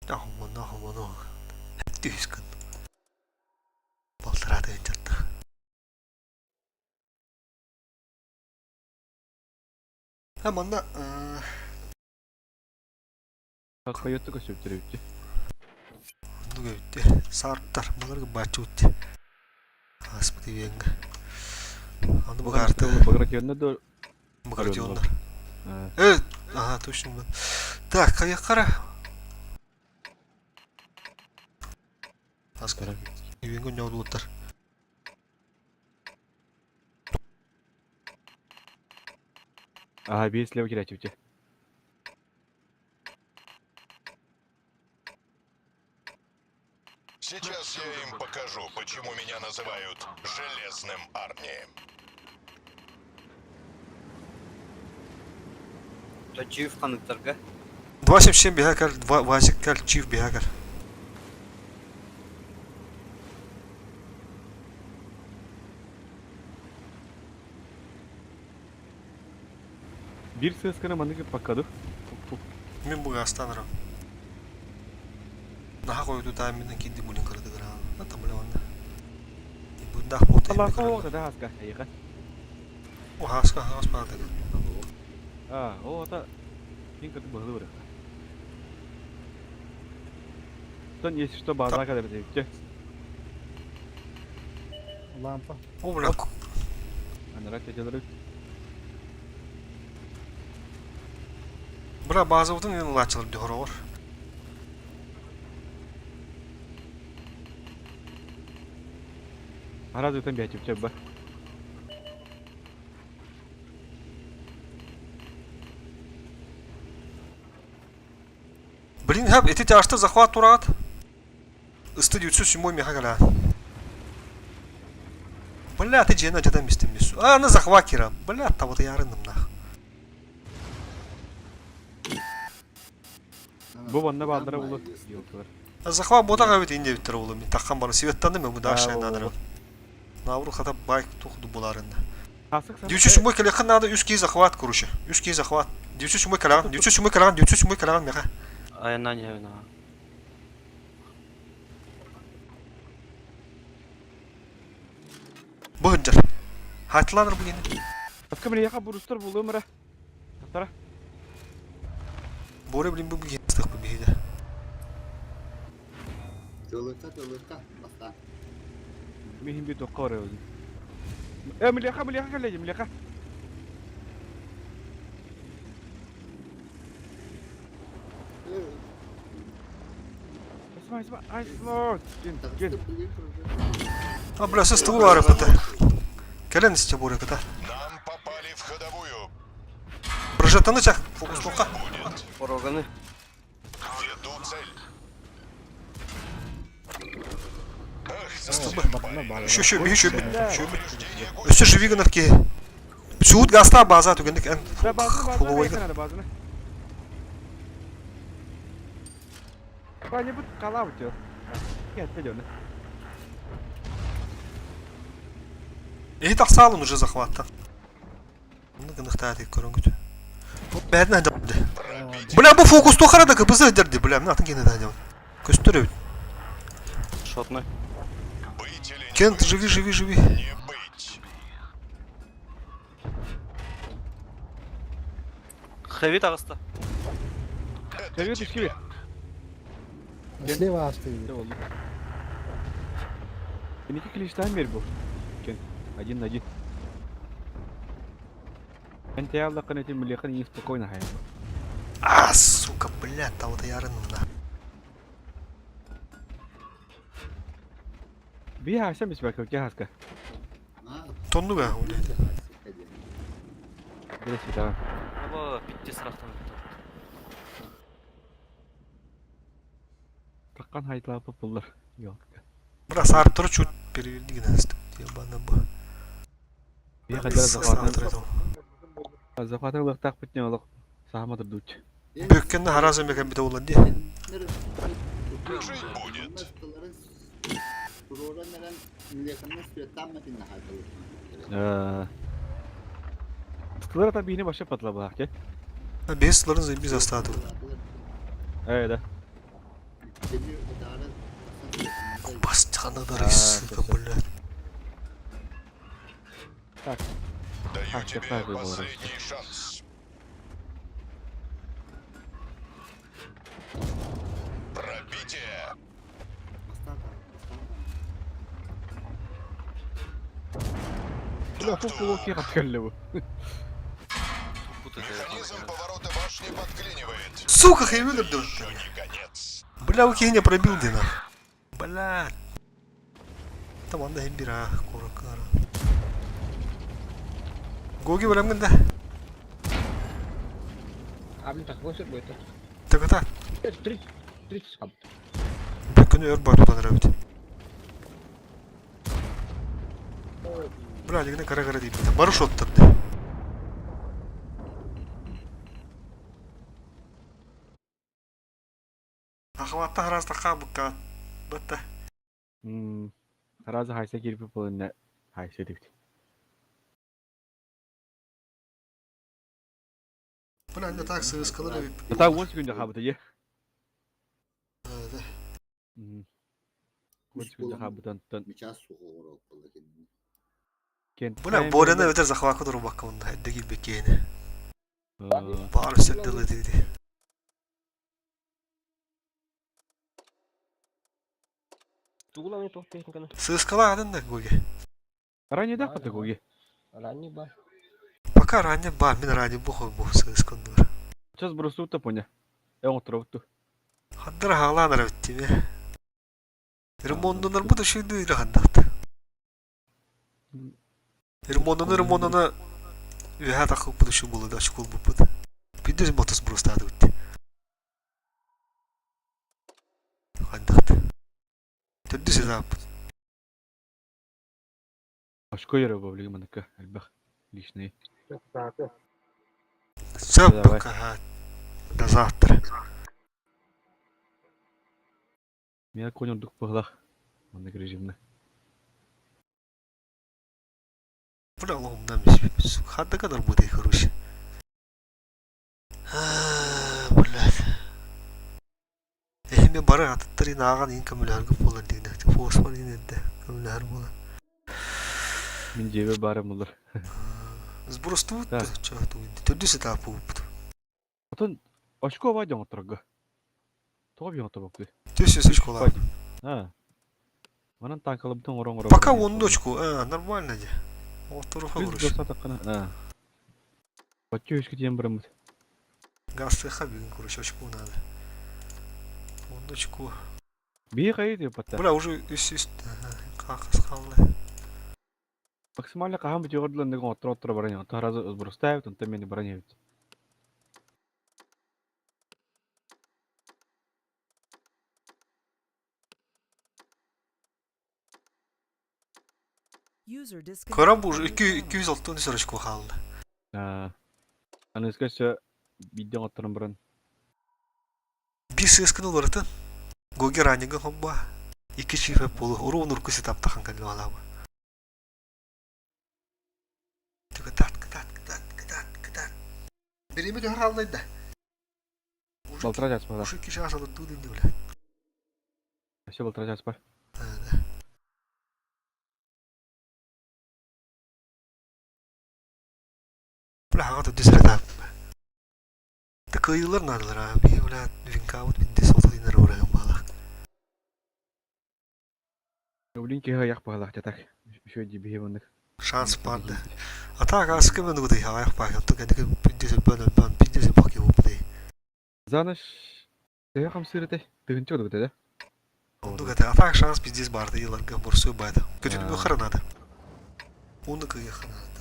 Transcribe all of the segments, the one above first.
Aman. Düzgün. Baltara da yattı. Hemen de Hayatı kaçırtıyor bitti. onu gördü. Sarptar. Bunları bahçe utti. Aspeti yengi. Onu bu kartı. Баграк yanında da Bu kartı Алёна onlar. var. Evet. Aha точно. Так, кара. Аскара. Yengi ne oldu utar. Ага, бей слева кидать bitti. Сейчас я им покажу, почему меня называют Железным Арни. Чиф kanıtlarga. 27 бихакар, 2 вазикар, чиф бихакар. Bir sıskana mandık pakkadı. Мен буга астанарам. Наха койду тайминен киди булин кырды гыра. Ата булаванда. Бунда болту. Allah soğuk da haska hayıka. O хаска хас барды. O da kim kadar bağlı var. Son если что база kadar bitti. Лампа. O бля. Anarak geceleri Бля база утун ен лачылып ди хорогор. Araz öten bir açıp çabba. Блин, хаб, эти тяжты захват турат. Исты 907 мегагала. Бля, ты джена жадан мистемису. На захват кира. Бля, того ты ярындым нах. Bu bana baldıra ulu. Yoklar. Захват бота габит инде биттер улу. Мен таккан бары светтанды мен бу дашай надырым. Навру хата байк тухду буларында. Hasık sana. 907 келекан надо 3 кей захват короче. 3 кей захват. 907 келеган меха. Aynen yani. Быгынжар. Хайтыланыр бу енді. Haska bile yaka burustur bulduğum ara. Tara. Боре блин бу генстик бу бейде. Tölürta basta. Mihim bir dokka oraya oldu. Milyaka kaleci milyaka. İsma. Gel. А бля, со ствола арапата. Келен исте боре ката. Нам попали в ходовую. Прожатаны чак фокус тока. Poroganı. Веду цель. Şu. Üstü живи гынырки. Суут гаста база түгендик эн. Bazını yakın bazını. Bence bu kala bitiyor. Gel geliyor ne? И так салон уже захваттан. Ну гыныкта тек көрөнгүт. Бу бәрін айдапты. Бля, бу фокус тохарада кыбызы дерди, бля, мына атын кені дайдап. Көстөрөбүт. Шотны. Быть или не Кент, быть? живи. Не быть. Heavy ağızda. Geliyor düş gibi. Слева остыли. Ne oldu? Benimki klişten beri bu. Один на один. انت يلا قناة المليخان يسبقون حياتي. Сука, бля, того-то ярыным да. Bir haşam isbak ki haska. Тонну га, блядь. Biraz bir tamam. Ama bitti sıraktan. Takkan haytla popullar. Yok. Бля, сарптыры чуть перевели гнезд. Ебаный бу. Bir kadar zafatın. Сарптыры. Zafatın ılık tak bitne ılık. Sahamadır duç. Бөккенде харазы мекен бите болан ди. Жить будет. Sıkılara tabi yine başa patla bu hakke. Без сларын за без остаток. Evet. Şimdi idare bastan. Бастихана дары, сука, блядь. Так, Даю Ах, тебе какая вы была последний шанс. Пробитие. Bastan. бля, фу, локи отхалливаю. Путать Механизм поворота башни подклинивает. Сука, хэви да. Еще не конец. Бля, окей, не пробил ты нах. Блядь. Там анда hem bira korkar. Гоги белем гэнда. Абли так вот будет. Так ата. 30 саб. Бүкүн өр бар тутан рабит. Бля, дегене кара дейт. Барыш оттырды. Ахватта харазда кабыкка. Батта. Раза хайса кирпи полынна хайса дикти. Бля, анда так сыскалар бит. Та 10 секунд хабыта е. 10 секунд хабытан тан Сейчас сугур опылыгын. кен. Бля, борена өтер захваку дуру бакка мында. Эддеги бекени. Бары сетдылы дейди. Тугула не то техника. Сыскала адын да гоги. Ранее да пата гоги. Ранний бар. Пока ранее ба, мен ради бухой бу сыскандар. Сейчас бросу та поня. Отровту. Хаддар хааланар биттиме. Ремонтунар бу да шүйдү ире хандат. Ремонтуна үһә такып бу шу булды, школ бу бу. Бидес мотос брустады бит. Хандат. Төдүс зап. Ашко яра баблиги манака албах лишний. Сап Давай. пока. До завтра. Меня конь дух пыглах. Манак режимна. Бля, ломна мис. Хадда кадар буде хороший. Блядь. Эхме бары аттырын аган ин камиларга болан дигне. Фосман инде камилар болан. Мен жебе бары мулар. Сбросту Да. чату. Төдүс этапу. Отон ашко вадян отрага. Тоби отобокты. Төсөс школа. Манан танкалы бутон орон. Пока ондочку, нормально де. Отуруха Biz vuruş. dostata kana. Бачу ишки тем брамыт. Гасыха бигин kuruş очку надо. Ондочку. Би кайды патта. Бля, уже үст. Как сказали. Максимально кахам бит жогордулан деген отро баран. Таразы өзбөрстайб, тонта мени баран ебит. Көрөм бу уже 206 сырышку калды. Аны искача биден отран баран. Bir сыскын барытын. Гоги ранега хобба. 2 шифе полу. Уру нурку сетап тахан калды алабы. Кытат. Береме де халдайда. Балтра жаспа. Уже киши асалы туды инде бля. Все балтра жаспа. Бля, хагата дизретап. Такыйлар надылар abi. Бля, винкаут бинде сота динер ораган бала. Улинки як баглах жатак. Шо ди бихевондык. Шанс барды. Атак аскы мен гудай хаяк баг. Атак эдеге бинде бан бинде бак юп дей. Заныш. Тея хам сырыты. Тыгынчы да да. Онду гата атак шанс биздес барды еларга бурсу байда. Көтүнү бу хранады. Onu kıyıklandı.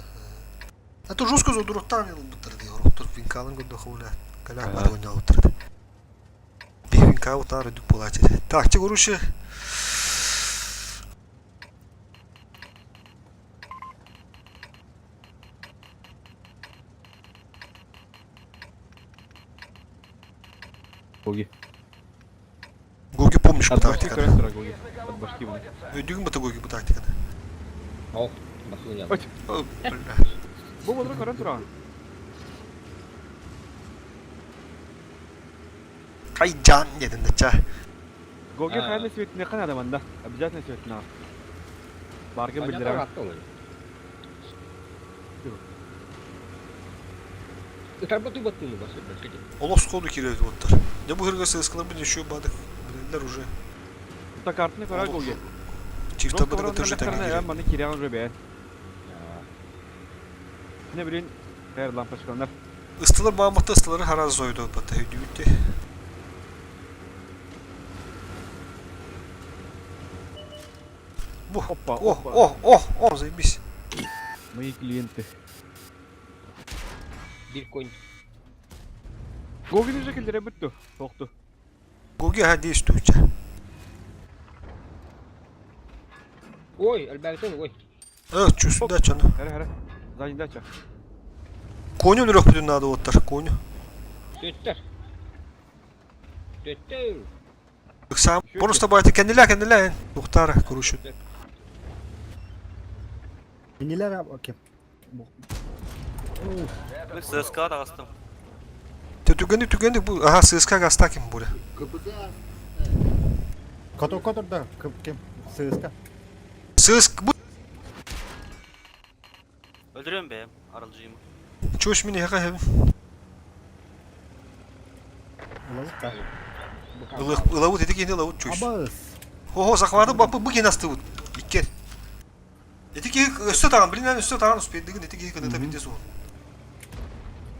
Hatta жестко задураттан ел бутырды. Ороктор винкалын гүндө хуле. Каляк бар ойна отырды. Bir винка утары дүк болачы. Так, те көруші. Гоги. Гоги помнишь bu taktikаны? Гоги. От башки вон. Ödüğün batı Гоги bu taktikаны. Ау, басылы я. О, бля. Бу бодры каран туран. Kay can yedin de ça. Гоги А. хайна светіне қан адаманда. Обязательно светіне ақ. Барген Понятно, білдірі. рад тоже. Работай батыны, Вася, блядь. Олос колду кирейді оттар. Не bu hırgası ıskılar bir еще badık. Bilirler уже. Та картını кора Гоги. Çift tabı da tırjı tenge Я gireydi. маны кирян уже бе. Ne bileyim. Her lampaşkanlar. Istılar bağımlıkta ıstıları haraz zoydu batı hüdü bitti. Bu. Hoppa, Oh hoppa. oh zajebiś. Мои клиенты. Bir koyun. Gogi'nin şekilleri bitti. Soktu. Gogi ha действуйте. Ой, Альбертон, ой. Evet çüsünde açanı. Here. Zayında aça. Konyu lürok bütün adı otlar. Konyu. Tötter. Tötter. Сам. Просто baytı kendiler. Muhtara kuruşun. Neler yap bakayım. ССК тағыстым. Tükendi bu. Aha sığızka gasta kim buraya? Kapıda Kotor da kim? Sığızka. Sığız bu. Öldürüyorum be aralcıyımı. Çöş mini haka hem. Ulan da. Ilavut edik yeni lavut çöş. Abaz. Ho захваты bu gene astı bu. İkken. Etik üstü tağın. Bilin üstü tağın uspeddigin etik kanıta Мгм. bindesi o.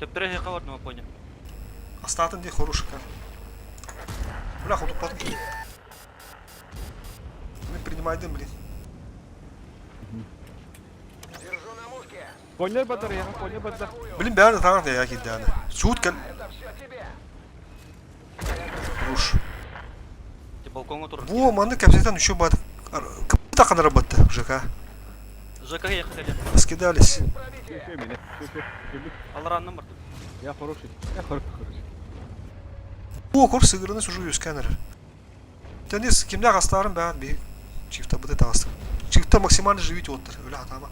Төптірі хеқа бар ма поня. Остатын де хороший как. Бля, ходу плату. Мы принимаем, блин. Konya badar ya. Konya badar. Блин, бәрі тағын да яки дәні. Суыт кәл. Руш. Те балконға тұр. Во, манды кәпсетен еще бады. Капыта қана работа, ЖК. ЖК ехать хотели. Раскидались. Şöyle beni. Şöyle. Аларанным бар. Я хороший. Я хороший. О, кор сыгырыныз уже yüz сканер. Тенис, kimde hastların ben bir çifte bıdı tağıstı. Çifte максимально живите оттыр. Öyle hatama.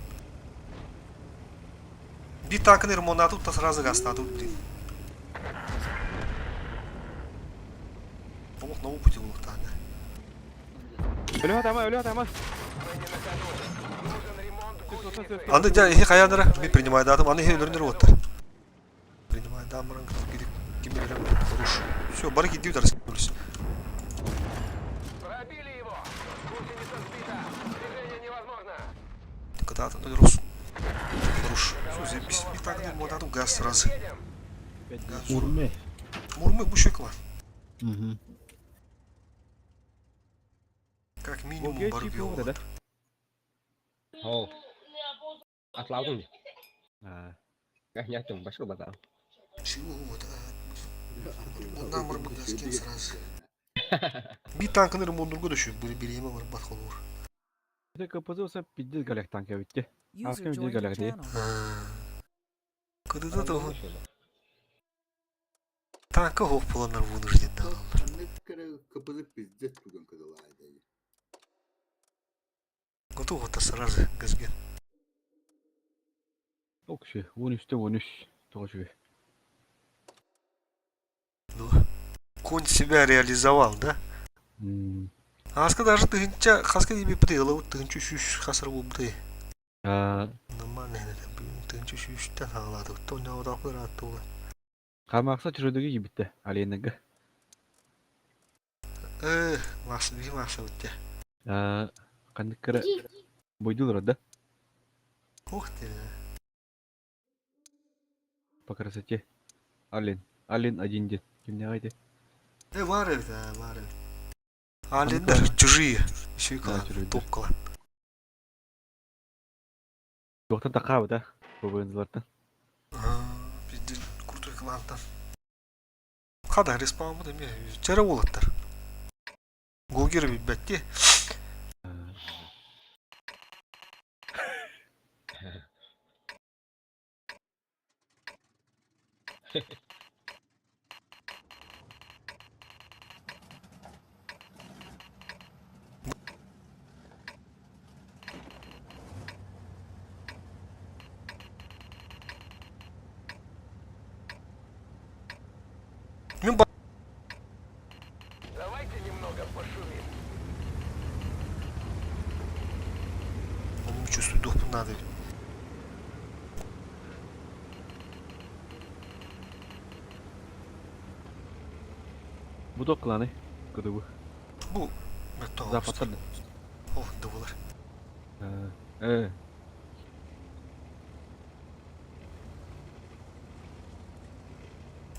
Bir tankını ремонту да сразу гастаду, блин. Олох новый пути олох таңда. Ölü adamı. Anda ja hi kayanlara bir принимай датым, аны hi ölürler оттыр. Принимай дамырын гидик ким берем руш. Всё, бары гидип да раскинулись. Когда-то рус. Руш. Всё, заебись. Bir tankını ремонту газ сразу. Газ. Urme. Мурмы bu şekla. Hı. Как минимум Gogi бар çift oldu da. О. Отладун. Ha. Как нятым, большой базар. Чего вот? Ondan var bu gasken sırası. Bir tankını remondurga düşüyor. Böyle bir yeme var bak olur. Bir de kapısı olsa piddiz galak tanka bitti. User Askım joined bir your galak diye. channel. Kıdıda da o tanka hoppalanır vunur dedi. ne kadar kapıda pizdet bugün kadılaydı. Готово то сразу газген. Yok şey. 13'te 13. Doğru. Ну, конь себя реализовал, да? Хаска даже тыгынча, хаска gibi пытыла, вот тыгынча шуш хасар булды. Нормально это, блин, тыгынча шуштан алады. Тоня одақлар аттылы. Қалмақса жүрдігі ебітті. Алейніңгі. Мақсы өтті. Қандыққыры бойдыл ұрады. Ух ты. По красоте. Ален один дед. Кімне қайды? Var evde, var evde. Alemler, чужие. Еще и Да, калан, чужие, топ калан. Жоқтан тақабы да. Бұл ойынзылардан. Bizde kurtul klandan. Kada respawn'ı da bir çare olatlar. Gogir bir betti. Мен Onun чувствую надо. Будок кыланы. Кыдыбы. Bu Mette Запаттарды. Oh dıvılar.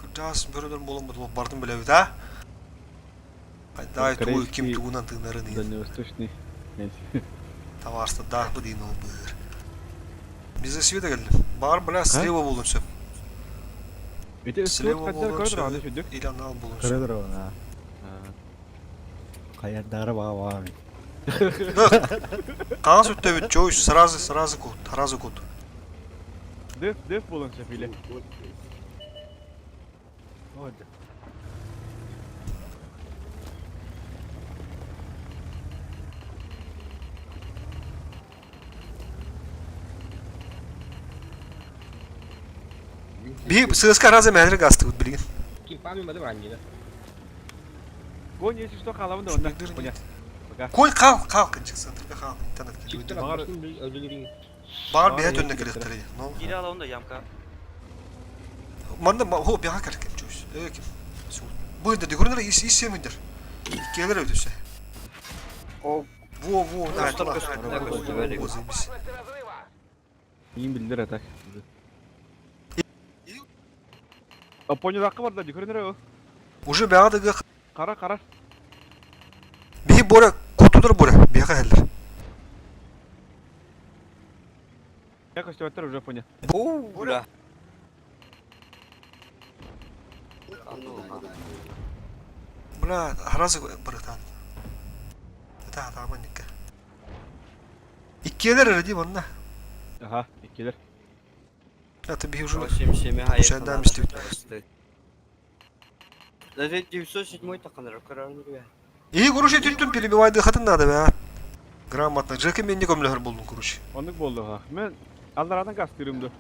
Kırcağız böröden bulunmadı. Bardın bile bir ha. Daha tuğu Корейский kim tuğunan tığınları değil. Дальневосточный. Tavarsda dağ bu deyin ol buyur. Bize света geldi. Bağır bile слева bulun söp. Это Слева хотя bulun көрдүр аны söp. сөйдүк. İlan al bulun söp. Кырыдыр она. Каярдары бага бага. Қағаз өттөбүт жой сразу код. Таразы код. Деф болон шефиле. Вот. Bir sığızka razı məhri qastı bu bilgin. Kim pamim adı var anjida. Вон если что қалабын да онда. Шүмектер Поня. Пока. Koy qal kınçık santırga qal. İnternet Çıktı keldi. lan Bağır- başın bir öldürürüm. Bağır Bağır bir yetkili dönne kelektir. No. Ири ала онда ямка. Manda ho bir hakar kim çoğuz. Kim. Bu da görünür is yemindir. Gelir ödüse. O Во, да, Просто это просто возимись. Ийм билдер атак. Поня дақы бар да көрінер. Уже бәғадығы Қара. bir bora kutudur bora. Бәға әлдір. Я костюматтар уже поня. Бля. Бля, harazı bırıtan. Это атаманника. İkiyeler öyle bana. Ага, иккелер. Это bir уже. 87 Ошайдан мистик. Даже 907 тақандар көрәлер. İyi kuruş etüttüm перебивайды хатын надо бә. Грамотно. Жеке мен не көмләр булдым kuruş. Ондық болды ға. Мен алдарадан кастырымды.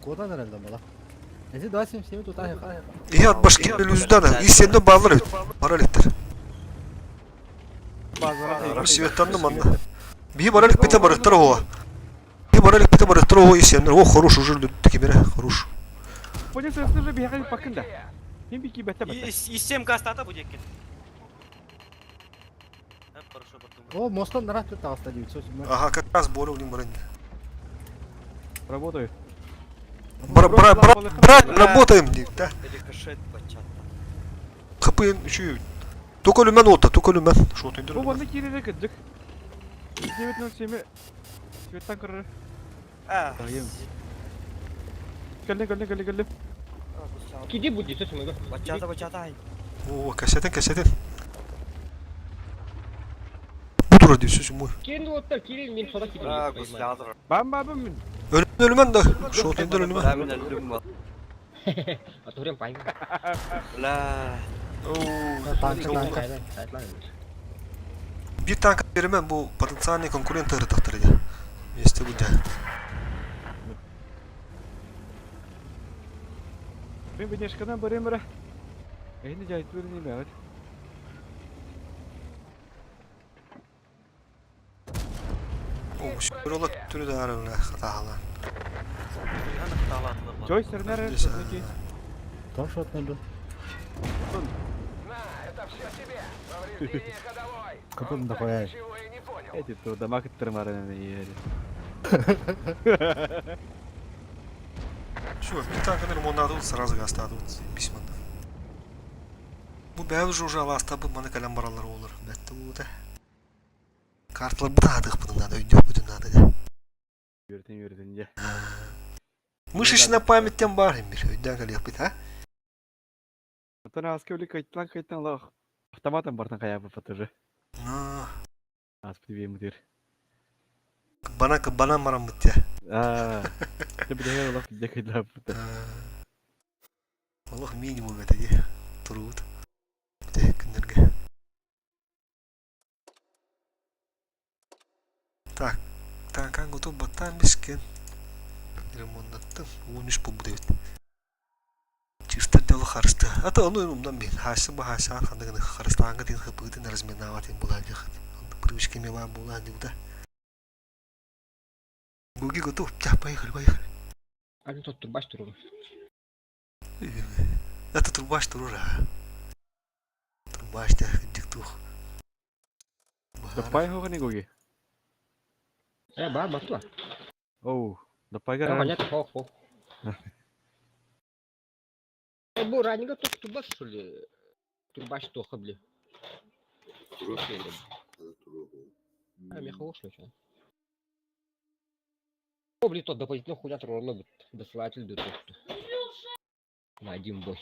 Кодан herhalde bala. Neyse daha seni tutar ya. İyi at baş gitmeli yüzden de. İyi senden bağlar et. Paraliktir. Базара. Светанды манда. Bir паралик бите барыттыр о. Bir паралик бите барыттыр о и сендер. О, хорош уже лүттү кебере. Хорош. Поня сәсті же бияғай пақында. Мен беки бәтті. И 7 кастата будет кет. Хорошо потом. O Mostan нарах тут ağızda 907. Ага, как раз более блин бренди. Работаю. Брат, работаем, да? Рикошет бачата. Kapıyın şu Только люмен отта, только люмен. Шо ты Бұл банда керері кәдік. 907 Светтан көрір. Дайым. Кәлі. Kidi bu dişe şunu. Бачата ай. О, кассетин. Bu dur diyorsun mü? Kendi otlar kirin min soda kidi. Гуслядар. Бам мен. Ölümen de. Şo ты ölümen. Ламин өлүм бар. Atıyorum payım. Ла. Tanka. Bir tank vermem bu потенциальный конкурент тахтырды. Вместе будет. Мен бенешкадан барем бара. Енді жайт көрінейін бәғат. О, şükür ola türü de arıyorlar hatalar. Аны талатылар бар. Жой сәрнәр Здесь, әрі. Там что отнайду. Kapını da koyar. Эти туда макеттер мараны ери. Şu bir tankın monnadı сразу gastadı письман. Bu bəyəl уже аласта bu mana kalem baralar olur. Bətdə bu da. Kartlar bu da adıq bunun adı, öydük bütün adı. Yürütün. Мышечная памяттен бар bir, öyddən qalıyıq bit, ha? Атана аскерлик кайттан лах. Автоматом бартан кая bu уже. No, Аз привем мудир. bana maram bit ya. Ты бдегал лах декай да пута. Allah minimum ötəyi. Turut. Bir də gündürge. Так, tankan готов баттан бискен. Ремонттым. 13 bu deyit. Чистый дело харста. А то он умдан бит. Хасым ба хаса хандагын харстанга дин хыпыгын разменаватын булады. Привычками вам булады да. Гуги готов. Да, поехали, поехали. А ну тут турбаш туру. Это трубаш тура. Трубаш да диктух. Дапай хогani гоги. Бар батла. Оу, дапай гара. Понятно, хо. Бу раннего тут турбаш что ли? Турбаш то хабли. А мне хорошо что. Обли тот дополнительно худят ровно дослатель до тут. На один бой.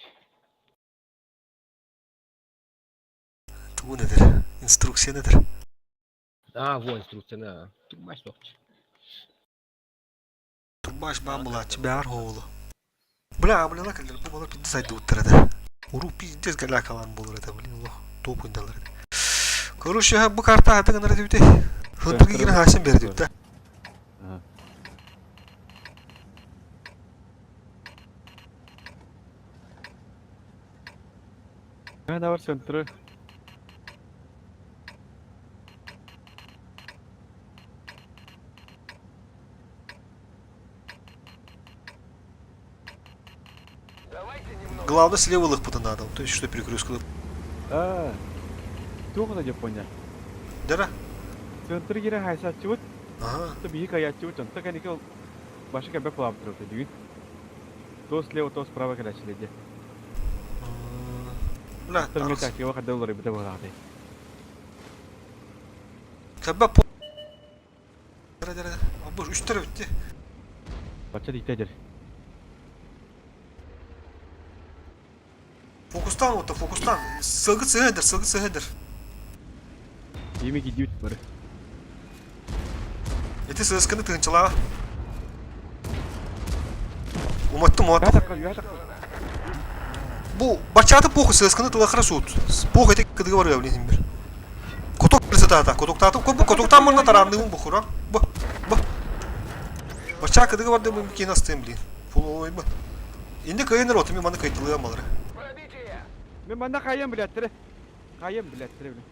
Ту nedir? Instruksiya nedir? А, во инструкция на. Турбаш то. Turbaş ben bulatçı bir oğlu. Bula kadar bu bana pidde saydı uttarada. Uru pidde gala kalan bulur da bilin Allah. Top oyundalar. Короче, bu karta hatta kadar dedi. Hıntı yine hasim verdi de. Ne var center? Главное слева лыхпыты надо, то есть что перекрестку. А. Тух на Япония. Дара? Center gire haysa çut. Ага. То бии кая çut. Center kan ikal başı kabe kulağım durdu düğün. То слева, то справа калачледи. Бля, Center metak yok kadar olur bir de var abi. Kabba po. Dara. Abi 3 taraf bitti. Baça diktedir. Fokustan otta, fokustan. Sığgı sığıdır. Yemek gidiyor böyle. Eti sığıskını tığınçıla. Umattım. Bu бачата похуй сысканы тыла хорошо. Похуй это когда говорю я блин мир. Коток присатата, котоктан можно таранным бухура. Бу. Бача когда говорю мы кино стем блин. Фулой бу. Инде кайнер отми маны кайтылы амалары. Ben bana kayem biletleri. Kayem biletleri bile.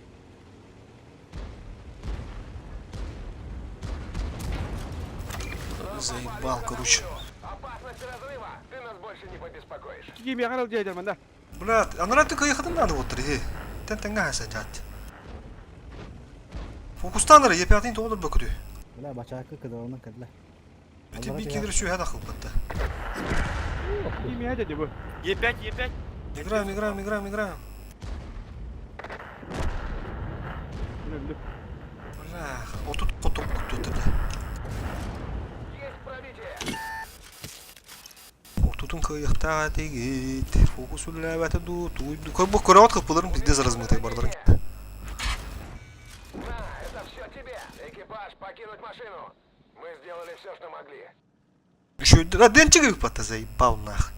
Заебал, короче. Kim yakar diye bende. Блядь, а на ты кайхатын надо вот три. Тен тенга сажат. Фокустанları yapıyatın doğru bakıyor. لا بچاك كده ona kadla. Öte bir kidir şu hada kılpatta. Kim ya dedi bu? Е5. Играем. Öldü. Бля, отут потоп тут. Отутun kıyıkta tegit. Fokusul labete du. Bu korat kapıların bizde zarazmıtay barların. Это все тебе. Экипаж, покинуть машину. Мы сделали все, что могли. Şu raden çıkıp patta zaybal nah.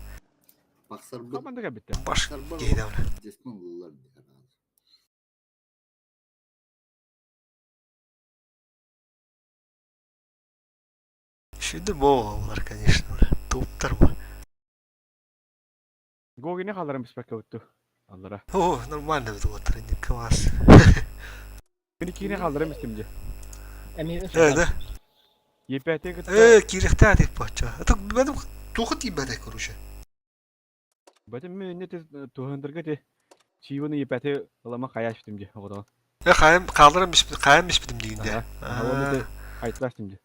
Baksar bu. Kapandı ka bitti. Baş geydi öyle. Desmanlılar diye. Şimdi bu var конечно. Топтар bu. Gogi ne kalırım bispeke uttu. Allah'a. О, нормально это вот не класс. Beni kine kaldırım istimci. Эмин. Да. YPT gıtta. Кирихта деп бача. Это benim тухут ибаде короче. Batım mı ne tez tuhundırgı de. Çivini YPT alama kaya istimci. O kadar. Kaymış bidim diginde. Hava de kayıtlar istimci.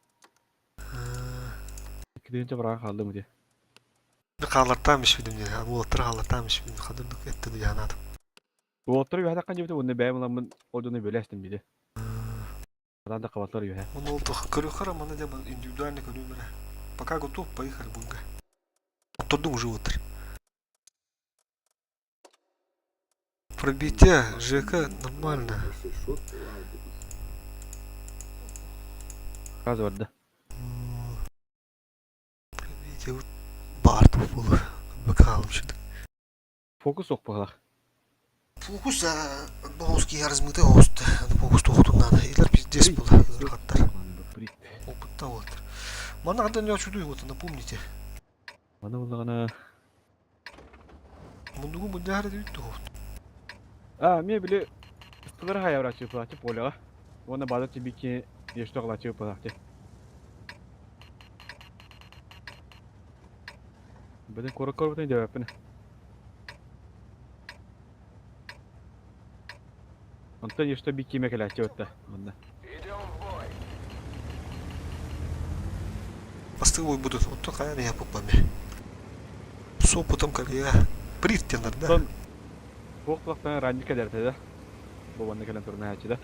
İkidince bırak kaldı mı diye. Kalırtanmış bidim diye. Bu otur kalırtanmış bidim. Kadınlık etti diye anladım. Bu oturuyor hadi kan cebde bunu beğen lan olduğunu böyle istim bir de. Adam da kavatlar yiyor he. Он oldu. Körüyor ama ne diyeyim индивидуально körüyor böyle. Пока готов, поехали бунга. Oturdum уже отыр. Пробитие ЖК нормально. Если шот, то ладно. Gaz vardı. Pробитие Барт было. Bakalım şimdi. Fokus yok bakalım. Фокус Бауские размыты ост. Фокус тоқтунан. Илер пиздец было. Зырғаттар. Опытта отыр. Мана адан я чудой вот, напомните. Bana bulduğuna Mundugu mundahara düttü. Мен биле стылар хайавра чыпылачы поляга. Оны базачы бики ештоғла чыпылачы. Беден корок-коротын жауаппын. Онтан ешто бики мекелачы өтті. Онда. Бастығы ой будут. Отто қаяны япып баме. С опытом как я. Приттендер, да? Сон боқтылықтан ранжика дәрті да. Бұл онда келен тұрына әчі да.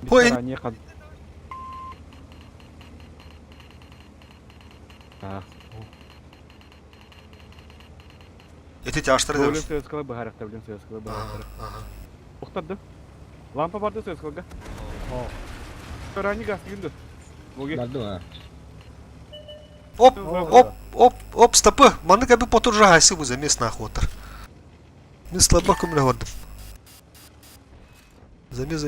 Ой. Ранее қад... Эти тяштары Бөлін дәріш. сөзкілі бұғарақта, бөлін сөзкілі бұғарақта. Ага. Боқтарды. Лампа барды сөзкіліға. Ранее газ күнді. Барды ма? Оп, стопы. Маны кәбі потур жағайсы бұза местна охотар. Мен слабақ көмілі вардым. Замес.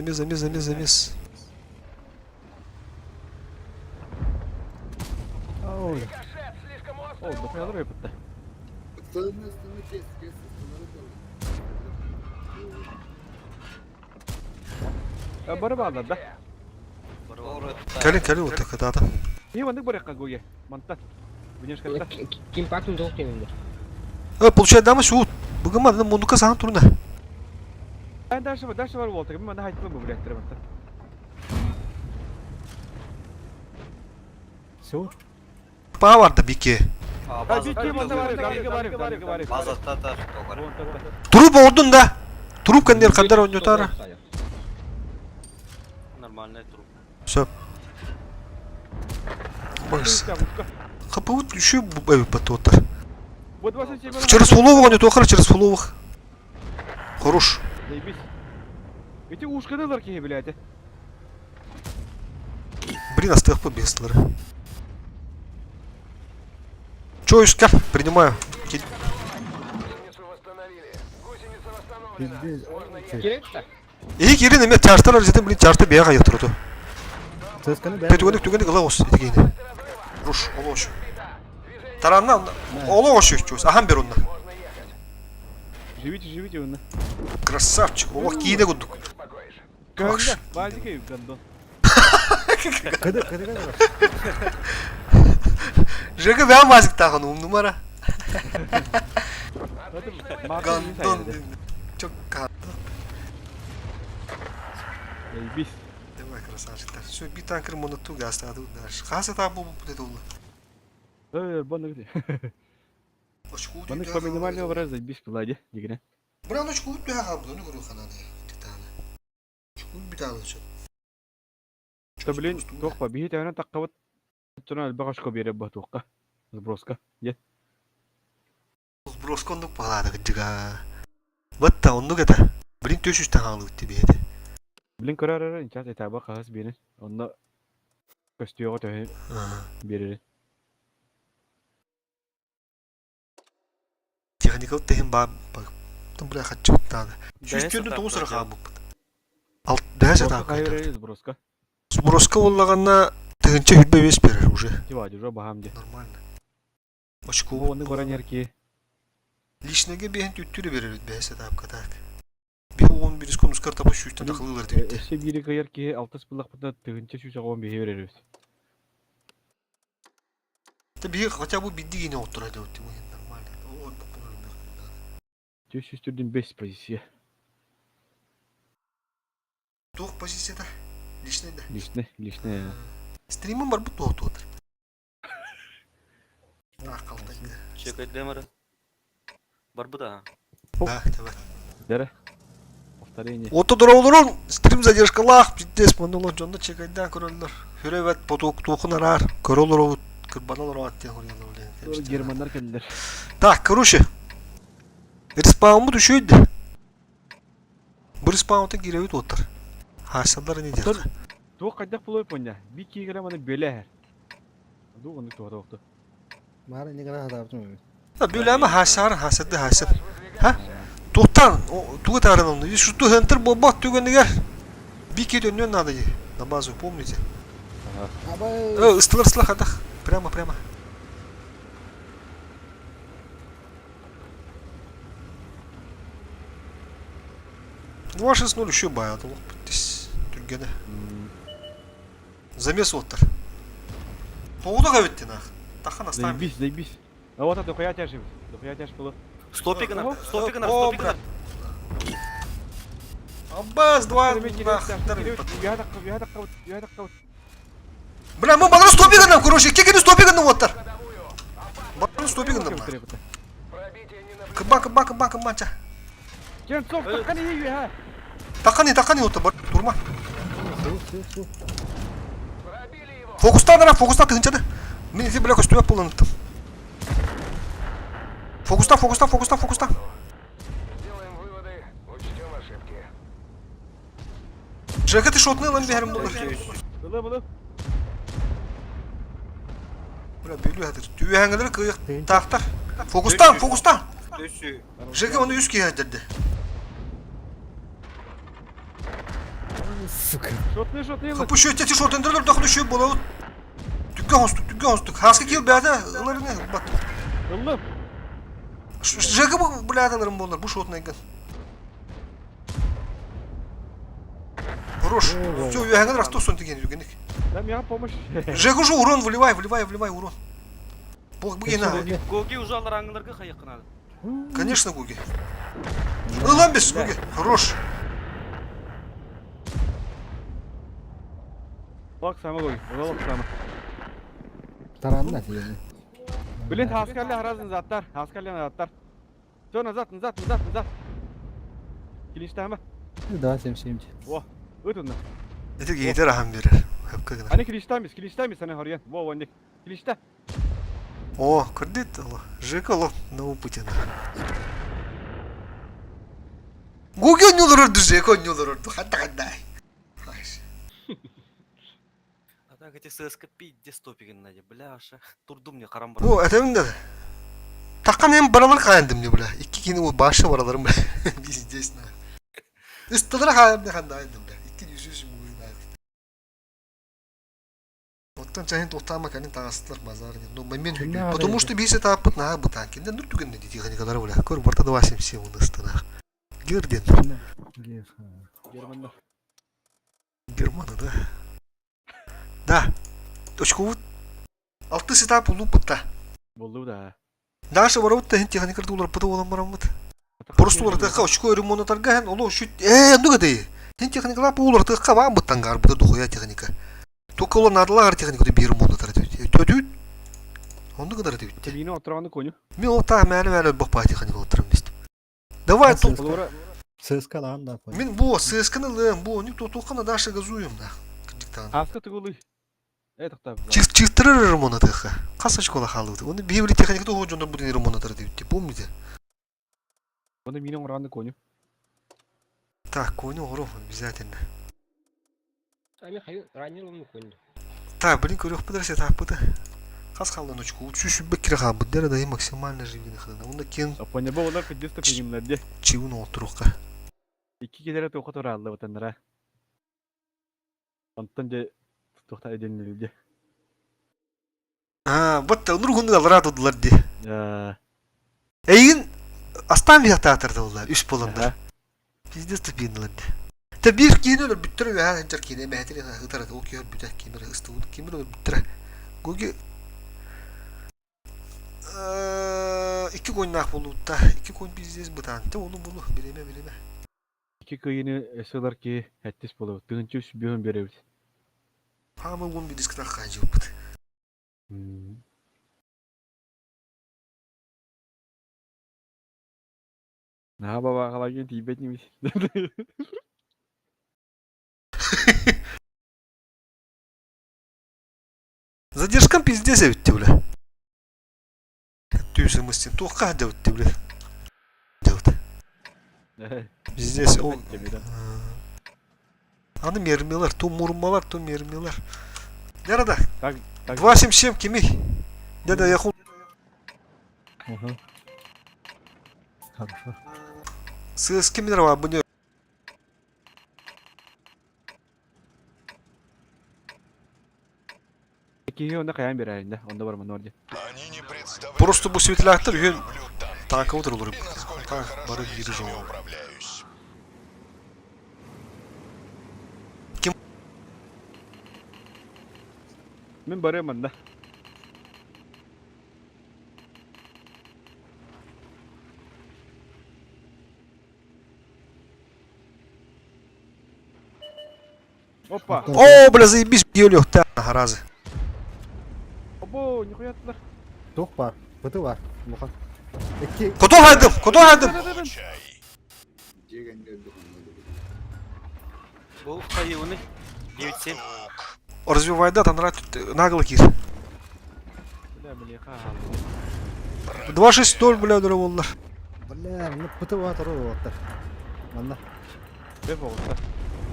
Ой, допоядыр өпітті. Остальные части Бары бағдар да. Кәлін отты кадады. Не вандық бар яққа көге. Мантат. Бүйнешкатта. Ким пактын тоқ темінде. Получает дамы шут. Бүгін маны мұндыққа саған тұрына. Дальше бар болтық. Мен манда хайтылы бұл білеттірі мантат. Все. Па варды бике. Бики манда бар. Базатта да тоғар. Туруп ордун да. Туруп кәндер қандар ойнотары. Нормальный труп. Все. Бакс. Хапывут еще бэби пототар. Через фуловых они тохар, через фуловых. Хорош. Заебись. Эти ушканылар кеге, блядь. Блин, остых побестлары. Чё, Искар? Принимаю. Керекті? И Кирин имеет чарталар жетен, блин, чарты бияға еттірді. Сөзкіні бәрі. Петугенік ғылауыз етегейді. Руш, олош. Таранна, олош өшчуз. Ахам бер онна. Живите, он. Красавчик, олох кейде күдік. Кanda, базикай гандон. Кыды. Жеге бәм базик тағын, numara. Гандон. Çok kandı. Заебись. Давай, красавчиктар. Все, bir tanker monotу gazladı. Қасы тағы бұл деді олы. Бонны где? Бонны по минимальному враз заебись плади, дигне. Бран очку үтті аға бұл, оны көру қанады. Очку үт біталы үшін. Что, блин, тоқпа, бейт әуінен таққабыт. Тұна әлбағашко бере ба тоққа. Сброска, е? Сброска ондық бағалады күджіға. Бытта, ондық еді. Блин, төш үштен қаңылы өтті бейді. Блин, көрәрі, инчат етаба қағыз бейін. Онда көстіоға төйін берері. Техника өттеген ба... Там, бля, қатшы өттіғаны. Жүздердің тоғы сыры қаған бұл. Алт, дәсі тағы қайды. Сброска. Сброска олағанна тігінші хүтбе бес берер уже. Тивади, уже бағамде. Нормально. Очку. Оны баран ерке. Лишнеге бейін түттірі берер бәсі тағы қатақ. Bir 11 konuşkar tapı şu üstten takılırlar diyor. Эше бири кайыр ки алтыс булак буда тыгынча şu жагон бейе берербиз. Tabii хотя бы bildi yine oturaydı o timu normal. O popüler. Жүз үстүрдүн 5 позиция. Тоқ позицияда. Лишнеде. Лишне. Стримім бар бұл тоқты отыр. Ақылдайды. Чекай демара. Бар bu da. Да, давай. Дәрі. Повторение. Оты дұрауылырын, стрим задержкалақ, биддес мұндылы жонда чекайдан көрілдір. Хүревет, тоқын арар, көрілдір оғыт, кірбаналар оғат ден көрген. Германдар келдер. Так, короче. Респаунму düşüydü. Bu respawn'ta girevi otur. Haşsalar ne diyor? Туох кайдак болой поня. Би кигере маны бөлер. Ду оны тоқту. Мары не гана хатаптым. Ha böyle ama haşsadı. Ha? Tohtan, tuğ tarın onu. Şu tuğ hunter bobak tügünü gel. Bir kere dönüyor nadı. Namazı pomnice. Абай. Ыстылар хадах. Прямо. 2-6-0 еще баяды лук биттис. Түргені. Замес оттар. Тоғуда қабеттен ақ. Таққан астан. Заебись. А вот это дохуя тяжи было. Стопигана, О, стопигана. брат. Аббас, два. Бля, мы балар стопиганам, короче. Кекені стопиганам оттар. Балар стопиганам. Кыба, ча. Кенцов, таканы ей, а? Таққаны оттар, бар. Турма. Фокуста тығынчады. Мен ете бля көстөп боланыптым. Фокуста. Жека, ты шотный лан бәрім болар. Было. Бля, бейлі әдір. Түйәңгілер күйік тақтар. Фокуста. Düşü. Жека оны үз кейі әдірді. Сука. Шотный. Қапы шөйтте шотындырылыр дақылы шөй болауыд. Түкке ғонстық. Хаска кейі бәді ұларыны бат. Улым. Жека бұл бәділерім болар. Бұл шотын әйген. Хорош. Все, үйәңгілер ақтау сон теген жүргенік. Дай мне помощь. Жека уже урон вливай урон. Бұл гена. Гоги уже алараңыларға қайыққынады. Конечно, Гуги. Улам без Гуги. Хорош. Бак сама Гоги. Бак сама. Таранın nəticəsi. Блин, askerler harazın zatlar. Все, назад. Kilişte hemen. Daha sevmişimci. Ötün lan. Это гейдер ахам берер. Хепка гына. Hani kiliştemiz hani hariyen. Вон, kilişte. О, кредит ало. Жека ало на опыте. Гуги ойнолор орду, Жека ойнолор орду. Хандай. Ата кете сыска пидде стопигана де, бляша. Турдум не қарам бар. О, это мен да. Таққан мен баралар қайындым не бля. Икки кені о башы бараларым бля. Здесь на. Исталар қайындым қандайындым бля. Икки жүзүш муын на. Оттан чайын тоқтама кәнін тағасытлар базар не. Но момент Кімне потому арайды? что бейсе таппыт на бутан. Кенде нұр түген не дейді қаникалар бля. Көр барта 2-7 оны ыстына. Герден. Германда. Германы да. Да. Очковут. Алты сетап улу пытта. Болды да. Даша барабыт та хинти ханикар дулар пыта olan барамыт. Просто улар тыха очко ремонт тарган оло шут. Нуга дей. Хинти ханикала улар тыха ба быттангар быта духуя техника. Только улар надылар техника бир ремонт тарат. Төдүт. Онду кадар дейт. Телини отырғанды көні. Мен ол та мәлі бақпа техника отырам дейт. Давай тут. Олора Сыскалан да. Мен бу сысканы лым, бу ник тотукана Даша газуем да. Диктан. хаска тығылы. Тақтап. Чиктырыр ремонт тыха. Каса школа халыды. Оны бивли техника то жондар бу ремонт тарат дейт. Помните? Оны менің ұрғанды көні. Так, коню уров обязательно. Сами ранил он конь. Так, блин, көрөк подырсе так быты. Кас қалдан очку. Чүшү беккире ха быддер да максимально живыны хадана. Онда кен Апане ба олар кыдесті көйімлерде. чивун отурукка. 2 кедері тоқы тұра алды бұтандыра. Онтан же тоқта еденлерде. Бытта нургунду алара тудулар ди. Ага. Эйин астан бия театрда улар, үс болондар. Пиздец тупиндылар ди. Та бир кинөлөр бүттүрө ва ханчар кине мәтери хытарат о кер бүтөк кимер ыстуу кимер бүттүрө. Гоги 2 койнак болууда. 2 койн бизнес бутан. Те onu bunu билеме. 2 көйіні өсілер ке әттес болу. Тығынчы үш бүйін береміз. Хамы он bir diskta қажы өпіт. На баба қалайын тейбет немес. Задержкам пиздец өтті бля. Түйсімістен тоққа да өтті бля. Пиздец ол. Аны мермелер, то мурмалар, то мермелер. Nerede? 277 kimi? Dede yakın. Хорошо. Sığız kimler var bu ne? киһи онда каян берәринде. Онда барман орди. Они не представляют, Просто bu sivitlahtır yön люблю танки tanka oturulur. и насколько Так, хорошо барыг я бири ими жоо. управляюсь. Мен барыман да. Опа! О, бля, заебись, ёлёх, та харазы. Обо, нихуя атылар. Тух бар. Быты бар. Мухан. Эки. Kutu haydım, kutu haydım. Получай. Жегенлерді қанады. Бұл қайуыны 9-7. Развивайда танра нагло кир. Бля, бля, ха. 2-6-0, бля, дұры болдыр. Бля, мына быты бар тұру оттар. Манда. Бе фоғыста.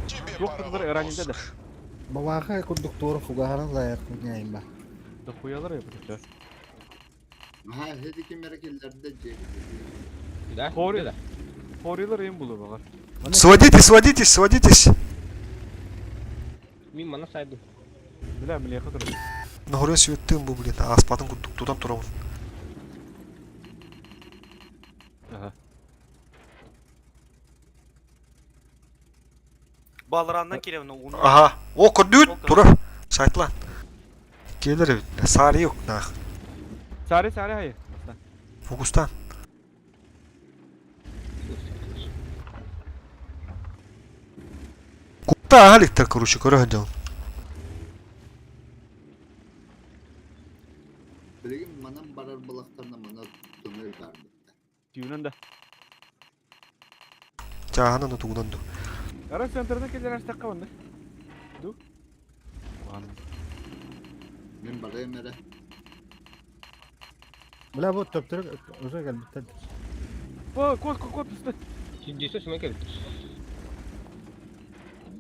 Тебе Жоқ пора бұлдар эранинде да. Бабаха курдуктуру фугахарын лайыр кылгайым ба. Да хуялар я бұтыша. Ага, хедеки мерекелерді жегенлерді. Да? Хори. Да. Хорилар ем бұлы бағар. Сводитесь, сводитесь, сводитесь. Мен мана сайдым. Бля, бля, хатыр. Нахуя сүйеттім бұл, блин, аспатын күттудан тұрамын. Ага. Балыраннан келемін оны. Ага, о, күрдүйт, тұры. Сайтлан. Келер, сары yok, нах. Сары, сары хайы. Фокустан. Купта аликтер, короче, көрәден. Білеген манан барар балақтарына мана төмел барды. Түйінен да. Жағанан отуғынан ду. Ара центрда келер аштаққа банды. Ду. Ван. Мен барай мере. Бля, bu töptürük уже geldi. О, кот, пусты. Сиддейсе сумай келді.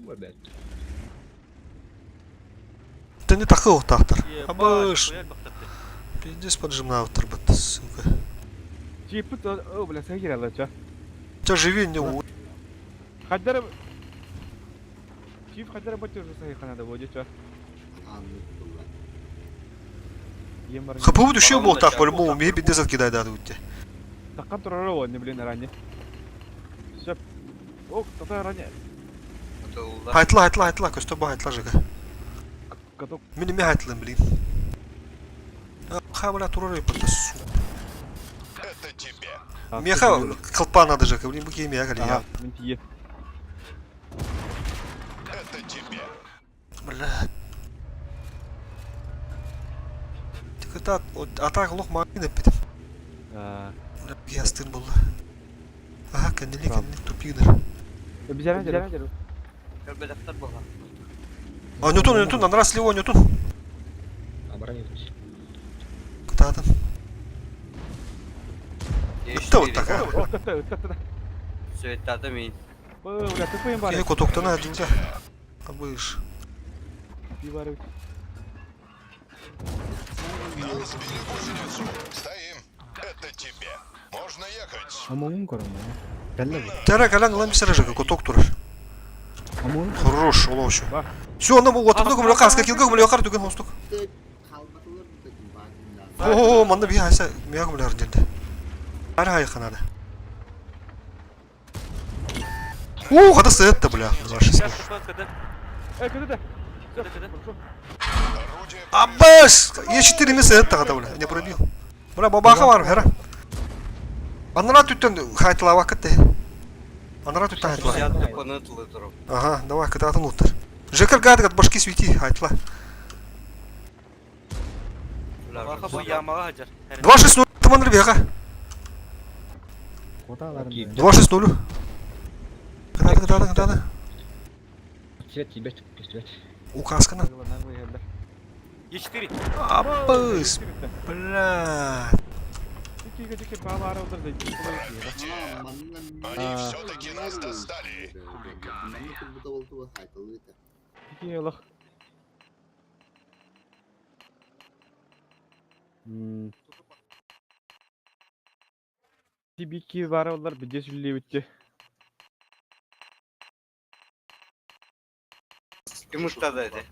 Бәбәт. Ты не такой вот автор. Е, Абыш. баш, бақтапты. Пиздец поджимна автор, бат, сука. Чипы, о, бля, сәй керелі, ча. Ча живи не у. Хаддары... Чип хаддары бәтті уже сәй қанады, воде, ча. Anlık bunlar. Ем бар. ХПУ düşüyor bu так, по-любому, мне пиздец откидает от уйти. Таққан тұрары оны, блин, ранне. Шеп. О, тата ранне. Айтла, көсті ба айтла жыға. Каток. Мені ме айтлын, блин. Ха, бля, турары пыты, сука. Это тебе. Меха қылпа надо жыға, блин, бұл кейме ағали я. Ага, мен тие. Это тебе. Бля. Тільки так, атақ лох мағын әппетім. Бля, ястын болды. Ага, кәнелі тупидыр. Бізерен деру. Көлбелектер болған. А, Ньютон, анрас слева, Ньютон. Оборонитесь. Кытадын. Бітті вот така. О, тата. Сөйттады мен. О, бля, тупым бар. Кені котоқтан әділді. Абыш. Пивары. Разбили гусеницу. Стоим. Это тебе. Можно ехать. Амоğun korum ya. Kelle bu. Тәрі кәләң ғылам бісірі жыға, котоқ тұрыр. Амоğun Хорош, олаушы. Бар. Все, оны бұл отымды көмілі қасқа келгі көмілі қар түген остық. Tek kalmadılar mı dedim bakın. О, манда бия айса, мия көмілі әрдерді. Әрі айыққан ады. О, қады сыйытты, бля. Сейчас кыды. Кыды. Кыды. Орудие Аббас! Е4 ме сыйытты қады, бля. Не пробил. Бля, бабаға бар, хәра. Анара түттен хайтыла вақытты. Анара түттен хайтыла. Сядты қонытылы тұрып. Ага, давай, кытатын ұттыр. Жекір гады гад башки свети, хайтыла. Баха бұл ямаға хажар. 2-6-0, тыманыр беға. kotalarım. 2-6-0. Кытады. Свет тебе, свет. Указкана. Е4. Аббас! Бля. Тики бабары олдырды. Они все-таки нас достали. Bu da oldu bu haytalıydı. Тики олық. Тибики бары олдар біде сүлі өтті. Жұмыштадайды.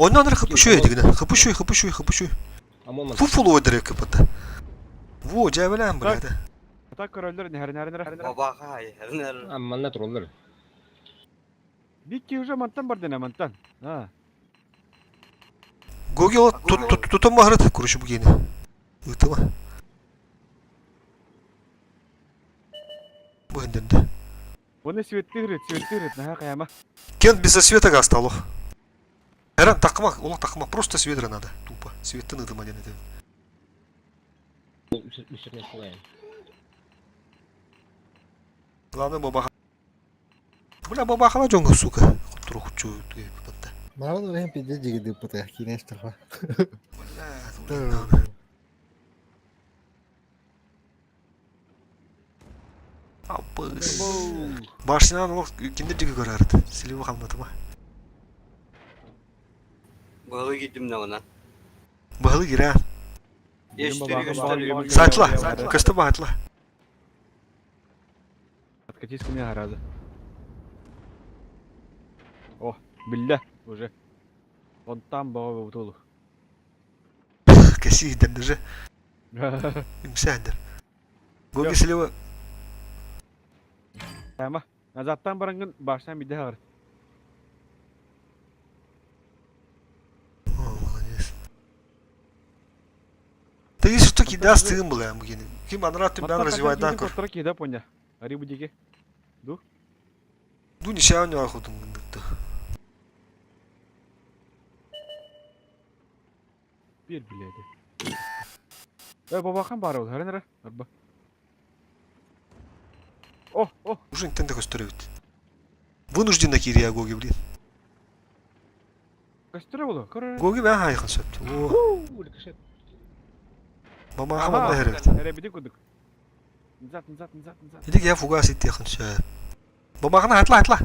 Ondan sonra kapışıyor edigine. Kapışıyor. Амон Фуфул ödere kapıda. Во, cevelen bu hadi. Ата короллер нәһәр. Бабаға айырнар. Амманна троллар. Бик ки уже мантан бар дена мантан. Ha. Gogi o tutun maharet kuruşu bu yeni. Itama. Bu hendinde. Оны светтигрет, нәһә каяма. Кен без света гастало. Эран такмак, улак такмак, просто свет надо. Тупо. Светты надо мане надо. Үсерне кылайын. Главное баба. Бля, баба хала жонга, сука. Троху чу, ты потта. Мало времени пиздец жигиди путая, кинеш трохи. Бля, Апыс. Башынан ол киндер жиги көрәрді. Силеу қалмады ма? Бағы кетім нағына. Бағылы кире. Ештері көстері. Сайтла. Көсті бағытла. Откатись ко мне гораздо. О, билля уже. Вон там баба бутулу. Кәсі едерді же. Имсәндер. Гоги силеу. Каяма. Назаттан барангын башынан бидде хагыр. О, молодец. Ты если что кида стыгын был я мгени. Ким анрат тüm ben развивать дан кор. Котра кида поня. Ари будиге. Ду нишан не ахудun гындыкты. Bir biledi. Бабахан бар ул. Харенера. Арба. О. Уже интенде көстөрөбүт. Вынужденно кирия Гоги, блин. Кастыра болу. Кара. Гоги ben hayıkın söptü. Oo. Baba hamamda herif. Эребиди кудук. Низат. Иdik ya fugas itti yakın söp. Baba kana atla.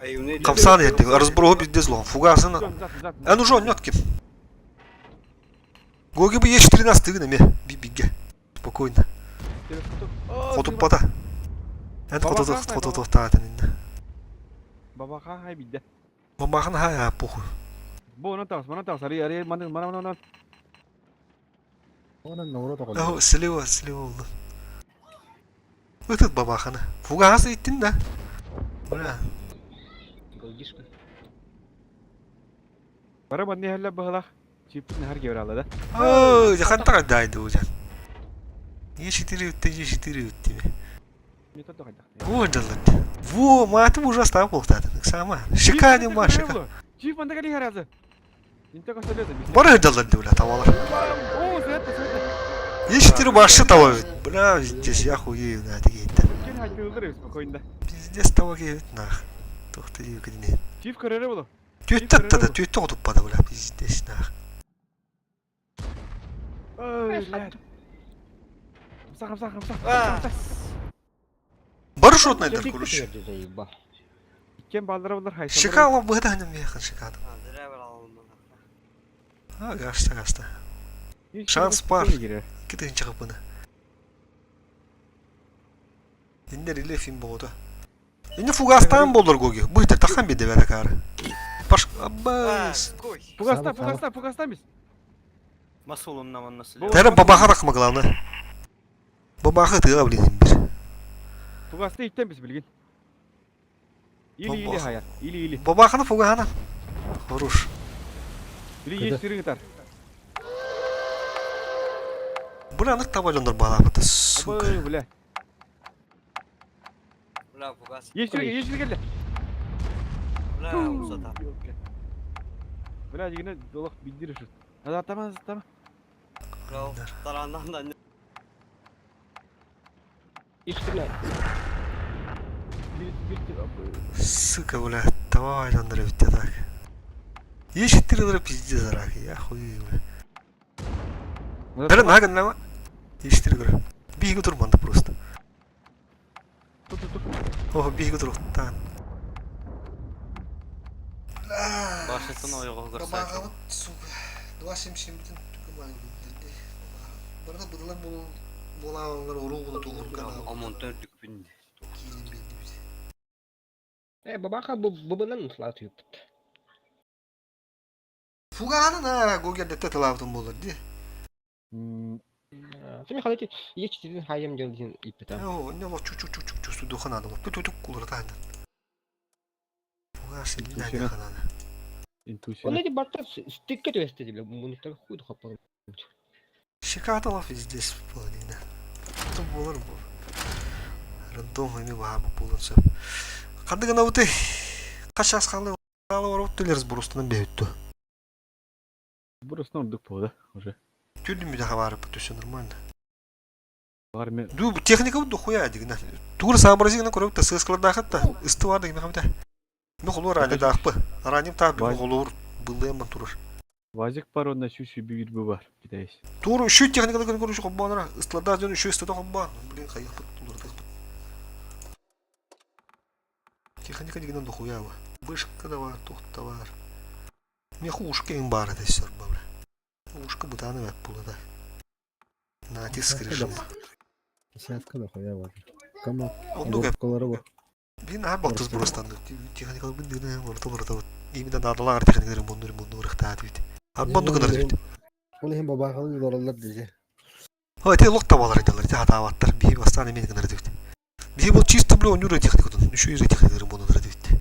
Айымны Kapsan ettik. Разброго bizde zlon. Fugasını. Низат. А ну жон, нёткин. Гоги бы есть 13 тыгна ме. Бибиге. Спокойно. Хотуп пата. Энд хотуп таатын инде. Бабахан хай бидде. Бабахан хай похуй. Бона тас. Ари мана. Onun nuru da Ау, слева oldu. Ötüt babakana. Fugası ittin de. Бля. Голдишка. Бара банни хәллә баһалах. Чип нәһәр гәвер алды да. Ой, jahan tagaydaydı hocam. Ешитири үтті ме. Не тот дагайда. Ождалды. Во, матым уже остав болтады. Сама. Шикани ма, шика. Чип банда гали харазы. Инте касталды. Бары ождалды, бля, tavalar. О, свет. Ешитири başı tava. Бля, здесь я хуею, на дегейді. Кен хәл кылдыр спокойно. Пиздец тава кейт, нах. Тоқты ей кедіне. Чип көрәре булу. Түйттәтті да, түйтті құтыппады, бля, пиздец, нах. Ой, ләд. Хамса. Бары шотнайдыр, короче. Заеба. Кен балдыра булар хайса. Шика ала быда ханым яқын шикады. Азыра бір алымын. А, гашта. Шанс бар. Кетен шығып бұны. Индер иле фильм болды. Инде фугастан болдыр Гоги. Бұйтыр таққан беді бәрі кары. Паш... Аббас. Кой. Пугаста бис. Масулун наман насыл. Тәрі бабаға рақымы қыланы. Бабаға тыға білген бір. Пугаста иттен бис билген. Или хая. Или. Бабағаны фугағаны. Хоруш. Или есть сыры гитар. Бұранық таба жондар бағапыды, сука. Абы, бля. Бля, пугас. Есть сыры geldi. Бля, усата. Бля, дегене долақ билдириш. Азаттама. Бля, тараннан да не. İşte Сука, бля, таба жондар өтті так. Ешіттірілері пиздец арақ, я хуй, бля. Бәрі нағын нама? Ешіттірі көрі. Бейгі тұрманды просто. О, бейгі тұрықтан. Башытын ойға көрсәді. сука. 2.77 бүтін түкі Бұрға бұдылар болағанлар ұру бұны тоғыр канал. Амонтör дүкпінде. Кейін бейді бізе. бабаха bu bundan ıslatıyor. Фуганы на гогерде теталавтын болар ди. Сами халати ечтидин хайям жолдин иппетам. О, не ло чу суду ханады. Тутук кулар тайны. Фугасы не Интуиция. ханады. Интуиция. Оледи барта стикке төстеди биле мунуктар хуйду хаппаган. Шикаталов здесь половина. Это болар бу. Рандом эми баба болонса. Кандай гана уты. Кашас калы орып төлерс бурустан бейтті. Бурастан ордук болды уже. Тюрдüm bir daha var bu все нормально. Бар мен Ду техника bu хуя дигна. Тур сообразигна көрөп та сыскаларда хатта. Исты бар дигна хамда. Ну холор али дақпы. Раним та бу холор булды ман тур. Вазик бар онда шүшү бүйүр бу бар. Китайс. Тур şu техникада көрүш коббанара. Истларда жөн şu истада коббан. Блин кайык булды так. Техника дигна да хуя ба. Вышка да бар, тухта бар. Мне хушка им бар да сер бар. Ушка бутаны вәп булды. На тиск решил. Десятка да хуя бар. Кама. Онду гәп Колары бар. Бин ар бактыз бурастан. Техникал бин дигне орта. Именно надалар техникаларын бунду рыхтаат бит. Аббанды гынар бит. Ол hem бабахалы доралар диже. Ой, те локта балар идалар, те хатаваттар, би бастан эмен гынар бит. Би бул чисто бло нюра техникадан, үчү ире техникаларын бунду бит.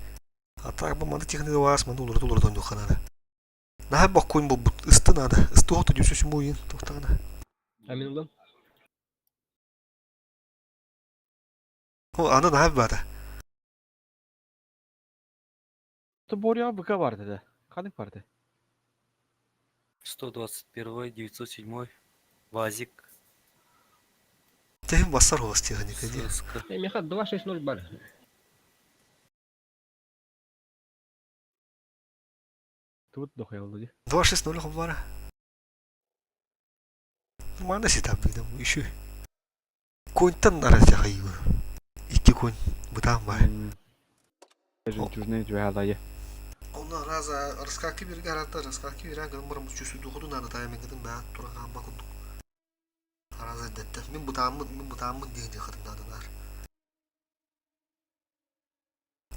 А так бу манда техника вас, манда улар доханада. На бак койн бу ысты надо. Ысты оту жүсү муйын токтагана. Амин улам. О, аны на бада. То Боря ВК бар dedi. Кадык барды. 121, 907, Вазик, Тем басар у вас техника ди. ССК. Меха 260 бар. Тут дохуя oldu ди. 260 хоббара. Манда сетап бидем иши. Койнтан наразя хайгы. Икки койн бутам бар. Жужне жуалайы. Оны раза раскаки бир гарата, раскаки бир гамбарым чүсү духуду наны таймегдин ба турган бакын. Раза детте. Мен бутаммын дейди хатынадылар.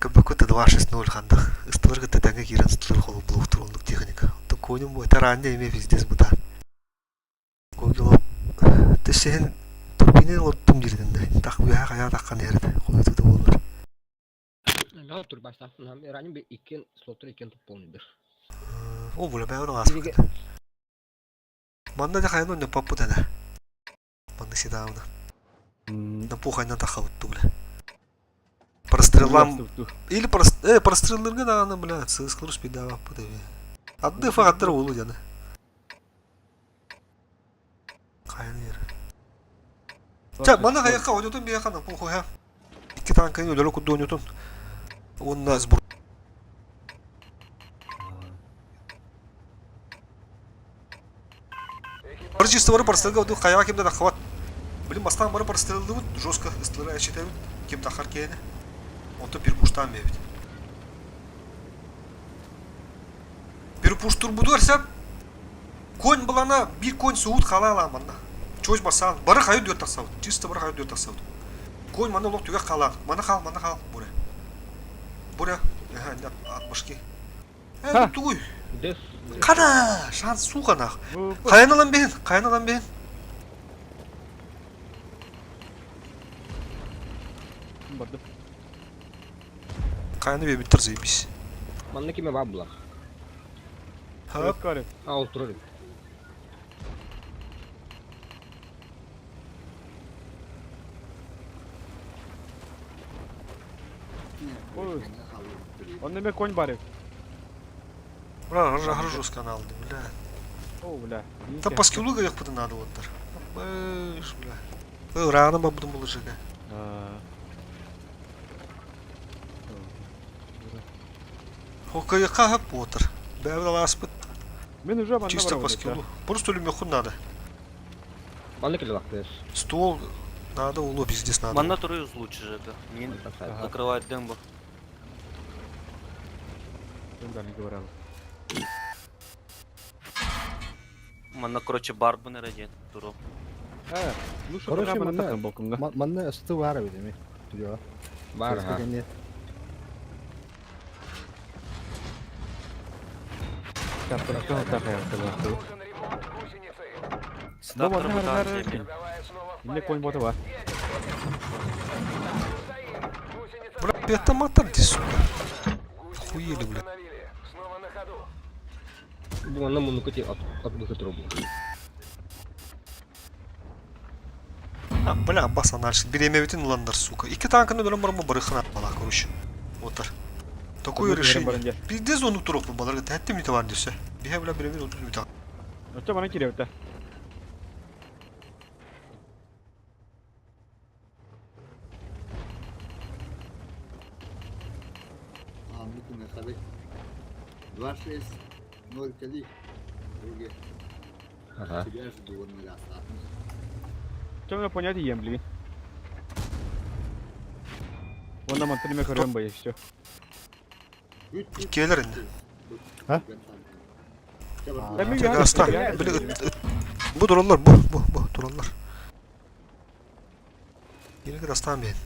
Кабакута 260 ханда. Истларга тетанга кирен стылыр холу блок турундук техника. То конум бу это ранде эме виздес бута. Когило. Тесен турбинен оттум жирден. Так буя кая таккан жерде. Койтуду болор. Меха тур баштафтын хам раним бе икен слоттор икен топ болнудыр. О буле бәвен асык. Манда да кайдан не паппу да. Манда седавна. На пухайна тахавыт тугле. Прострелам или простреллерге даганы бля, сыскылыр спидава подеви. Адды фагаттыр болу жана. Кайын ер. Ча, мана каяққа ойнотун бияқана пухуя. Икки танкайын өлөлө кудду ойнотун. Онна сбор. Бір чисто бары прострелга өту қаяға кемді нақыват. Блин, бастан бары прострелді бұд, жестко ыстылары әшеті бұд, кем тақар кейені. Онты перпуштан бе бұд. Перпуштур бұды өрсеп, конь бұлана, бір конь суыт қала аламанна. Чөз басан, бары қайы дөт тақсауд, чисто бары қайы дөт тақсауд. Конь мана лоқ түге қала, мана қал, бұре. Бұре, атбашки. Туй. Деф. Қана, шанс су қана. Қайын алам бен. Барды. Қайыны бе біттір зейбіз. Манна киме бар булак. Хап. Кары. Ал турар. Ой. Он неме конь бар. Бра, жахржус канал, бля. О, бля. Та по скиллу гаяқ бұды надо оттар. Бэш, бля. Раны ба бұдым бұлы жеге. Хокаяққа хап отыр. Бәвіл алас бұд. Мен уже банда Чисто бар. по скиллу. Просто өлім еқын надо. Манна келе вакыт. Стол надо, уло бизнес надо. Манна туры лучше же, не закрывать дембо. Да, не говорил. Манна, короче, барбы не ради туру. Ну что, Короче, треба на манна- таком балконга. Манна ысты бар бит эми. Туга. Бар ха. Çapkınlıkta hatta hayatta bastı. Bu Сюда bana her пробудал her тебе. Yine coin botu var. Бля, автоматтар дей, сука. Охуели, бля. Bu ondan bunu kötü at götürüyor bu. Ha, бля, басан альшик. Береме bütün ulanlar, сука. İki tankını dönüm barımı barıkhına atmalar, короче. Отыр. Такое Öbür yerin решение. barınca. Bizde zonu turuq bu balarga. Təhəttim nite var dese. Bihe bile birebir 30 nite. Öte bana giriyor öte. Ahmet'in mesela 26 0 кали. Друге. Ага. Тебя же было нуля остаток. Çömle понять yiyem bilgin. Onda mantığını koruyorum bu işte. İkiyeler indi. Ha? Ben bir Tega bir aslan. hadi. Bile bu dururlar, bu dururlar. Yine kadar aslan beyin.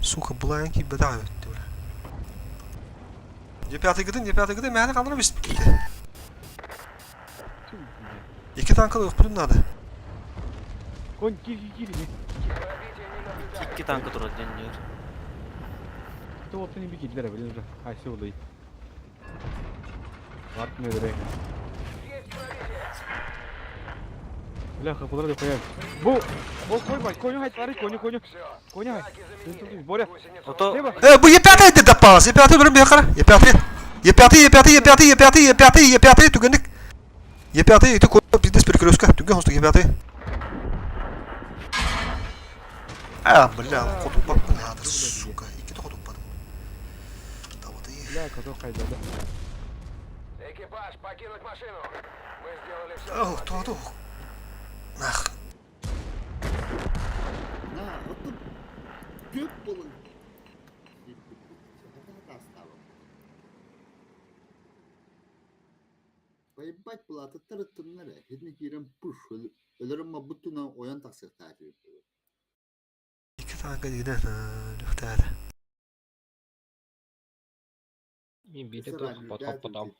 Сука, была yanki bedava öttü öyle. Cephe gidin, mehane kaldırım ismi gitti. İki tankı yok, bunun adı. Kon gir. İki tankı durur deniyor. İşte o senin bir gidilere bilir. Hayse olayı. Var mı öyle? Bля, kapıları da koyar. Bu koyma, koyun hayt var, koyun. Koyun hayt. Dur, Боря. Ото Ne bak? Bu Е5 de dapaz. Е5 durun bir yakara. Е5 tükendik. Е5 iti koy bizdes bir kiloska. Tüken hostu Е5. Bля, koduk bakma ne adı suka. İki de koduk bakma. Tavada iyi. Bля, kazok kaydadı. Oh, tuğdu. Ah. На, вот тут бег было. Поебать было от этого туннеля. Хидни кирем пуш. Ölürüm ma butuna oyan taksir tarihi. İki tanka giden. Lüftade. Мен бейді көп подход потом.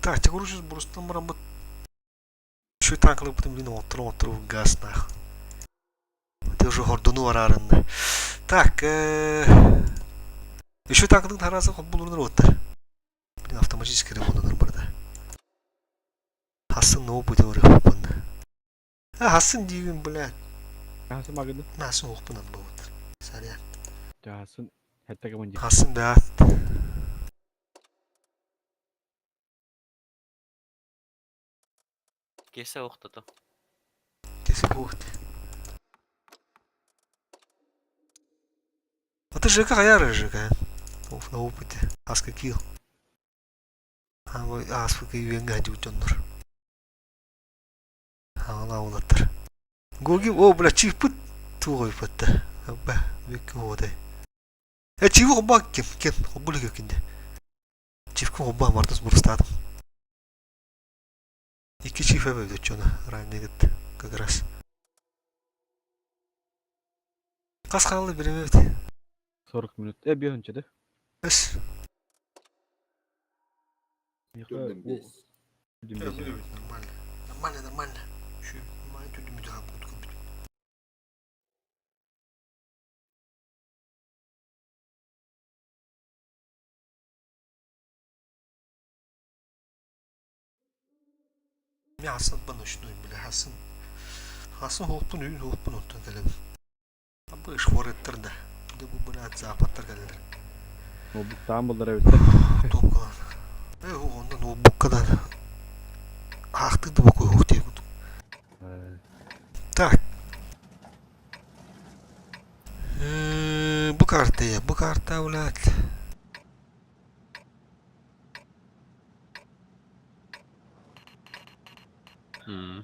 Так, тебе говорю, сейчас просто там работать. Еще и танк потом блин, отру газ нах. Ты уже гордону арарында. Так, еще танкның таразы ход булурнар оттар. Блин, автоматический ремонтlar burada. Hasan ne опыты var хоппанда. Hasan дигин, блядь. Hasın magıdı. Hasan хоппынан бауыт. Саря. Hasın hatta kamanca. Hasan бәят. кесе оқтады. Кесі бауыт. Это ЖК қаяр ЖК. На опыте. Аска кил. Аспыка үйенге әді өтендір. Аңла олаттыр. Гоги, о, бля, чипы туғой патты. Бә, бекке оғыдай. Чипы қоба кен, қобылы көкінде. Чипкі қоба мардыз бұрыстадым. İki çift ev ödedi onu. Rayne gitti. Как раз. Kaç kaldı birim evde? 40 minut. Bir önce de. Bes. Gördüm biz. Нормально. Şu mani tüdüm bir daha bulduk. Ya Hasan bana şunu bile Hasan hopun ottan gelen. Bu iş var ettirdi. Bir de bu böyle zafatlar geldi. O bu İstanbul'da evet. Top kadar. Ondan o bu kadar. Haktı da bakıyor diye. Так. Bu karta ulat. А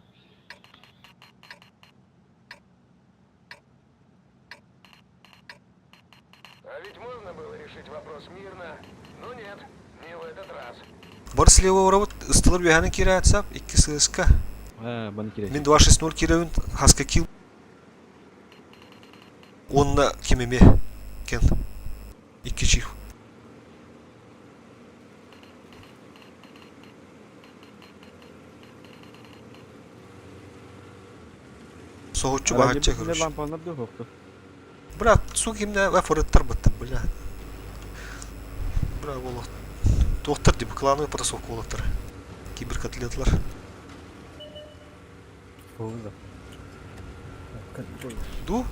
ведь можно было решить вопрос мирно, но нет, не в этот раз. Barı silahı uğravat ıstılır bir hanı kira atsap. İki sığıska. Bana kirek. Min 260 kira haska kill. Кемеме. Кен. 2 чих. Соғытчы бағатча көріш. Лампалар да хоқты. Брат, су кемде вафореттар баттым, бля. Бра, болу. Тоқтыр деп, клановый просовка болуқтыр. Киберкотлетлар. Фугда. Ду?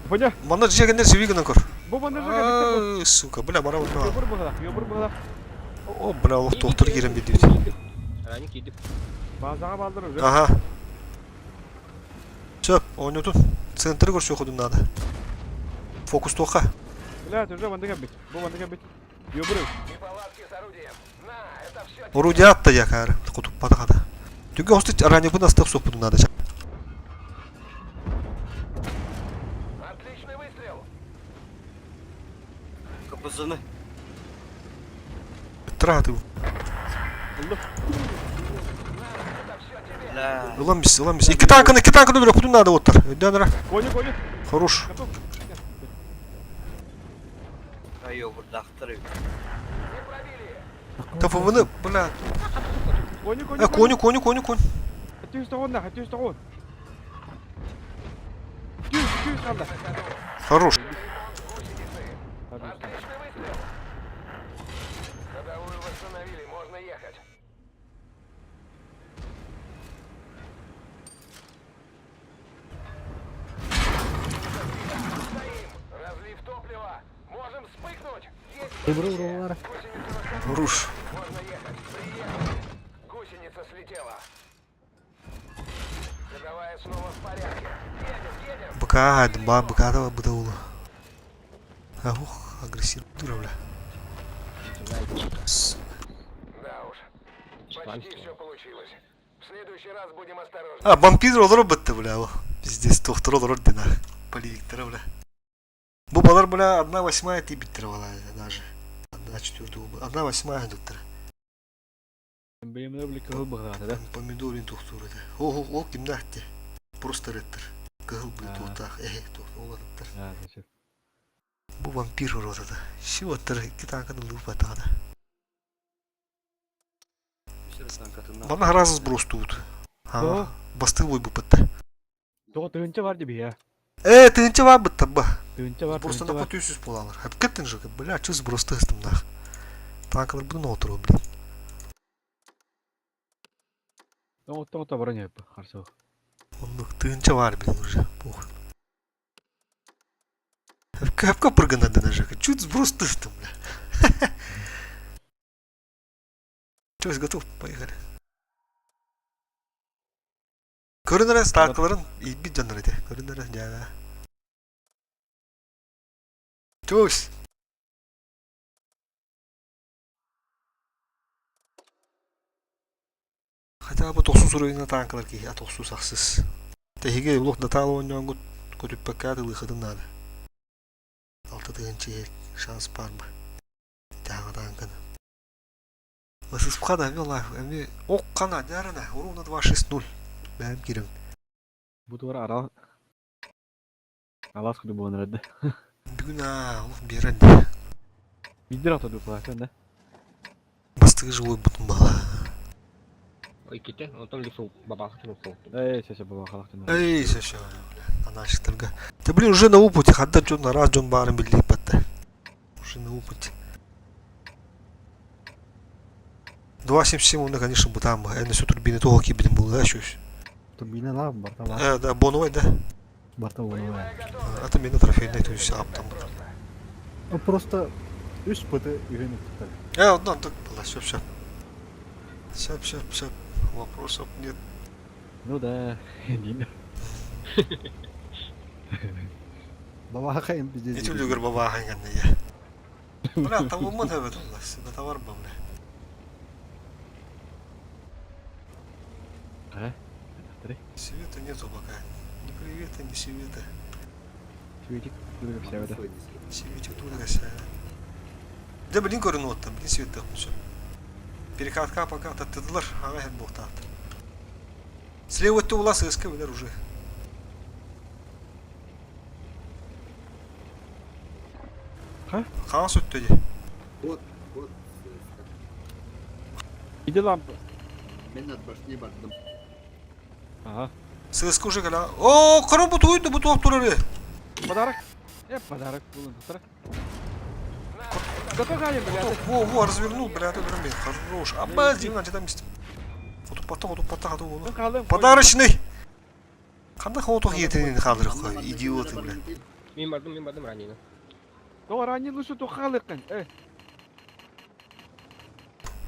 Поня, Мана жегендер жевигінен көр. бұл банда жеге Ай, сука, бля, мара бұрна. Йобыр бұғыда. О, бля, олық тоқтыр керем бе дейді. Ранник едіп. Базаға балдыры жүр. Ага. Сөп, ойнатын. Центрі көрсе оқыдың надо. Фокус тоқа. Бля, ты же банда кәббет. Бұл банда кәббет. Йобыры. Неполадки с орудием. На, это все. Орудия атта я кәрі. Құтып падағада. Түнге осты ранее бұна стық соқ бұдың надо. Отличный выстрел. КПЗны. Тұрады. Бля. Уламбис. Екі танканы бөлі құдың надо оттыр. Өйден Кони. Хорош. Айо, бұрдақтыры. Не пробили. ТФВны, бля. Конь. Хаттюс тағон. Тюс қалда. Хорош. Отличный выстрел. Ходовую восстановили, можно ехать. Стоим. Разлив топлива. Можем вспыхнуть. Есть. Выбрал. Хорош. Можно ехать. Приехали. Гусеница слетела. Ходовая снова в порядке. Едем. Быкада бұда олы. Ах, агрессивный дура, бля. Да уж. Почти все получилось. В следующий раз будем осторожны. А, вампир олар бітті, бля. Пиздец, тоқтыр олар дина. Поливиктері, бля. Бұл балар, бля, 1/8 ти биттері бала, даже. 1/4, 1/8 доктор. Бейімді білі кығыл бұғырады, да? Помидорин тоқтыр еді. Ол кімді әтті? Просто реттір. Кығыл бұл тоқтақ, тоқтыр, ол адыптыр. Бұл вампир олар еді. Ши оттыр, 2 танканы лып атады. Бана разыз просто ұд. Бастыл бой бұл бітті. Тоғы тығынча бар деп, я. Тығынча бар бітті, ба. Тығынча бар. Просто на потюсіз болалар. Әп кеттін жүгі, бля, чыз просто ұстымдақ. Танкалар бұдың отыру, блин. Оңытта баран еп, қарсы. Ондық тығынча бар, блин, уже. Әп капырғын адына жүгі, чыз просто ұстым, бля. Чөз, готов, поехали. Көрінері стартыларын ебит жандар еді. Көрінері жаңа. Чөз. Хотя бы 90 уровень танкалар кей, а 90 сақсыз. Тәхеге ұлық даталы ойнауын көтіп бәккады лықыдың нады. 6 тығынчы шанс бар ма? Тағы танканы. Васыз қада, әме оқ қана, дәріна, ровно 2-6-0. Бәм керім. Бұды бар аралас күді болын әрді. Бүгін ұлық берәнді. Бидер атады бұлақын, да? Бастығы жылой бұтын бала. Ой, кете, онтан лифу бабаха кину фу. Сәші бұға қалақтын. Сәші, анашықтырға. Ты, блин, уже на опыте, хадда чон на раз джон барын білдей бәтті. Уже на опыте. 2.77 оны, конечно, бұтан ба. Әні сө турбины тоға кебедім бұл, да, шөш? Турбина на борта бар. Да, боновай, да. Борта боновая. Это мені трофейный, то есть аптам. Ну просто 3 пыты үйреніп тұтар. Одна так была, шап. Шап. Вопросов нет. Ну да, деймін. Бабаға қайын бізде. Не тюлю гөр бабаға гәнне, я. Бля, того мын әбет олла, сіда товар ба, бля. Света нету пока. Ни привета, ни света. Светик, күлі көпсі да. Светик тут гася. Да, блин, көрін отты, блин, свет тақпын. Перекатқа пока таттыдылар, ағай әт боқтақты. Слева от ула ССК билер уже. Ha? Kaan söktü dedi. Вот, вот, ССК. Иди лампа. Мен отбашни бардым. Ага. ССК уже гала. О, кара bu tuydu bu doktorları. Подарок. Подарок был. Готов гаем, блядь. Во, развернул, блядь, это блин, хорош. Обалдеть, надо там есть. Фотопата, ходу Ну, onu. kaldım. Подарочный. Қандай қолтық етінен қалдырық қой, идиоты, бля. Мен бардым ранее. То ранее лучше то халыкын.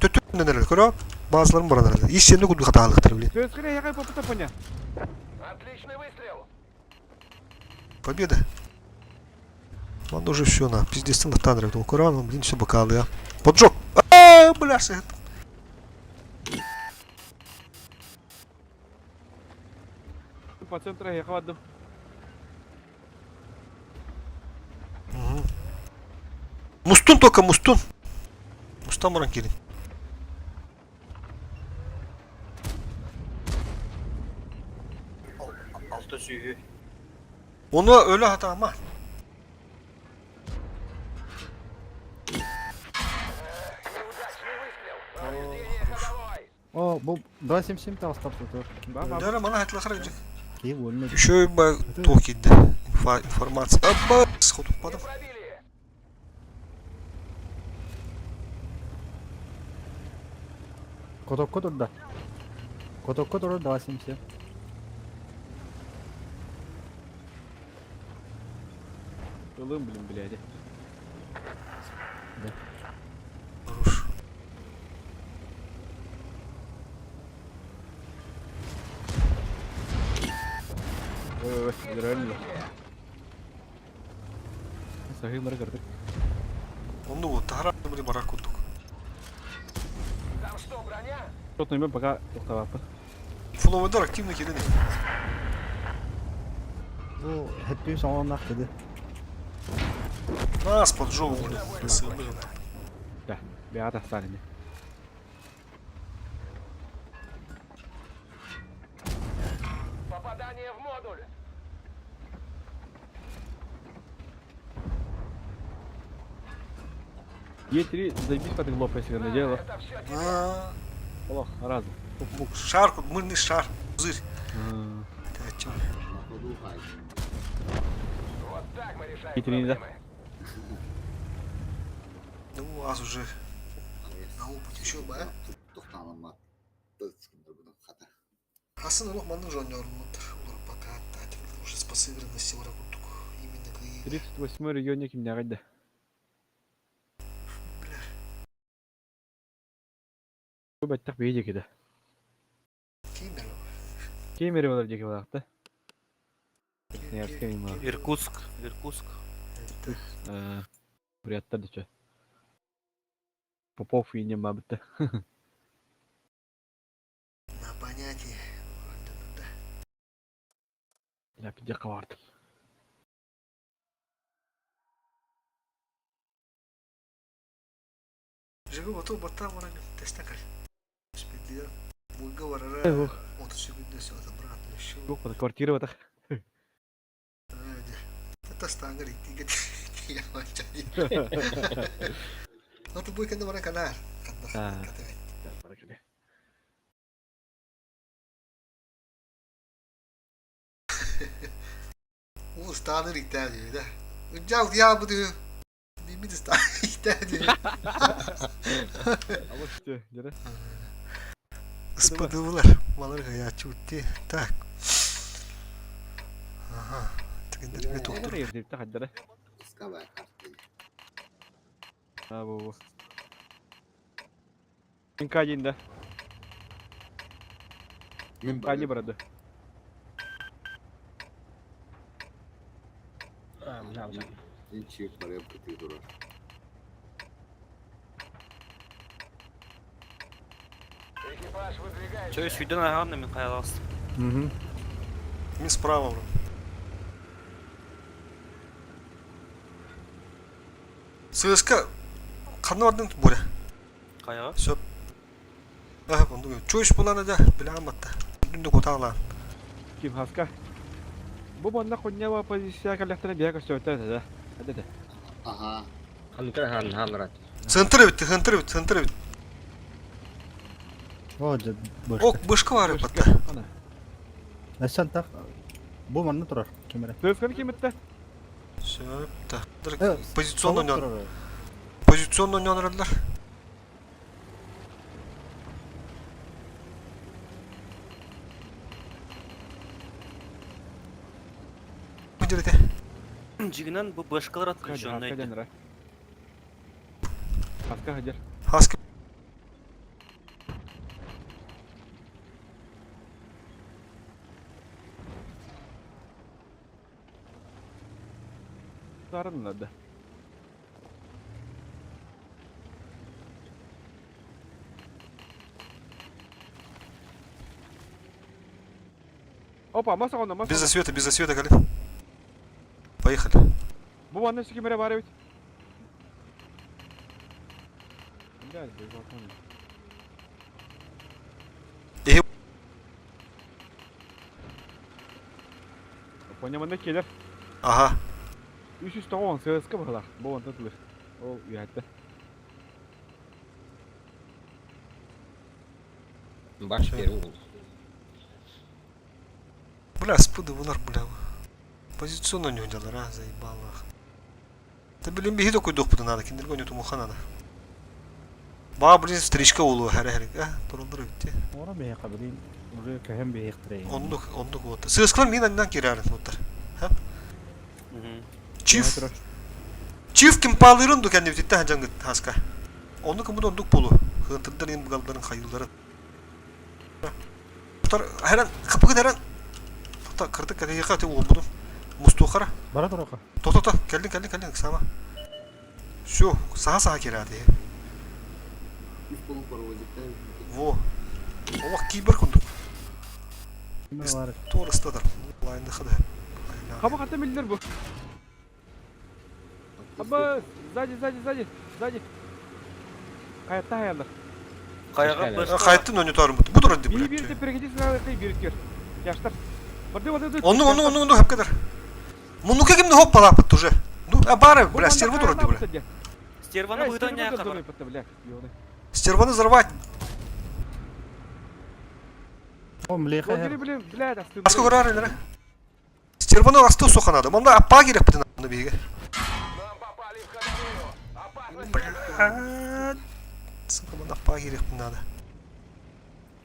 Төттүнен әрі, көрі? Bazıların баран әрі. Ешсенді күлді қатағылықтыр, бля. Сөзгіре яғай попыта поня. Отличный выстрел. Победа. Ладно, уже все, на. Пиздец, на танрик, думал, Коран, блин, все бокалы, а. Поджог! Бля, шеет. По центру я хвату. Мустун только, Мустун. Мустан баран келin. Altı süyü. Onu öyle hata ama. Неудачный выстрел. Повреждение головой. О, бұл 277 та остап тұр. Дәрі мана айтылы қарайcak. Кейіп өлмеді. Еще бы ток иди. Информация. Абба, сходу падам. Пробили. Котокко тұрды. Котокко тұрды 277. Ölüm bilim bileydi. Хорош. Ой, реально. Сахилары кырдык. Onu bu tahra böyle barak kutuk. Там что, броня? Что-то имя пока тоқтаваппын. Фловедар активно келin. Бұл хетпен соңынан деді. Нас поджог, бля. Да, беата станеме. Попадание в модуль. Е3, заебись, как ты глупо себе надела. Это все тебе. Плохо, разом. Шар, мирный шар. Зырь. Тячу. На ходу хайп. Вот так мы решаем Хитрый, да? проблемы. Ну, аз уже на опыте еще бы, а? Тоқталама. Тыцкындыр бұдан қата. Асын олық мандың жонерін отыр. Олар пока оттатим. Уже с посыгранности вора кутук. Именно к 38 регионе ким нягайды. Көп айттық бейде кеді. Кемер. Кемері болар жеке балақты. Неярске мимо. Иркутск. Приятта дече. Попов и нема бітті. На понятие. Да. Я пиде қавардым. Живи вот тут, вот там, вора. Тестакаль. Спидер. Мульга Эх, вора. ух. Вот секунду все обратно еще. Жоқ, квартира батақ. Это стангарик. Я мачай. Ну ты будет когда вора канал. O stanır ihtiyacı da. Ucaz ya bu diyor. Bir de stanır ihtiyacı. А вот что, деда? Сподобалар. Маларга я чути. Так. Ага. Тегендерге тоқтыр. Қайда ердеп тақаддары? Искавая карта. А, во. Мен кадинда. Мен Кади барады. Мына жақ. Инчи барып кетті дұры. Экипаж выдвигается. Че, сүйден аяғанда мен қаяластым. Мен справа вру. ССК қаны бардың бұры. Қаяға? Сөп. Ага, бұнды көй. Чойш боланы да біле аматта. Dündük otağla. Kim haska? Bu bonna konya pozisiya kalyaktana biya köstörtler de. Hadi de. Aha. Hunter han. Hıntırı bitti, hıntırı bitti, hıntırı bitti. О, бошка. Ok, bışkı var ya batta. Ana. Näçän tak? Bu manna turar kemere. Dövkanı kim etti? Söp da. Evet, Pozisyon Soğuk oynayan. turar. Pozisyon oynayanlardılar. Müdür ete. Жигинен bu başkalar atıyor Hadi şu an haska neydi? denir. Haska hacer. Haskı. Sarınlar da. Опа, маса онда, маса. Без засвета, Галин. Поехали. Bu bana şu kemere bari bit. Gel bir bakalım. İyi. Поняманда келер. Aha. 310 сыска бахалар. Bu onda тулыр. Ол уятты. Баш первый. Бля, спуды вунар, бля. Позиционно oynuyorlar ha, заебало. Да блин, беги такой допуды надо, киндерго не тумуха надо. Баа блин, стричка улу, хәрі. Туралдыр өтті. Ora beye kabilin. Уже köhem beye iqtirey. Ондық отты. Сыскылан мен андан кері әрін оттар. Чиф. Чиф кім палырын ду кәнде бітетті ханжан хаска. Ондық кімді ондық болу. Хыntırдар ең бұғалдарын қайылдарын. Бұтар, әрін, қапығы дәрін. Кырдык кәде еқа өте ол бұдым. Мустуқара. Bara dur oqa. Тоқта, келдің, сама. Все, саға кері әрді. Üç kolun paravozikler. Во. Олақ кейбір күндік. Kemere var. Doğru ıstadır. Layında xıdı. Kabak atı mildir bu. Abba, sзади. Hayatta hayallar. Кайга başka. Қайттың өне тарым бұды. Бұдыр өнді Bir білі. de перегидись на кай биркер. Yaşlar. Барды. Onu hep kadar. Мұнука кемді хоп пала пыт уже. Ну, бары, бля, стерву дұры бля. Стерваны бұйдан не ақыр. Стерваны взорвать. O mlexa her. Блин, блядь, Асқа көрар елері. Стерваны асты соқан адам. Онда аппа керек бітін аны бейге. Нам попали в ходовую. Опасность. Блядь. Сука, мұнда аппа керек бітін надо.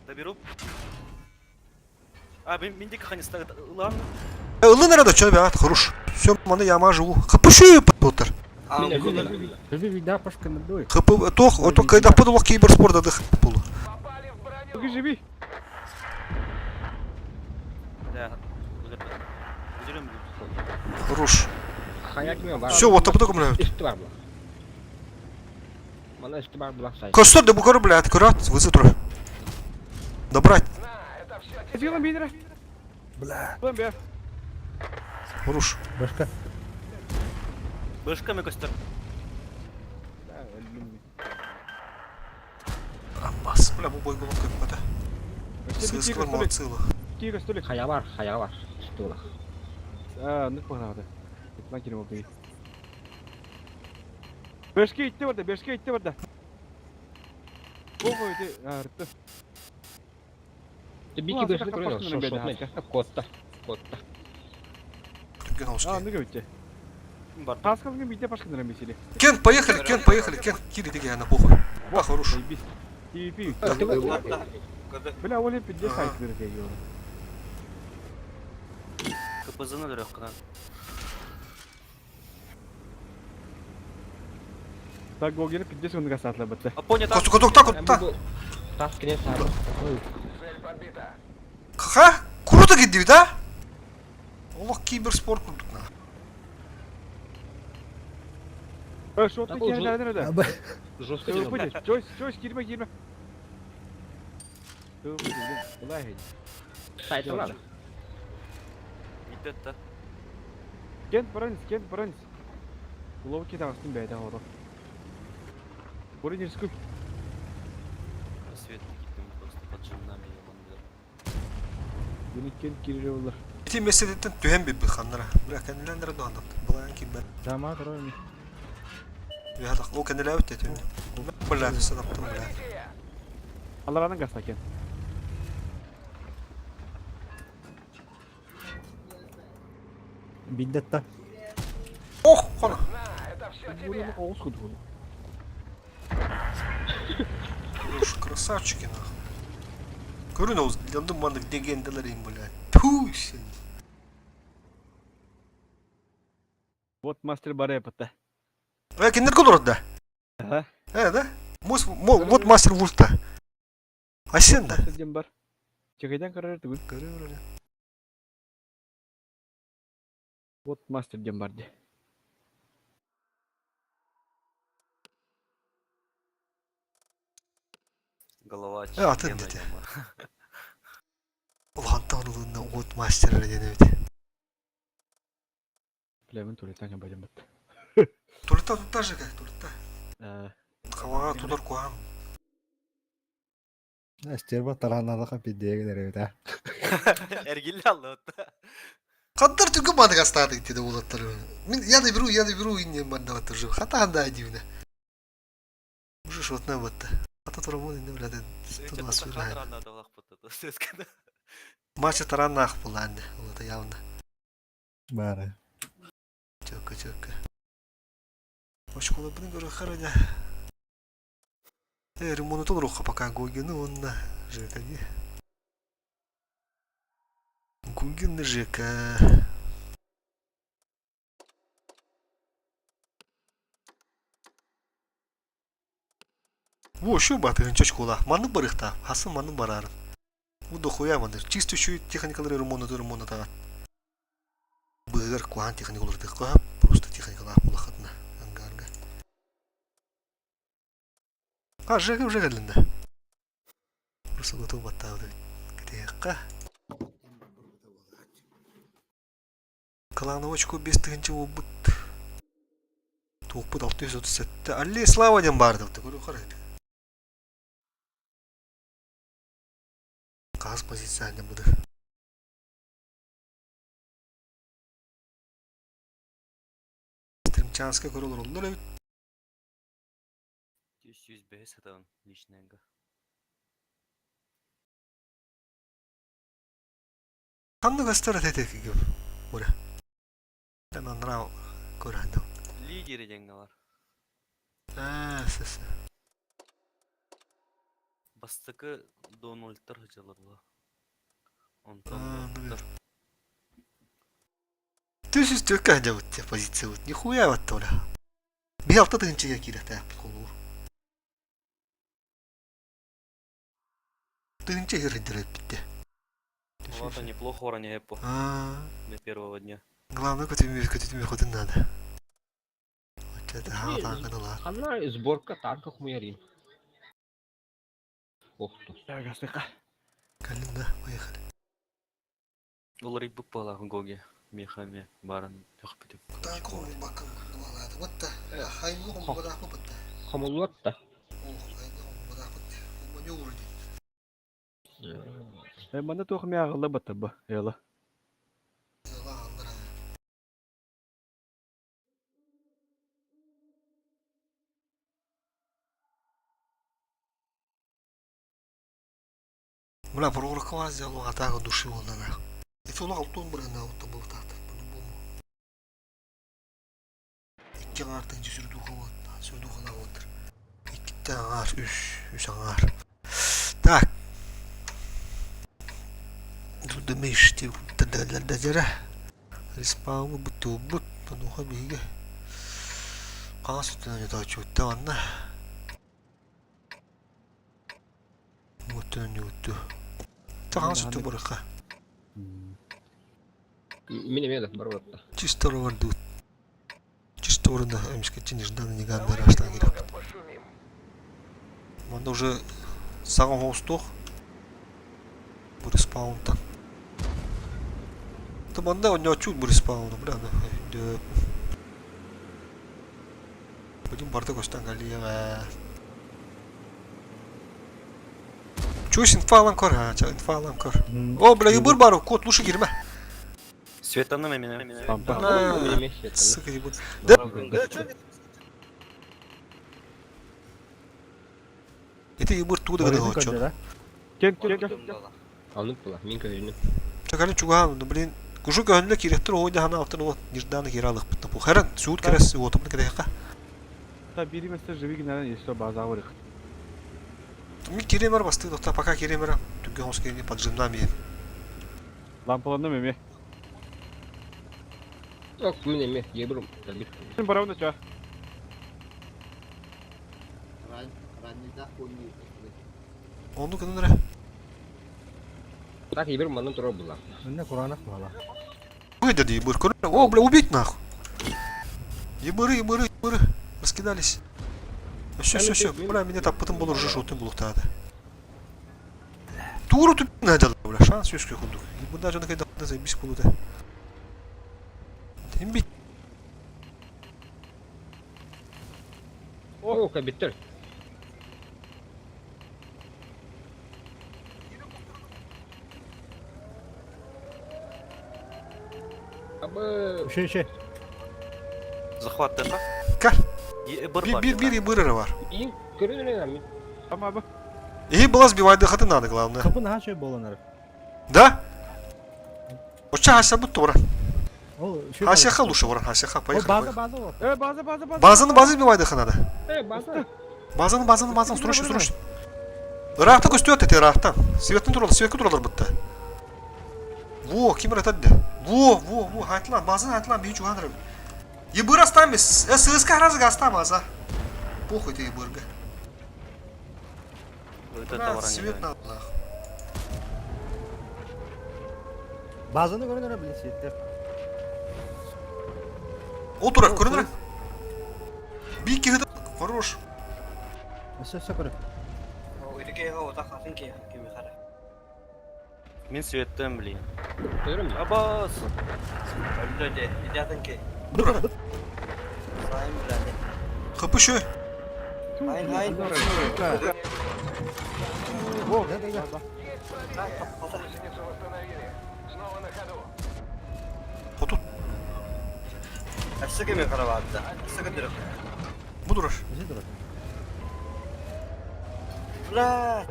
Доберу. А, мен де қане стагат. Ладно. Улы нәреді, чөй бәғат, құруш. Все, мұнда яма жуы. Қыпышы пыт отыр. Bizi vida paşkını doy. Қыпы, тоқ, отық қайда пыт олық кейбір спорда дық бұлы. Попали в броню. Живи. Да. Üzülüm. Құруш. Хаят мен бар. Все, отты бұды күмілі. Üstü var bu. Bana üstü var bu say. Көстер де бұл көрі, блядь, көрат, вызы тұры. Добрать. На, это все Сделаем бедра. Бля. Бомбе. Құруш. Başka. Башка ме костер. Амбас, бля, бұл бой болуп кетпеді. Сыскылар молодцылы. Тига столик. Хая var. Üstü var. Нык бағады. Lan келем oldu. Бешке итте барда. Ого, иди, арты. Ты бики Ладно, gözünü как görüyor başkanın musun? bedi, Şortla. Kotta. Түрген ауыз Ne göbütte. Бар. Таскалгын бите пашкандырам бесели. Кен, поехали, кен. Кири деге, ана похуй. Ба, хорош. Заебись. PvP. Бля, оли 50 сайт береге yiyor. КПЗ-ны дөрек кына. Так гогені 50 минутка сатла бітті. А поня там. Котукта. Tas kine sarı. цель подбита. Ха? Круто гидди, да? Олақ киберспорт курдук на. Шотты Так, kendine nerede? Abi. Жестко Тövbe değil. pıcı. Joyce girme. Tövbe pıcı. Kolay hadi. Saytı var. Идет да. Кент баранец. Уловки тағыстың бәйді ғоды. Бұрын ерскі. Свет гибнем просто под джиннами ебаный. Yönetken kiri olur. Ити меселеттен түһен бит ханнара. Бирок кенелендер дондап. Булан ки бер. Зама тройми. Я так о кенеле өтте түн. Булат садаптым булат. Алларанын гастакен. Биндетта. Ох, кана. Это все Bunu тебе. oğuz kudu bunu. Уж красавчики нахуй. Көрүн оз, яндым мандык дегенделер им булат. Ту сен. Вот мастер баре пата. Кендер колорда. Ага. Да? Вот мастер Вульфта. А сен да? Мастер дем бар. Чекайдан карар түгүл. Көрүн. Вот мастер дем бар де. Голова атын члена деди. дема. Улантан улунда вот мастер дене бит. Плевин туритан жам бажам бат. Турта же как турта. Хавага тудор куам. Астерба таранада бидеге деревда. Эргилли алды. Каддар түгү мадык астады деди улаттар. Мен я да беру инне манда вот уже. Хата анда дивна. Уже шотна вот. Хата турамын инде билет. Тут вас вырай. Матча таранах буланды. Вот явно. Бара. Чөкө. Ошкола бун көрө харада. Ремонт толурук пока гогену онна жекаги. Гугин жека. Во, şu batırın çocuklar. Manı barıkta. Hasıl manı bararın. Bu da koyamadır. Чисто şu техникалары ремонт да. Быгыр куан техник оларды коп. Просто техникалар булахатна. Ангарга. Жека уже geldi. Просто готов баттады. Кытыякка. Каланы очко 5-тигинчи болбут. Тоқпут 637. Алли слава дем барды. Көрү карайды. Каз позицияны буду. Стримчанска көрөлөр олдор. 105 атан личныйга. Кандай гастар этек gibi. Ora. Hemen rav көрөндү. Лидери деньги бар. Сес. Бастыкы Дональдтар жылырлы. Ты же столько делать те позиции вот нихуя вот то ли. Бел то тынчы я кирете кулур. Тынчы гырдырып битти. Вот они плохо уроняют по до первого дня. Главное, котить ходить надо. Вот это так надо. Она сборка танков хуярин. Ох ты. Гастыка. Калинда, поехали. Олар ибук бала гоге мехами барын төхпүтүп. Так, он бакым ладно. Вот та. Хайну он бада попытта. Хамулуатта. О, хайну он бада попытта. Маневр. Манда тохми агылда бата ба. Яла. Бля, пророкова сделала атаку души он на. Это он алтон брена вот был так по-любому. İki kartın sürdü kavat. Sürdü kavat. İki tane üç anar. Так. Тут дымишь, да зера. Респаун бут, подуха биге. Касыт не так чуть-то анна. Вот он юту. Касыт бурка. Минимедов барватта. Чисто вардут. Чисто орында эмискечи нежданный неганда раштан керек. Пошумим. Мында уже саган оустук. Bu respawn'tan. Tamam da onu çut bu respawn'u bırak. Bugün barda kostan geliyor ve Чуешь, инфа алам кор, ha, инфа алам кор. О, бля, ебыр бар, кот, лучше girme. Светаны меня. Тамта. Неме светлана. Сука, ебут. Это ебыр туда гады Барыны хочет. көрдө да. Кен. Анып була. Мен көрүнүп. Чакали чуган, ну блин. Кужу гönlü kirehtir oyda hana altın o нежданный гералык бутта. Бу харан суут керес отумны кедека. Та бири месте живи гинен еще база вырык. Ми киремер басты, дота пока киремер. Түгөн оскени поджимнами. Лампаланды меме. Ок, мен эме, ебрум. Табир. Сен барауында ча. Раннida кону. Onu кыныры. Так, ебрум мандан тура була. Önüne Kur'an'a koyala. Выйди, ебыр, о, бля, убить нахуй. Ебыры. Раскидались. Все, бля, меня так потом было уже шутым было тогда. Туру тут надо, бля, шанс есть худу. Ебы даже на кайда заебись кулута. Имби. О, кабиттер. Абы. Şey. Захват это. Кар. Ебыр бар. Bir ебыры var. И көрүнүп ами. Ama abi. И была сбивать дыхаты надо, главное. Kapın ha şey bolanır. Да? Оча хася будто вора. O şey. Хасяха лучше вора, хасяха, O поехали. bazı o. База. Базаны сбивай дыханы надо. Базаны, срочно. Рахта көстөт эти рахта. Светке туралар бутта. Во, ким ратады. Во, хайтлан, базаны хайтлан бей чуганыр. Ебыр астамыз. Сыска разга астамаза. Похуй ты ебырга. Вот это Свет воронение. надо. Bazını görünür bilin seyitler. Отура, көрүнөр. Би киһи хорош. Все көрün. Үйрекей хау тахатын ке кеме қара. Мен светтен блин. Көрүм. Абас. Өлді идятын ке. Тура. Сайын біләді. Капы шö. Айын. О, да. Лестницу восстановили. Снова на ходу. Отут. Әсі кеме қара барды. Әсі кедіріп. Будураш. Bizi durun. Блядь.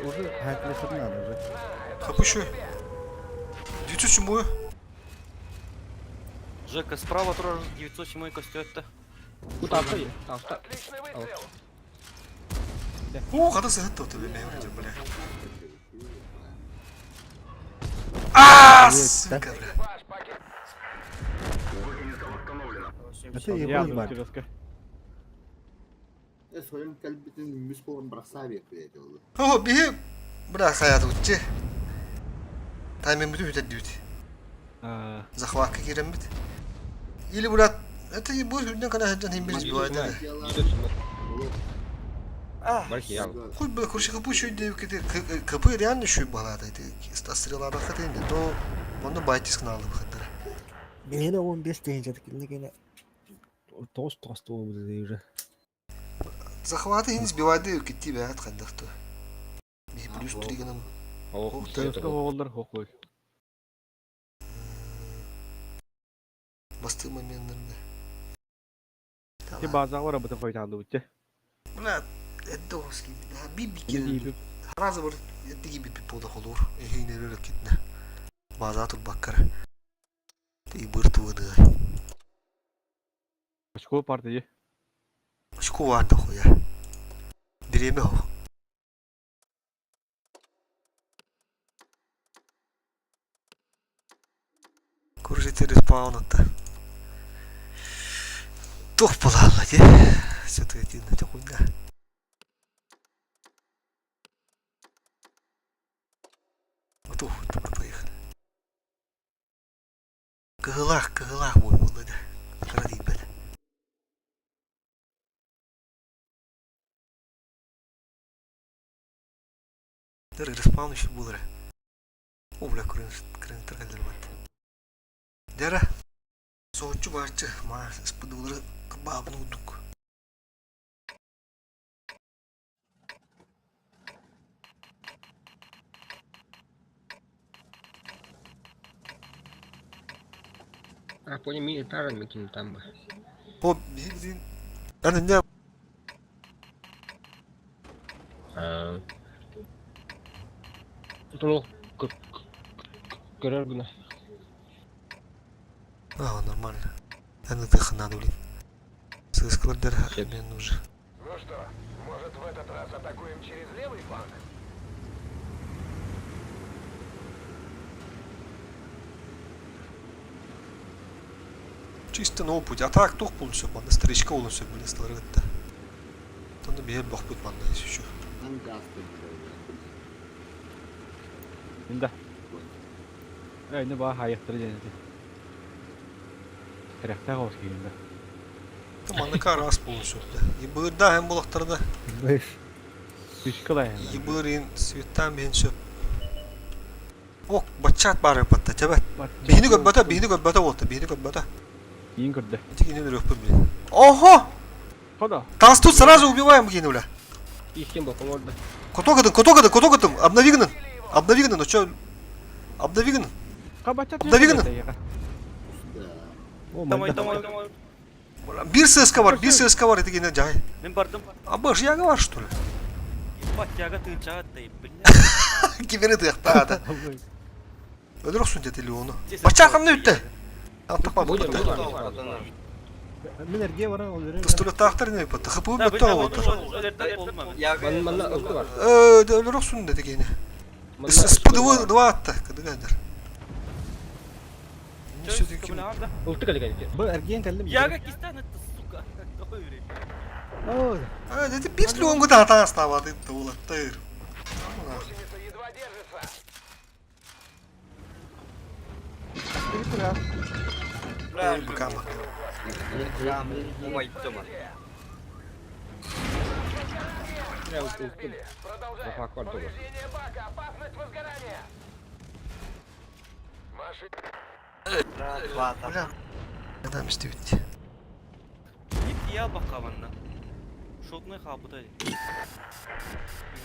Уже herkese надо. Капы шö. 907 бою. Жека, справа тоже 907 костёт-то. Bu tarafta. Tarafta. Отличный выстрел. О, када сыгытты вот тебе, бля. Сука, бля. Экипаж покинул. Это Я ебать бар. интересно. Soyun kalbitin müspon bıraksa bekliyordu. О, беги. Бля, хаятı uççı. Таймен бүтүп өтөт дүйт. Захватка кирем бит. Или, брат, это и будет людям, когда хаджан химбир сбивает. Барки я. Хуй бля, курши капы шөй деп кетер. Капы реально шөй балады. Стрелада хатен. То оны байтиск налды бахаттар. Beni 15 deyince gene tost oldu уже. Захваты хин сбивает кетти бәят кандакты. Би плюс 3 генем. О, Сырыска оғылдар хоқлой. Басты моменттерде. Те база вара бұты файтанды бұтте. Бля, это оски. Би Гиби. бикер. Разы бар. Это gibi bir poda olur. Ehine ketne. База тут баккар. Ты быртвыды. Ашко партии. Шко варта хуя. Дреме хо. Куржите респаунатта. Тох полала, де. Все-таки тинна тохуйна. Готов, поехали. Кыгылах мой болды. Кради бәлі. Дыр респаун еще был ре. О, бля, крын тіргәлдер бәді. Дәрі. Соғытчы барчы. Ма, спыдылыры кыбабын ұдық. А понял, ми таран митин там бы. О, bildiğin... Yani ne... Тулу көрөр гүнө. Нормально. Yani ты хана, блин. Сыскалар мен уже. Ну что, может в этот раз атакуем через левый фланг? Чисто новый путь. А так тух полностью, манда. Старичка полностью, блин, старый-то. Там на бегать бог будет, манда, если еще. Ben gasped Инда. Не ба хайяқтыры жәнеті. Тіряқта қауыз кейінді. Там манда карас полностью, да. И бырда, hem bulaktarda. Бэш. Түшкілай. И бырын, светтан бен söp. Ок, бачат бары патта, чабат. Бейни göbbata oldu, beyni göbbata. Кейін көрді. Эти гены рёхпы, блин. Ого! Қода? Тас тут сразу убиваем гены, бля. Истин боком орда. Котокадын, обнови гнын, ну чё? Обнови гнын. Қабачат Давигін. Tamam. Bir sıska var, эти гены жай. Мен бардым. А баш яга var, что ли? Батяга тынча аттай, бля. Кибері тыяқта, да. Өліріқсін деді оны. Бача қамны өтті. Будем, Мен эрге бара, ол бере. Пистолеттақтар не өпті, қыпы Да, өтті олды. Манна ылты бар. Өліріқсін деді гені. Спыдывы два атты, кыдыгайдар. Не сөйді кем? Ылты кали кали. Бу эрген келдим. Яга кистан это, сука. Ой. Деді bir лонгу да ата ставады, олаттыр. Гусеница едва держится. Быкама. Продолжаем. Зафакор тоже. Повреждение бака. Опасность возгорания. Машина. Adam işte bitti. Git ya bakamana. Şotnay kapıda.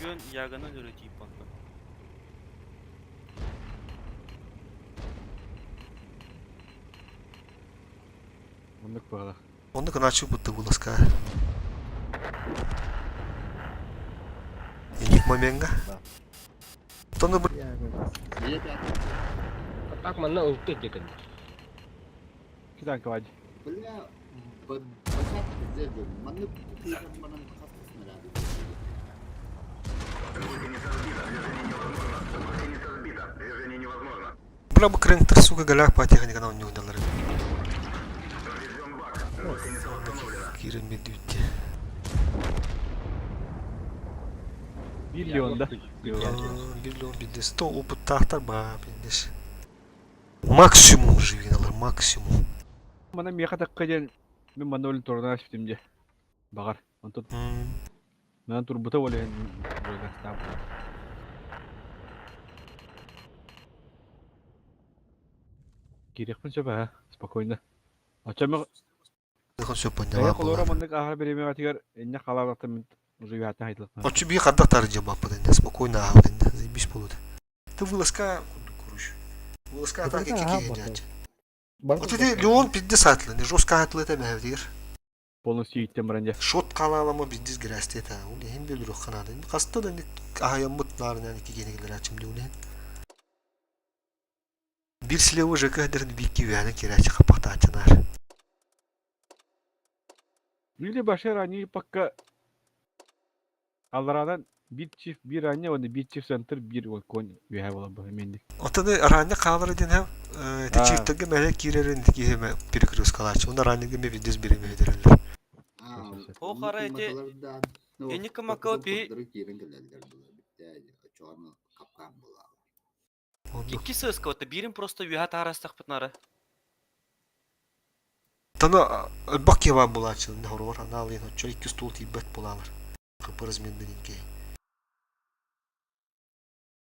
Bugün yagana göre tiyip baktım. Мұндық бағала. Onu kınaçı bıttı bu laska. Иник моменга. Тоны бір... Так манна ылты декен. Кидан кавади. Bля, бачат зедем. Манны кутыйган манан хастасына ради. Бля бы крэнктер, сука, галях по техника на унюх далары. Кирен медведь. Миллионда. Миллион бинде. 100 опыт тахтар ба биндеш. Максимум живиналар, максимум. Мана меха таққа ден мен мана өлі тұрына шіптімде. Бағар. Онтын мен тұрбыта олен. Керекпін сөпі, спокойно. Ачамы Дыхын сөп қая бандава қолора болар. мандық ағар береме қатығар әнне қалағатты мен уже үйәтіне айтылық. Очи би хадда тарджа бапа дende. Спокойно ага дende. Заебись полуд. Ты вылазка, короче. Вылазка так и кики. Вот эти Леон пидде сатлы. Не жестко атлы это мевдир. Полностью иттен баранде. Шот каналама биздис грасте это. Уле хем белдүрүк канады. Каста да не аямыт нарынан ики генегилер ачымды уле. Bir silahı жакадырын бикки вяны керачы капакта ачынар. Или башар они пока алрадан bir çift bir anne onu bir çift center bir kon üye ola bu hemendik. Отаны ранне калыр ден hem те чифтге мелек кирерин ки хем перекрыс калач. Онда ранне ме биздис биреме ведерлер. O kara eti enik makao bir iki sözke otu birin prosto üyat arastak pıtnara. Тана бакева була чын хорор аналын очо 2 стул тибет булалар. Капы разменденке.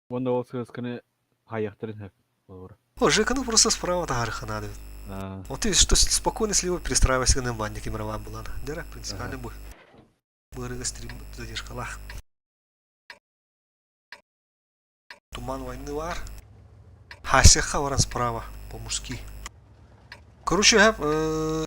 Onda o sözkünü hayyaktırın hep. Olur. О, Жекану просто справа тарыха надо. Вот ты что спокойно слева перестраивайся на банник и мрава была. Дера принципиально бой. Бырыга стрим задержка лах. Туман войны вар. Хасеха варан справа по-мужски. Короче, have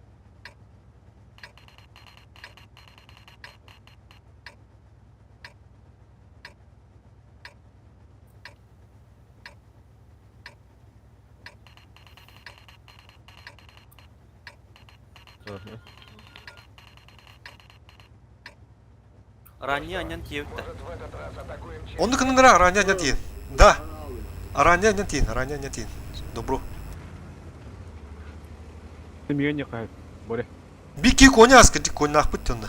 Ранее анен тиевді. Может, в этот раз атакуем через... Onu kınındıra aranya ne diyin? Da. Aranya ne diyin? Aranya ne diyin? Добро. Мен не қайып. Боре. Бики коня скажи, конь нах путь тонна.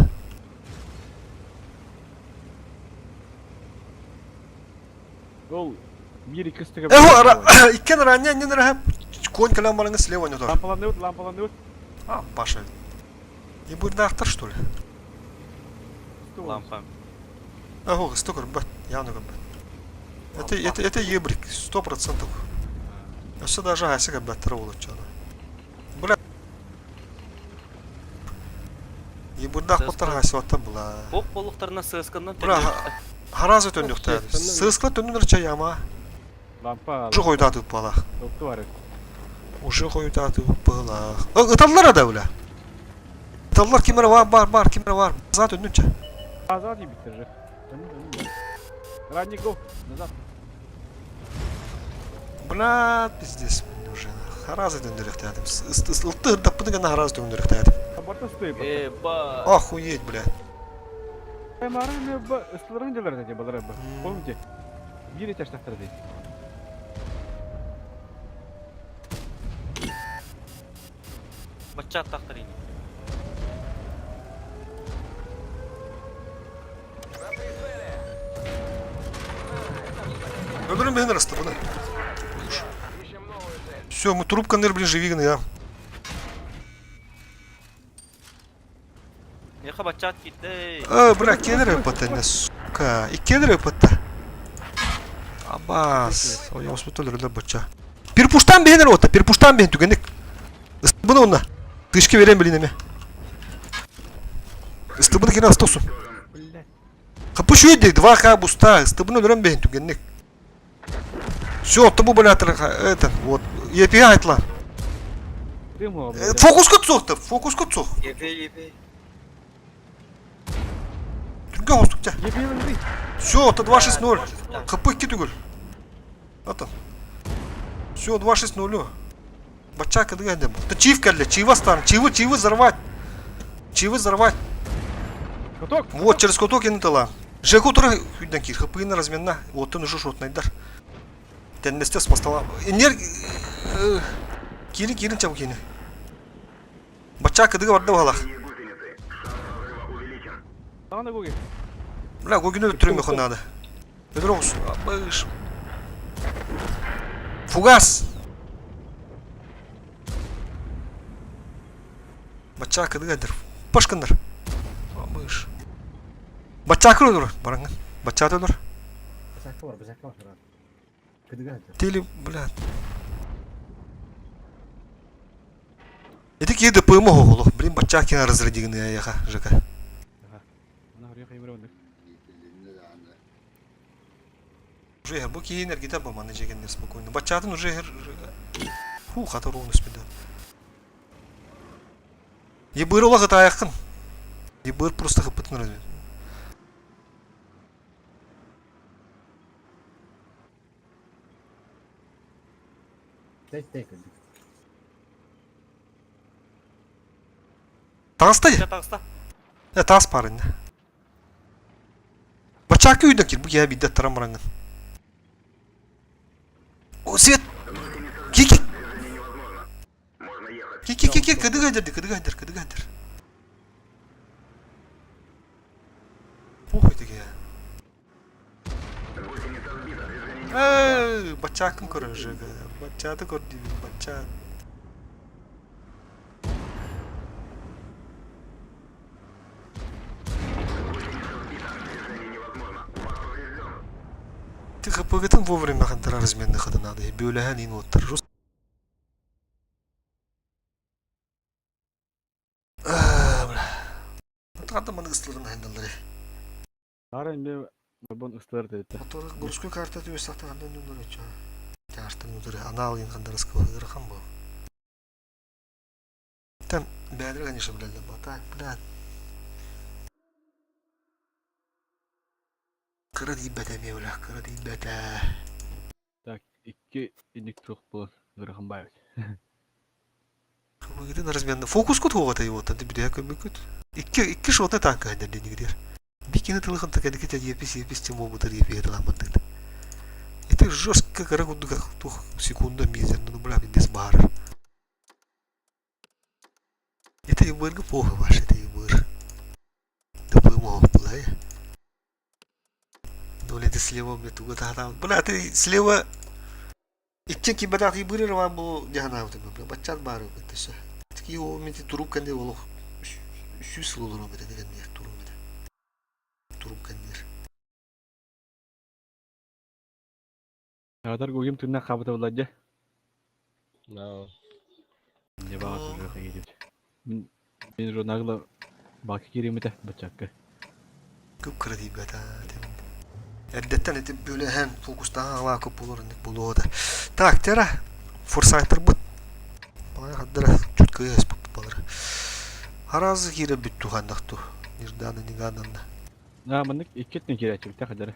Ол bir iki üstüge. Эхо, икен aranya ne нера? Конь калам балаңы слева не тор. Лампаланды өт. А, Паша. И будет доктор, что ли? Лампа. Ого, столько бат, явно бат. Это ебрик, 100%. А все даже ася как бат ролло чё. Бля. И будет да потарга сёта бла. Оқ болуқтарына сысканнан Бля, харазы төнүктө. Сыскла төнүнөр чаяма. Лампа. Уже койдаты палах. Тоқты бар. Уже койдаты палах. Ыталлар да бля. Ыталлар кимер бар, кимер бар. За төнүнчө. Назад и битер же. Ранний гол. Назад. Бля, пиздец уже. Харазы төнүрөк таадым. Ылтыр даппыны гана харазы төнүрөк таадым. Абарта стоит. Эба. Охуеть, бля. Марын ба ыстыларын жалар деді балар ба. Помните? Bir etaş taktır değil. Бачат тақтырын. Öldürün beni arasında bunu. Все, мы трубка, наверное, блин, живигна, я. Яха бачат кетті. Бля, кедр өпатта, не, сука. И кедр өпатта. Абас. Ой, я успел öldürdü бача. Перпуштан бейнер ота, перпуштан бейн түгенік. Истыбыны онна. Тышки верем, блин, эме. Истыбыны кені астосун. Капыш өйдек, 2К буста. Истыбыны öldürem бейн түгенік. Все, табу, бля, это, вот. Епиға айтла. Фокусқа түсоқты, фокусқа түсоқ. Епе. Түрге қостық, жа. Епеймен değil. Все, это 2-6-0. Капы ки түгіл. Ата. Все, 2-6-0. Бача кәдігі әдем. Ты чив кәлі, чива стан. Чивы взорвать. Чивы взорвать. Коток. Вот, через коток ені тала. Жеку тұры хүйден кир. Хыпыйны разменна. Оттын ұшы шотнайдар. Тәннесте смастала. Кирин чабы кені. Бача кәдігі барды бағалақ. Sana da Gogi. Бля, Гогины öldürüm yok надо. Öldür olsun. Абыш. Фугас. Бача кәдігі әдір. Пашкандар. Абыш. Бача кір öldür. Бараңын. Бача öldür. Бізәкі бар. Кідігі әді. Тели, бля. Эти киді пойму оғылу. Блин, бача кені разрядигіні аяға, жека. Ana oraya kayımıramadık. Уже егер, бұл кейін әргеті баманы жегендер спокойно. Бачатын уже егер... Фу, қатыр оғын үспеді. Ебір ола ғыта аяқын. Ебір просто ғыпытын разве. Тәй кідігі. Тағыста де? Тағыста. Тағыс парың. Бачакы үйден кер, бұл я бейді тарамыраңын. О, Свет! Ки! Кәдігі әдір. Похуй теге. Бачакын көрі жега. Бачаты көрді, бачат. Ты хапыгытын вовремя хантара разменный хода надо. И бюлехан ин оттар. Жуст. Отағанда маны ыстылырын хандалары. Сара мен бон ыстылар dedi. Отағында горской карта түйес сақтағанда нөндір өтчі. Тәңіртін өндірі. Ана алын қандар ысқы бағыр қан бұл. Бәдір, конечно, блядь, бата, блядь. Кыры дейіп бәтәме, блядь, кыры дейіп бәтә. Так, 2 иник тух бұл ғырған байыз. Көмегіден разменді. Фокус күт оғата еуоттан, деп біде көмек күт. Икки шотны танка айдан дені кедер. Бикені тылығын тәкәді кетер епес тем обытыр епе етіламындықты. Это жестко, кара күнді тух секунда мизер, ну, бля, бендес барыр. Это и быргы плохо ваш, это и быр. Да поймал, бля. Ну, это слева мне туго тахтам. Бля, ты слева... Икчен кибадах и бырыр вам был дяханау ты, бля, бачат бару, это все. Такие его менти туруп канде волох. Шүс лулуру бля, деген нер туруп бля. Туруп кандер. Адар көгем түріне қабыта болады. No. Не бағасы жоқ егет. Мен жонағылы бақы керемеді бачаққа. Көп кыра дейіп бәта. Әддеттен етіп бөлі ән фокустан ала көп болыр әндік болу ода. Так, тера. Форсайтер бұд. Балай қаддыра чүткі әс бұд балыр. Аразы кері бүтту қандақту. Нирданы, неғанында. На, мұндық еккеттен кері әчі бітті қадары.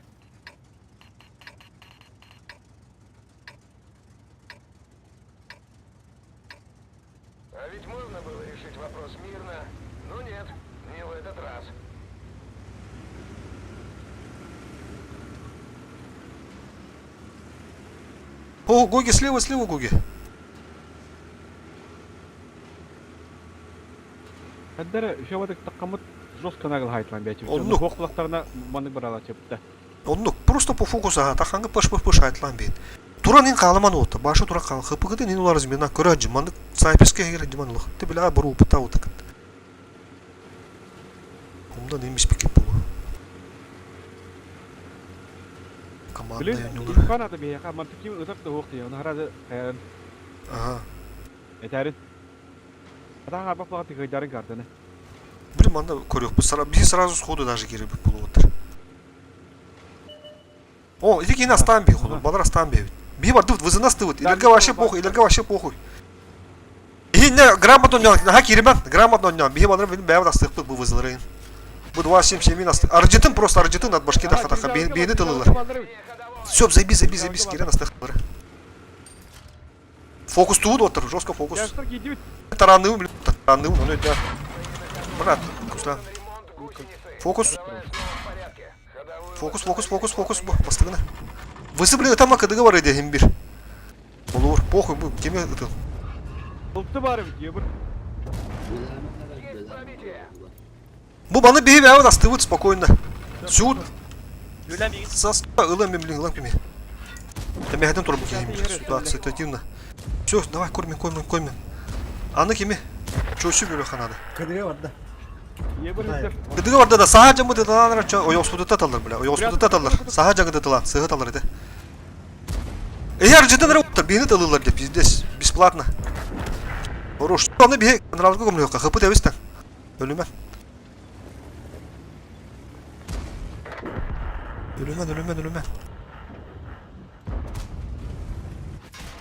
А ведь можно было решить вопрос мирно. Но нет, не в этот раз. О, Гоги, слева, Гоги. Қадары шабадық таққамыт жостқа нағыл хайтлан бәчі. Онлық. Хоқлықтарына маңдық бір ала чепті. Онлық, просто по фокусу таққанғы пыш айтылан бейін. Туран ен қалыман оты, башы тура қалын. Хыпығыды нен олар змена көрі аджыманды сайпеске егер аджыман олық. Ты біля бұру ұпыта отықын. Онда немес бекет болу. Команда Білін, еңілер. имқан аты бейеқа мантықим ұтақты оқты. Оны қарады қайрын. Ага. Әтәрін. Атаң арбақ бағыты қайдарын картаны. Білім анда көрек біз. Біз сразу сходу даже кері біп болу отыр. О, иди кейін астан бей, худу. Балар астан бей. Бей бар, дұвд, вызына стывыд. Илерге вообще похуй. И не, грамотно не, ага, киримен, грамотно не. Бей балар бейін бәйбіт астықпы бұл вызылырын. Бұл 27 астық. Аржетін от башкеда хатаха, бейіні тылылар. Все, заебись, кирен астықпылар. Фокус туыд отыр, жестко фокус. Ястар кейдебет. Тараннывым, блин, тараннывым, ну это... Брат, вкусно. Фокус. Фокус, бастығына. Высы, блин, там ақы договор еде, хем бір. Болуыр, похуй, бұл, кеме ұтыл. Ұлтты бары бит, ебір. Бұл баны бейіп әуін астывыд спокойно. Сюд. Люля бегит. Саска, ылам мен, блин, ылам кеме. Там я хотим турбу кеме, ситуация ситуативно. Все, давай, кормим. Аны кеме. Чөші бөлі қанады. Кыдыгы барда. Ебір еттер. Кыдыгы барда да саға жамы дедаланыр, ойоқсуды таталар, бля, ойоқсуды таталар. Саға жағы дедалан, сығы талар еді. Егер жетін әрі оптар, бейіні талылар деп, здесь, бесплатно. Оруш, оны бейі, нравызға көміліққа, қыпы дәвістен. Өлімен.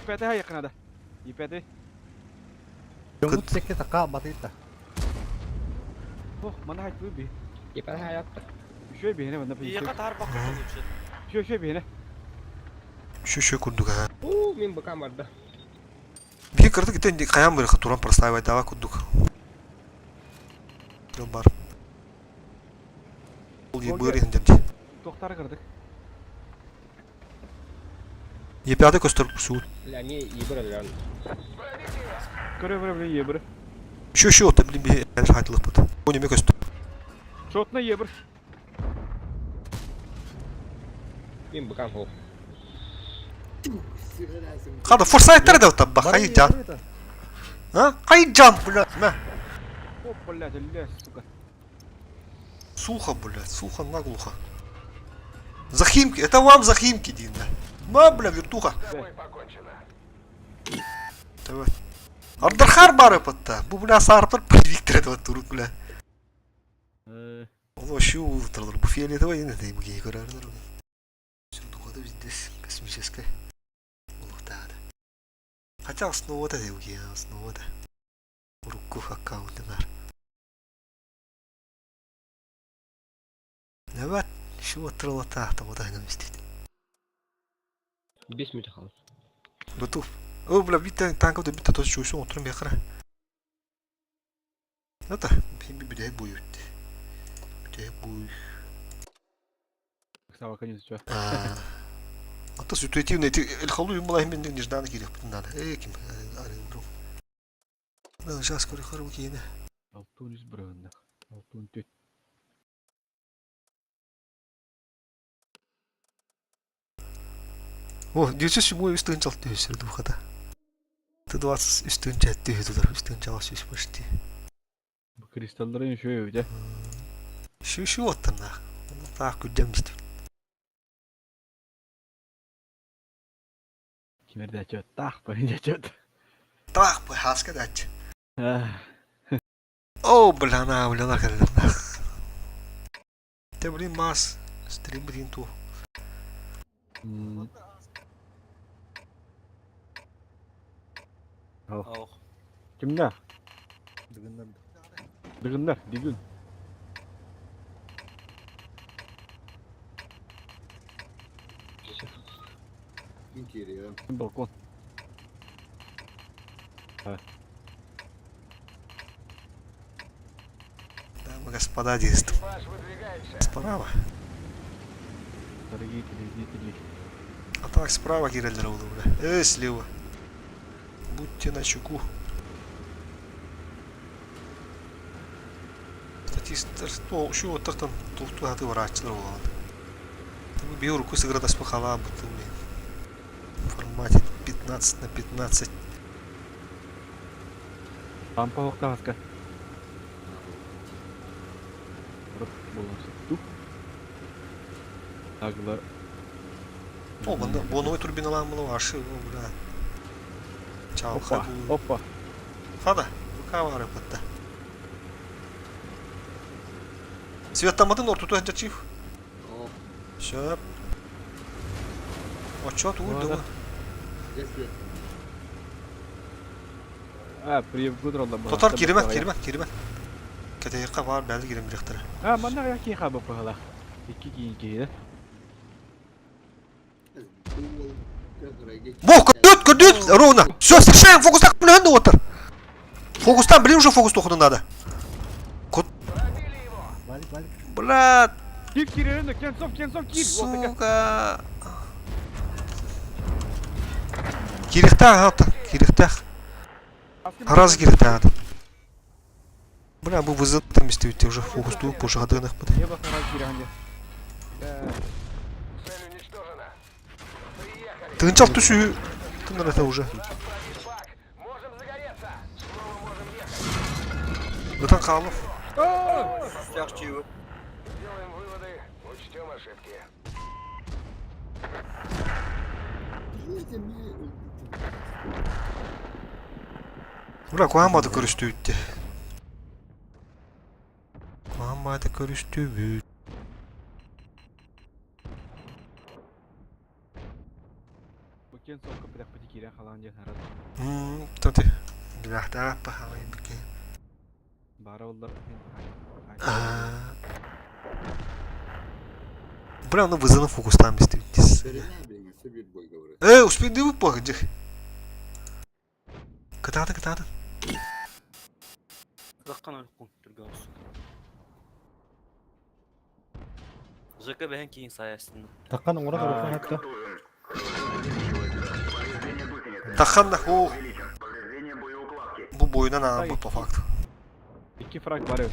Ипәті ха яқынада. Ипәті. Жомут секке тақа батыйта. Ох, мана хайт бұл бей. Ипәт хаятты. Шөй бейіне банда бей. Иеқа тар баққа лучше. Шөй бейіне. Шү күрдік ә. Мен бұқан барды. Бейі кірдік етен қаян бері туран проставай дава күрдік. Түрен бар. Ол ебір ендемді. Тоқтары кірдік. Епяды көстіріп сүйіл. Ләне ебір әлген. Көрі ебір. Шү оты білін бейі әлі қайтылық бұд. О неме көстір. Шотына ебір. Мен бұқан хол. Қады, форсайттар да ұтап бақ, қайы жан. Қайы жан, бля, мә. Оп, блядь, лес, сука. Сухо, блядь, сухо, наглухо. Захимки, это вам захимки, Дина. Ма, бля, вертуха. Тобой покончено. Давай. Ардархар бары патта. Бу, бля, сарптар привиктер этого турут, бля. Ол вообще ултырлар. Бу фиолетовый не дейм гей көрәрләр. Все, духота здесь космическая. Улуктады. Хотя основа-то дейм гей, основа-то. Urukku hakkauddilar. Evet, şu hatırlata tahtamadan istedi. 5 minut kaldı. Betul. Oh, bla bitta tankada bitta toz şuysun oturun bir yakara. Nata, bir de buyut. Bir de buy. Савака не чё. Ата ситуативно эти элхалу им была именно нежданно кирих надо. Ким арендру. Да, сейчас скоро хору кине. Алтын жүз брынды. Алтын төт. О, 907 üstün çaltı sürdü bu kadar. Ты 20 üstün çetti hüdüler. Üstün çalışıyor почти. Bu kristalların şöyle öyle. Şu ottana. Onu daha güdem işte. Kimerde çöt. Tak barınca çöt. Так, бы хаска дать. Ah. О, бля, когда. Ты, блин, масс. Стрим, блин, ту. Ау. Kimler? Dığınlar. Digün. Интересно. Balkon. Дамы и господа, действует. Экипаж выдвигается. Справа. Дорогие телезрители. А так, справа Кириллер был, бля. Слева. Будьте начеку. Статистика, şu otaktan tuhtu hatı varaçlar olan. Tabii bir ruku сыграть с пахала бутылми. В формате 15/15. Lampa okta haska. Vurup bulunsun. Tup. Agla. О, боновой турбиналар было ваши, бля. Чао, Опа. Опа. Хада, ruka var yapıtta. Светоматын ортуту ханчачив. О, Şöp. Отчет uydu. здесь свет. Ha, привгуд ролда. Тотар киримен. Кетейка var, belli girim direktörü. Ha, bana ya ki haba pahala. İki. Во, кудет, ровно. Все, встречаем, фокус так, блин, отыр. Фокус там, блин, уже фокус тоходу надо. Пробили его. Валик. Блядь, Кир кирен, кенсов кир. сука. Кирихтах. Раз кирихтах. Бля, bu вызов там истеют уже фокус тут, позже гаданах буде. Я бах раз киренде. Цель уничтожена. Приехали. Тынчал тусю. Тынар это уже. Подправить бак. Можем загореться. Снова можем ехать. Бутан Халов. Yaxşı. Делаем выводы. Учтем ошибки. Bля, kuhamada körüstüydü. Kuhamada körüstüydü. Bu kensov kapıdak pati kiren halanca harad. Tabii. Bля, да, пахавай бики. Bara ollar. Бля, ну вызовы фокус там истеют. Перенабрение, собит бой, говорит. Успей да выпахать. Катады. Zakkan ölüp konuşturgan olsun. Жека бәһен кейін саясында. Таккан уңра карапан атты. Таханда ху. Bu boyuna ne bu по факту. İki frag var yok.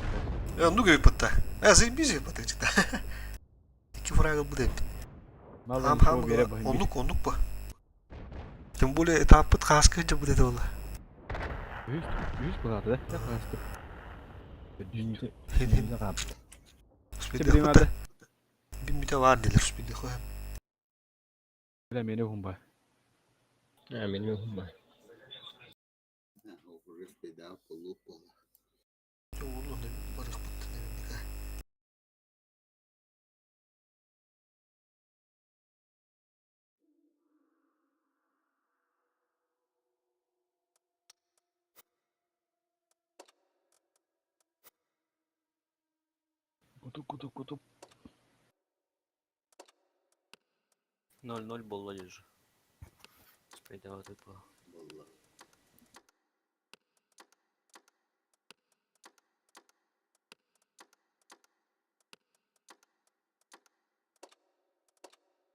Ну говорит пата. Заебись пата çıktı. İki фрага будет. Ham Vere bakayım. onluk bu. Tüm böyle etapı kaskınca bu dedi valla. 100 kuladı da. Yaklaştı. Şimdi kap. Sebrim adı. Bir de var neler üstünde koyayım. Bile meni humba. Ha, benim yokum var. Уже спида, полупол. Oğlum ne barık battı ne bileyim. Кутуп. 0-0 болла же. Спайда вот это.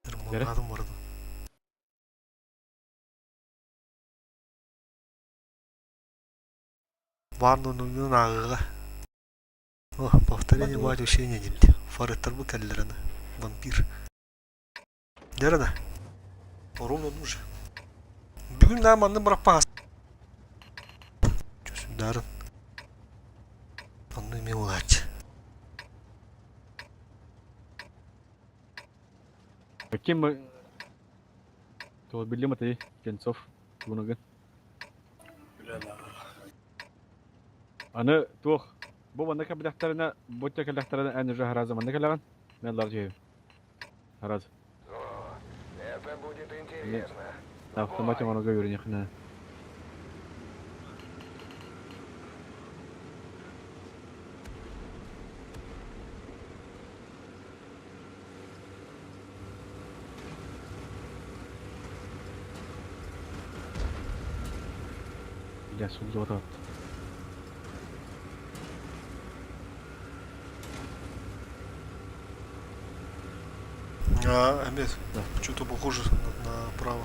Termonadım orada. Ваннунун агыга. О, повторение бать ощущение депти. Фареттар bu kellerini. Vampir. Nerede? Orun olmuş. Bugün daha mandım bırakmaz. Çözüm darın. Anlayayım olaç. Кем мы... То били мы ты, Кенцов, Гунаган. Аны тух. Бу манда кабилахтарына, ботта кабилахтарына әні жа харазы манда кабилаған. Мен лар жейім. Хараз. О, это будет интересно. На автомате мануга юринек на. Я сулдорат. Амет, Да. что-то похоже направо.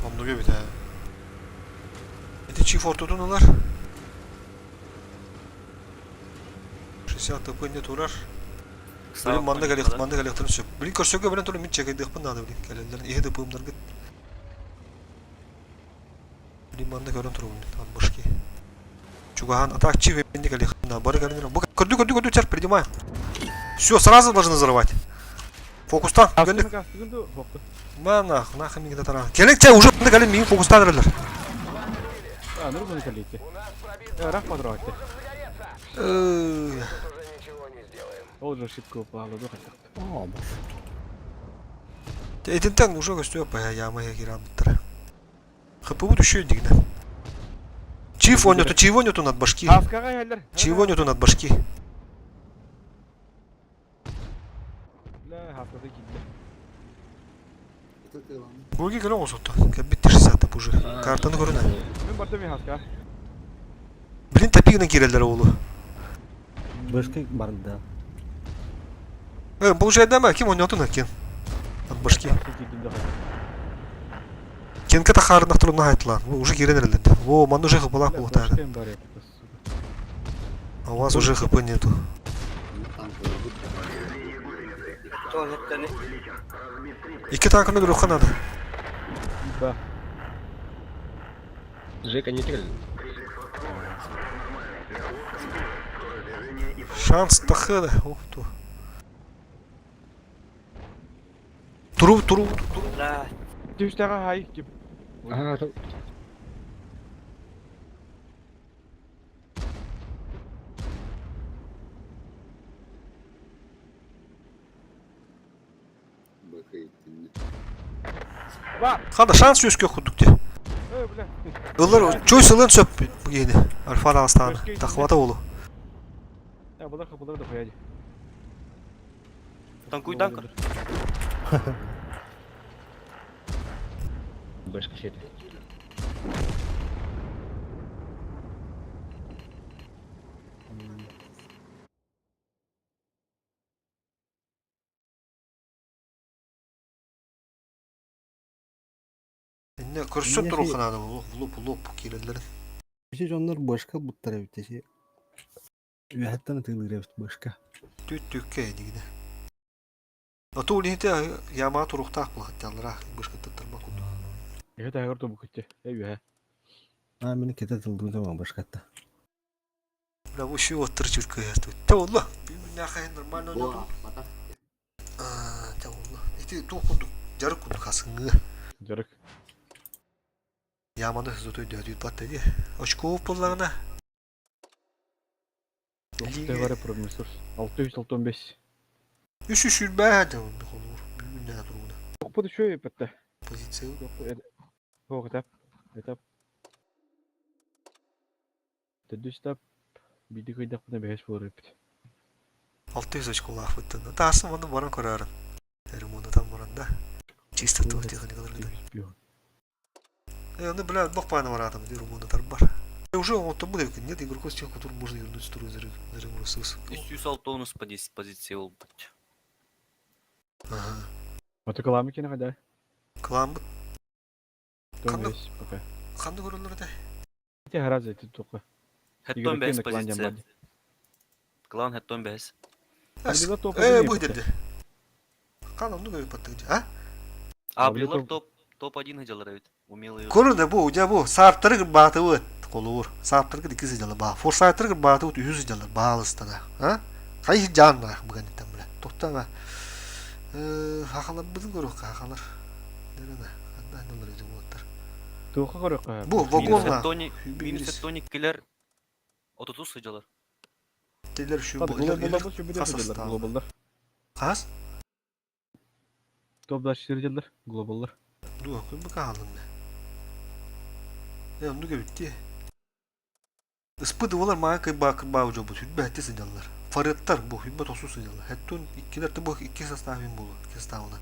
Помнуге bir daha. Это чьи фортуналар? 60 тп нет урар. Блин, манда галектарын сөп. Блин, көрсөкө белән туры мин чекайдык бу надо, блин. Кәләләр. Ihe de пымдар гыт. Блин, манда көрөн туру блин. Ан башки. Чугахан атакчы венди галектарына бары галендер. Бу көрдү чарп принимай. Всё, сразу должны взорвать. Фокустан. Гөллек. Мана, нахуй мигде тара. Келекче уже мында гален мин фокустан дерлер. А, ну руганы калите. Рах подравать. Уже ничего не сделаем. Ол же ошибка упала, да хотя. О, boş. Этинтен уже gösteriyor bayağı yağmaya giren bittire. ХПУ düşüyor digine. Чего нету над башки? Аскага geldiler. Чего нету над башки? La haftada gitti. Это ты lan. Гуги гелен olsuttu. Bitti 60 tap уже. Kartını görün. Ben barda bir haska. Блин, топигна girerler oğlu. Başka var da. Получает дама, кем он нету на кен? От башки. Кенка тахар нахтру нахайтлан. Уже girerler. Во, ман уже хпала култар. А у вас уже хп нету. Кто нет, то не. İki tankını görüyor надо. Да. Жека не трель. Шанс тахыды. Ух ты. Туру. Блядь. Düştəğə hay ki. Ага, то- Bakayım. Var. Hada şans yüz kök kuduk de. Bля. Ilar çoy sılın söp bu yeni. Alfa Dağıstanı. Takvata oğlu. Ya bunlar kapıları da koyacak. Танкуй танкер. Бэшка щиты. Ne körsün Yine dur şey- okanadı bu. Lup kirelerin. Bir şey onlar başka bu tarafı bitesi. Ve hatta ne tığılır başka. Tükke digine. Atu ulihte yama turuqtaq bu hattalara başka tutturma kudu. Ya da agor to bu kitte. Eyvah. Ha beni kete tığıldığı zaman başka hatta. Bla bu şu otur çürkü ya. Ta Allah. Bir nahayın normal oynadı. Boğa, patah. Ta Allah. İti tu kuduk. Jarık kuduk asıngı. Жарык. Yamanı hızlı dödü pat dedi. Очко пулlarına. Тээ барай промисор. 695. Üç bәді olur. Bilmem ne durumda. Тоқпады шөй пәтті. Позиция. Hoğuk etap. Etap. Tödüs tap. Bidi kıydak buna behes bulur epit. 600 очко лахвыттын. Тасын оны баран көрәрін. Әрім оны там баран да. Чисто то техникаларды. Оны бля, бақ пайны бар адам, деру оны тар бар. Уже он там будет, нет игроков с тех, которые можно вернуть второй заряд СС. 306 тонус позиции ол быть. Ага. Ото каламы кені қайда? Кламбы Тон Қандай- бес пока. қанды көрілерді? Те хараз эти тоқы. Хэттон без клан позиция. жамбады. Клан хэттон без. Абилар топ Bu dedi. Kanımda böyle patlayınca. Ha? Абрилар топ-1 гыжалар бит. Умелые. Көрді bu, ya bu. Saattары кір баты өт. Қолы ұр. Saattары кір 200 жылы ба. Форсайттары кір баты өт 100 жылы. Bağlıstada. Ha? Қайшы жанына бұған еттен біле. Тоқта ба. Хақалар біздің көріп хақалар. Деріне. Қандай нөлер еді болаттар. Тоқы қорық. Bu vagonla. Минус хэттоник келер. Ототус гыжалар. Deler şu Tabii bu. globallar bu şu bir de Kasas hıcılar. dağılır. Globallar. Kas? Toplar hıcılar. Globallar. Dur bakayım bu kaldım ne. Ya onu gördü. Испытывалар мага кай бакыр бау жобу сүт бәтте сыдалар. Фареттар бу хүббә тосу сыдалар. Хәттон иккиләртә бу икки составын булу. Икки составына.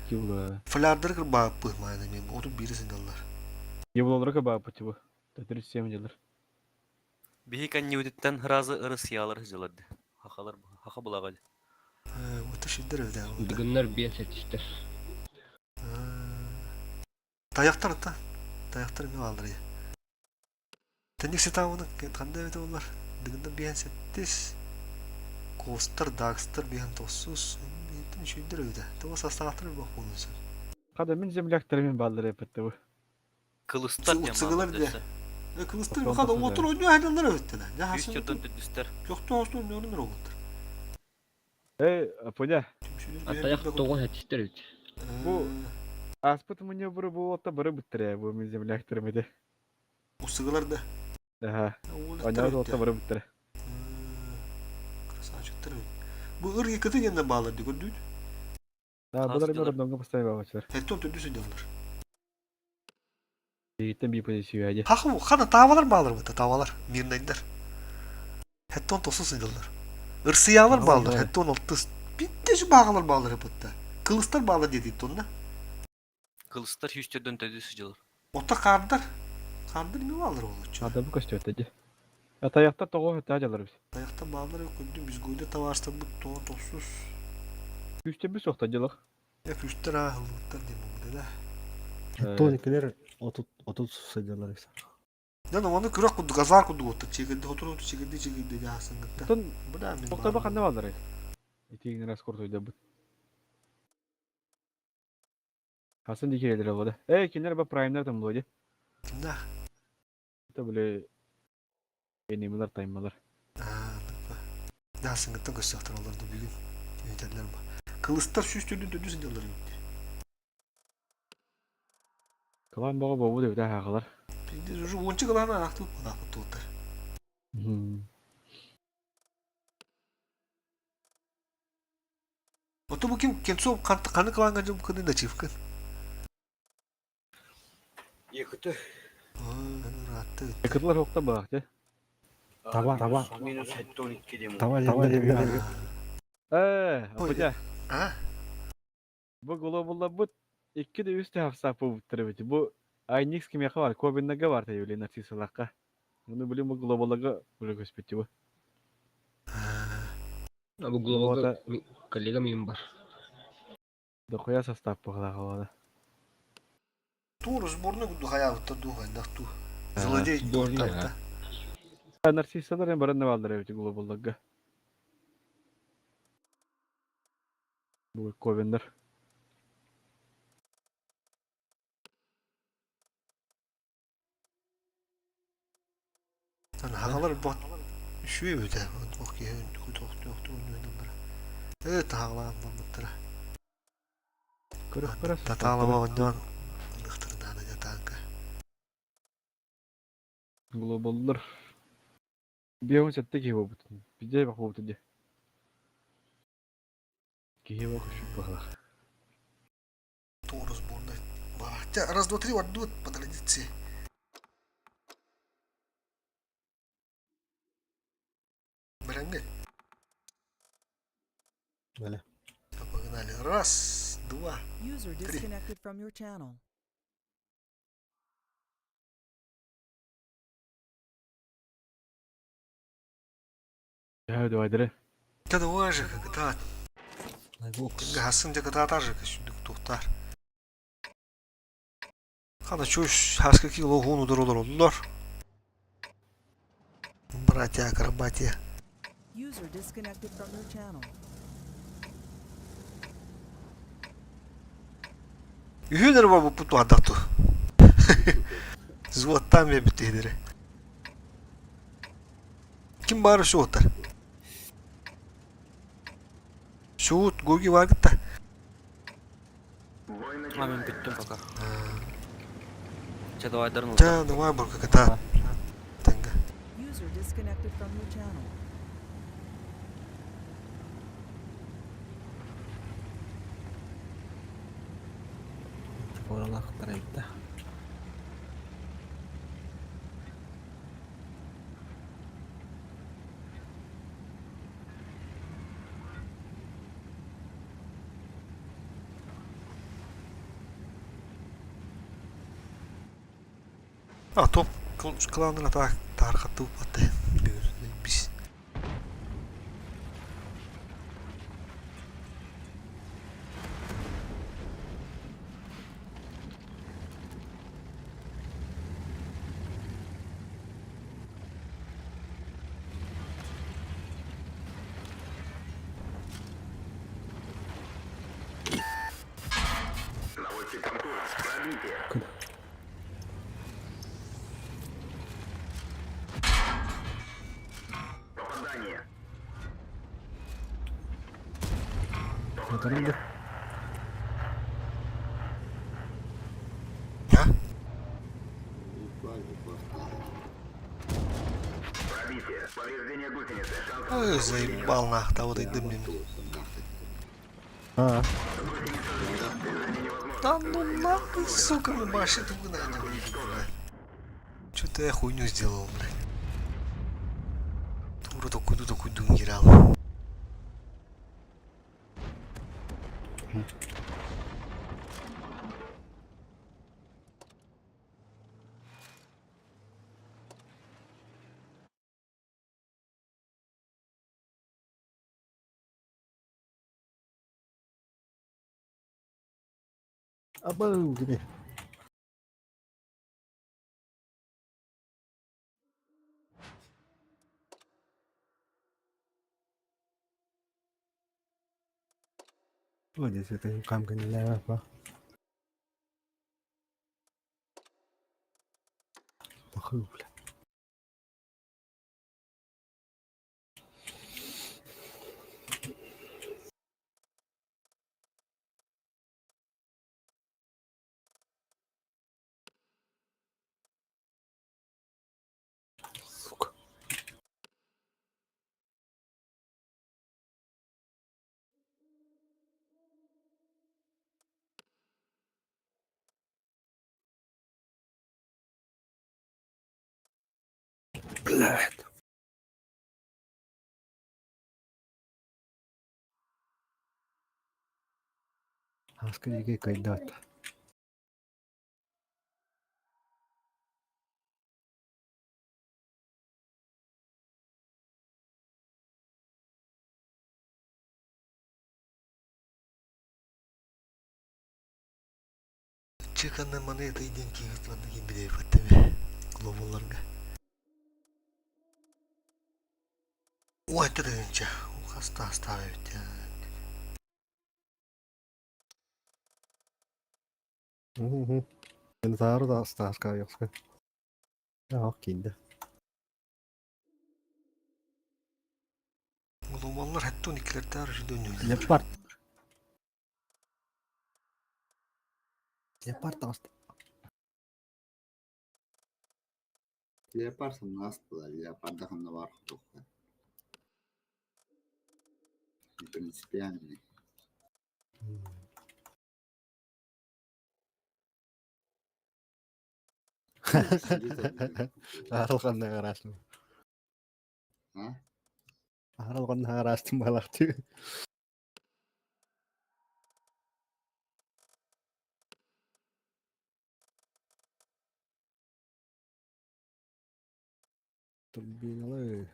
2 yıl. Флярдыр кыр баа бу майна мен. Оту бири сыдалар. Yıl olarak bağ pati bu. 37 yıllar. Бихи канни үтіттен разы ырыс ялар гыжалар. Хақалар хақа булагай. Ота шиддер өдә. Дыгыннар бен сетистер. Таяктар та. Таяктар мен алдыр я. Тәник сетавыны кандай өтә олар. Дыгында бен сеттис. Костар, дагстар бен тосус. Итин шиддер өдә. Тома составтыр бак булсын. Kadın zemlaklarımın bağları pati bu. Кылыстар Уцыгылар дем. де. Кылыстыр Потом бахада посуда. отыр ойнай хайдалар өттеле. Я хасын. Үстөтөн түдүстер. Жоқтан остон нөрүнөр олуттар. Поня. Атаяк тоғыз сетистер бит. Bu- Аспыт мне бұры бұл отта бұры біттірі бұл мен землякlarımı de. Усыгылар да. Aha. Oynağı da otта bұры біттірі. Красавчыктар. Bu ыр екіті кемден bağlardı gördün. Bunlar Hasta bir oradan postavı bağışlar. Hekton tödüsü diyorlar. Yiğitten bir pozisyon hadi. Hakkı bu. Kana tavalar bağlar bu da tavalar. Mirnaydılar. Hekton tosu sıydılar. Irsıyalar bağlar. Tavalar. Hekton oldu. Bitti şu bağlar bağlar hep hatta. Kılıçlar bağlar dedi onunla. Кылыстар үстөтөн түдүс гыжалар. Otta kardır. Kardır mı bağlar olur? Ada bu koştu hadi. Atayakta toğu hadi hacılar biz. Ayakta bağlar yok. Biz goyda tavarsa bu toğun tosuz. Üçte bir sohtacılık. Hep üstte rahıllıklar diyeyim bu da. Тониклер 30 сыдалар ise. Ne onu kırak kudu gazar kudu otu. Çekildi otur çekildi yasın gitti. Ton Bu da min. tokta bakan ne varlar? İtiğin ras kortoydu bu. Hasan dikeler oldu. Kimler bu prime'ler tam oldu. Kimde? Böyle enemiler time'lar. Yasın gitti gösterler olurdu bir gün. Yönetenler bu. Kılıçlar şu üstünün dödüsün diyorlar. Kalan bağı babu da bir daha hakalar. Biz şu onçı kalan aktı bu da bu tutar. Oto bu kim? Kenso kanı kalan gancı bu kadın da çiftkin. Екіті. Rahattı. Yakıtlar hokta baktı. Тава. Минус хэттоник кедем. Тава жерде. Hoca. Ha? Bu globalda bu iki de üstü hafsa bu bitirdi. Bu Aynix kim yakı var? Kobin'de var tabii öyle nasıl salakka. Bunu bileyim bu globalda böyle gösterdi bu. Bu globalda коллега мин бар. Dokuya sastap bu kadar havada. Тур сборную буду хаявта дугай да ту. Злодей сборная, тайта. Narsisalar en barın ne vardır evet globalda. Bu Kobin'ler. Hani havalar bot üşüyor bir de. Okey, yoktu oynayanlara. Evet havalar bunlara. Kırık parası. Tatağlama oynayan. Lıhtırdan da tanka. Globallar. Bir on sette ki bu bütün. Bir de bak bu bütün diye. Ki bak şu baklar. Toğruz burada. Bak Раз, два, три, вот дует по традиции. Брэнгель. Бля. Погнали. Раз, два. User disconnected from your channel. Ja, du Adre. Да давай же, как это. Найвокс. Гасың же когда та же, как тухтар. Хана чуш, хаска кило хуну дурулар. Братья, акробатия. User disconnected from your channel. Үйінер бабы путу адақту. Звоттан бе біттейдері. Kim bağırır şu otar? Şuut, Гоги var git de. Мамин биттим пока. Че давай дырнул. Ca, давай бұрка ката. Тәңгі. User disconnected from your channel. Oralar tarafta. А, топ кланына тарқатты ұпатты. Біз. Bakalım da. Ha? Ой, заебал нах, того ты дымлин. Ha. Да ну нахуй, сука, мы маши тут найдем. Что-то я хуйню сделал, блядь. Туру такую дунгирал. Abang gini. Oh, jadi saya tengok kam kan lah apa. Makhluk lah. Сука. Блядь. А скажи, какая дата? Çıkanın moneta деньги yutmanı gibi fattemi. Globallarga. Ой, это дынча. Хаста оставить. Угу. Ben zarı da staska yoksa. Ya kinde. Globallar hatta unikler tarışı dönüyor. Leopard. Leopard aslında. Yaparsın nasıl yaparda kanında var yok. Принципиальный. Арал гана гараастым. А? Арал гана гараастым балагт. Турбиналар.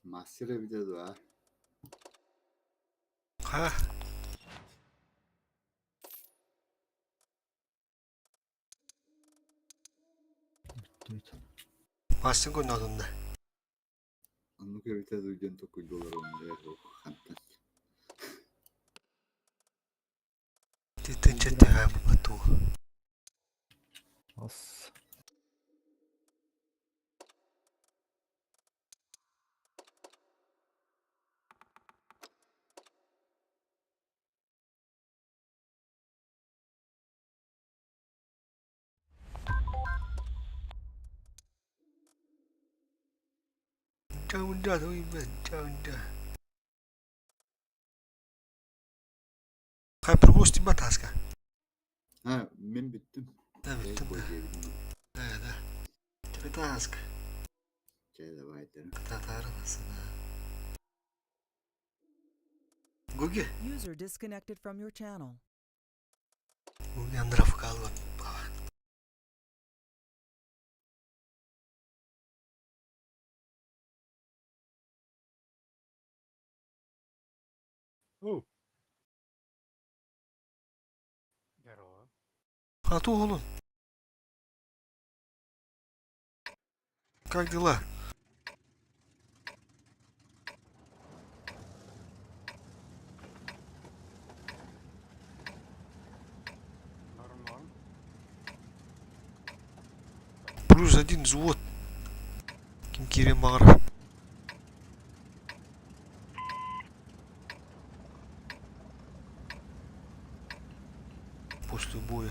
Masire bir de dua. Ha. Mastin ko nadında. Anlık evite duyduğun $9 onda hantan. Titin çete ha bu batu. As. Çavunda thôi ben çavunda. Hyperghost ima taska. Ha ben bittim. Evet. Koyabilirim. Evet. Tabi task. Çayda baytırım. Tatar mısın ha? Gugi. User disconnected from your channel. Gugi andra kalvan. Oh. Хату oğlum. Как дела? +1 взвод. Кирим Магров. После боя.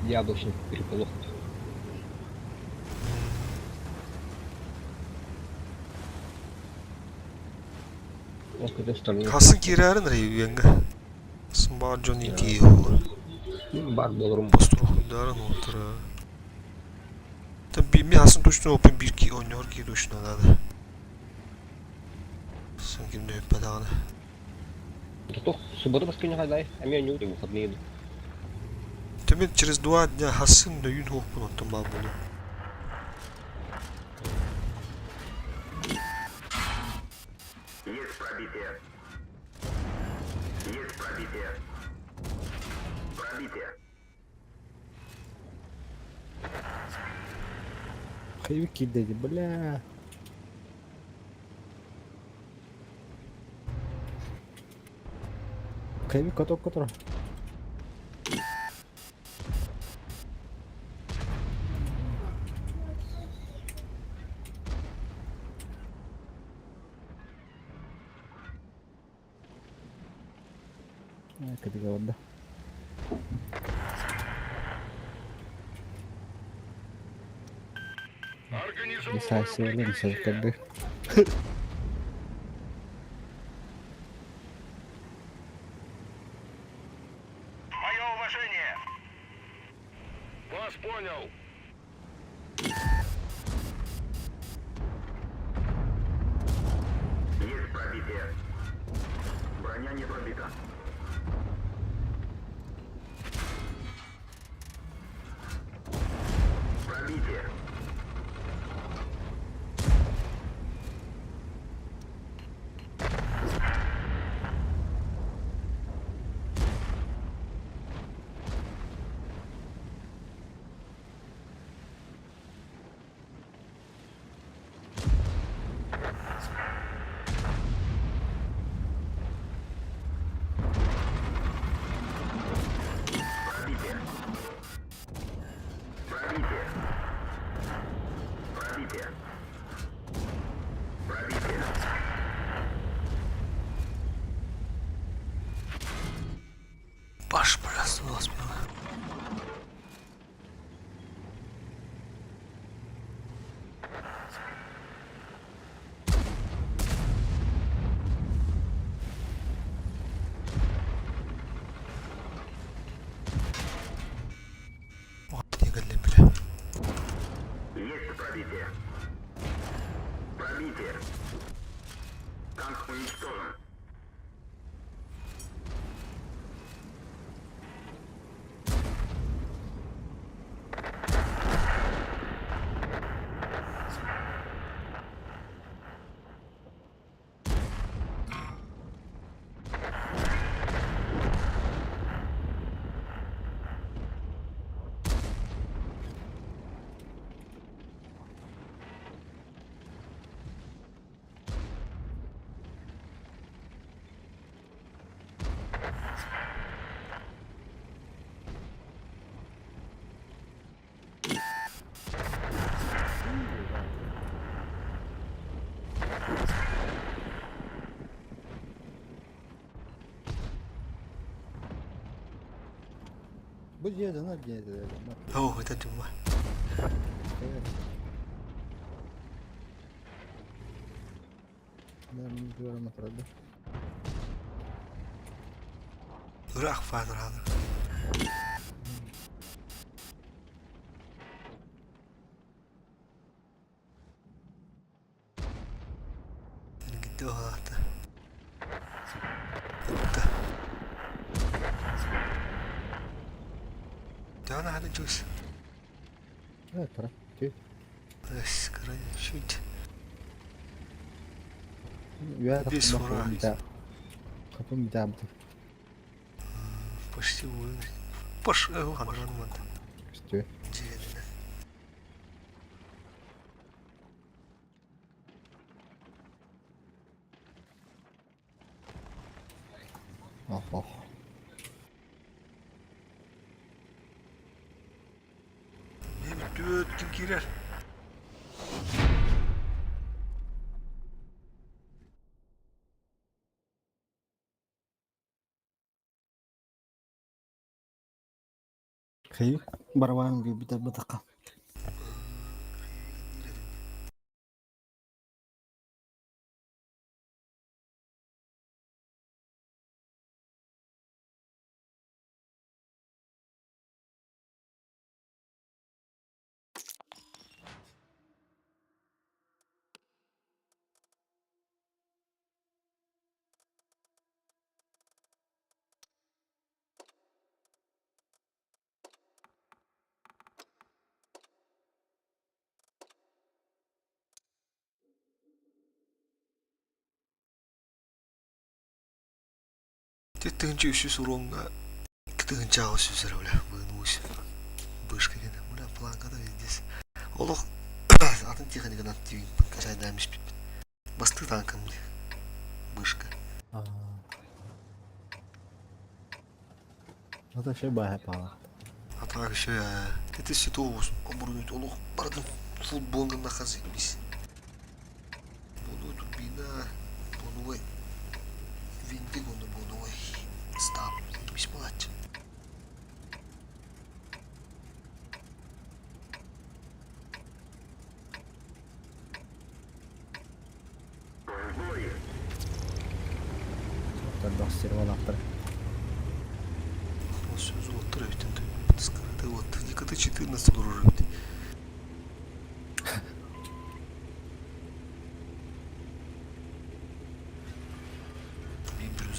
Яблочный переполох. Ну, с этой стороны. Хасан кирәрен рейвенга. Сымба Джон Инти olur. Бар болырым. Постурхундарын отыра. Tabii bir Hasan точно open 1-2 oynuyor ki точно надо. Sanki ne yapacağını. Зато суббота воскресенье хадай, а меня не в выходные идут. Теперь через 2 дня Hasan da yün hokun ottun ben bunu. Есть пробитие. Есть пробитие. Пробитие. Хайвик кидdedi, бля. Хайвик котор. Ketika udah. Bisa sih, bisa kedua. Броня не пробита. Пробитие. Пробитие. Пробитие. Пробитие. Пробитие. Baş belası basmıyor. Vakti geldi bile. Есть пробитие. Пробитие. Танк уничтожен. Bu yerden al gene de. Bak, Oh, это дума. evet. Ben bunu duvara mataradı. Irak fadır hazır. Gitti o hatta. Gitti. Devam hadi cüz. Evet para. Tüy. Bes, kırın, şut. Üye Biz kapım sonra. bir daha. Kapım bir daha bu. Почти уволен. Пош, ханран манд. Üstü. Cihedine. Oh oh. Ne bir düt kim girer? Kayıp. Baravan gibi bir de bıdıka. Тетенче үшü суронга. Тетенче ағы сөздері бля. Бұны өсі. Бышка кені. Бля, планка да вездес. Олық. Атын техникадан тивин. Касай даймыш бит. Басты танкам бля. Бышка. O da şey bayağı pahalı. Атағы шо я. Тете сето болсын. Обырнуйт. Олық бардың футболын да қазик біз. Бұны турбина. Бұны ой. Винтик оны бұны ой. Стап. Біз молодцы. Hatta dostları olaktır. Söz otur evden. Скрыто вот. Никогда 14 уже.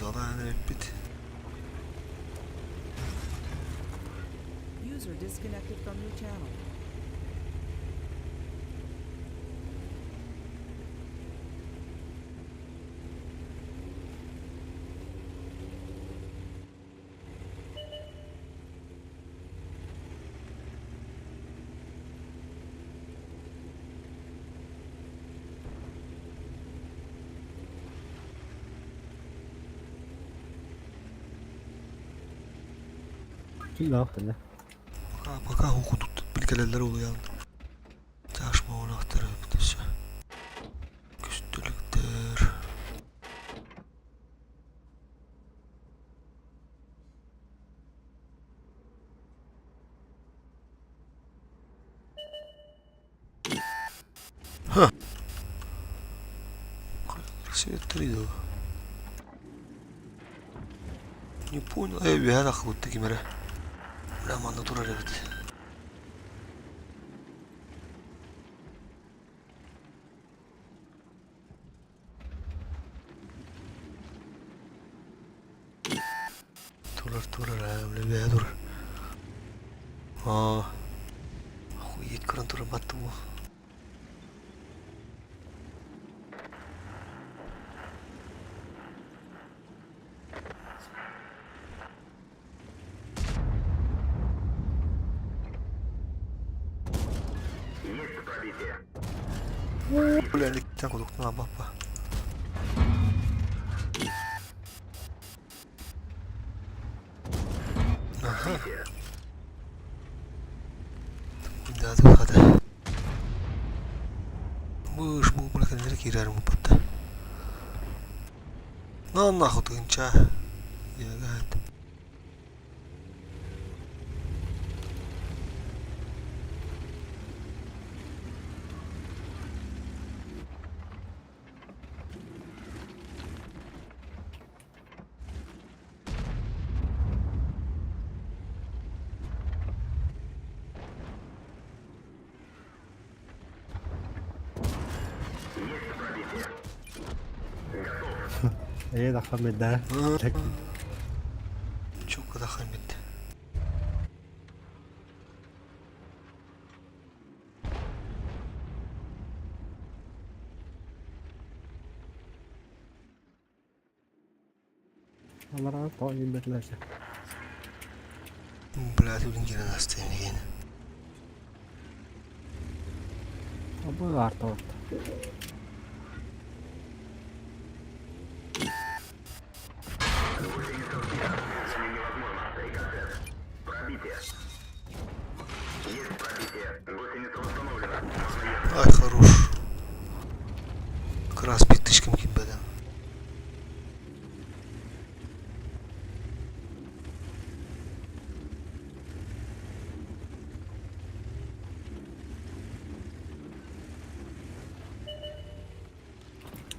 Zaten bit. User disconnected from your channel. Kim ne yaptın ya? Baka hukuk bilgiler oluyor yani. Taşma anahtarı bitişi. Güçlülükler. Hah. Рассветрил. Не понял. Я так вот таким ре. Прямо натура ребят. Тура, ребят. Охуеть, карантура бату. Бля, не так вот на баба. Ага. Да, тут хата. Будешь му бля канер кирар му пата. На нахуй ты инча. Я гад. دخل من ده. Çok kadar kıymetli. Allah razı olsun beklerse. Блядь, блин, гиря настроение. Bu artı orta. Ай, хорош. Как раз пятышком кибадан.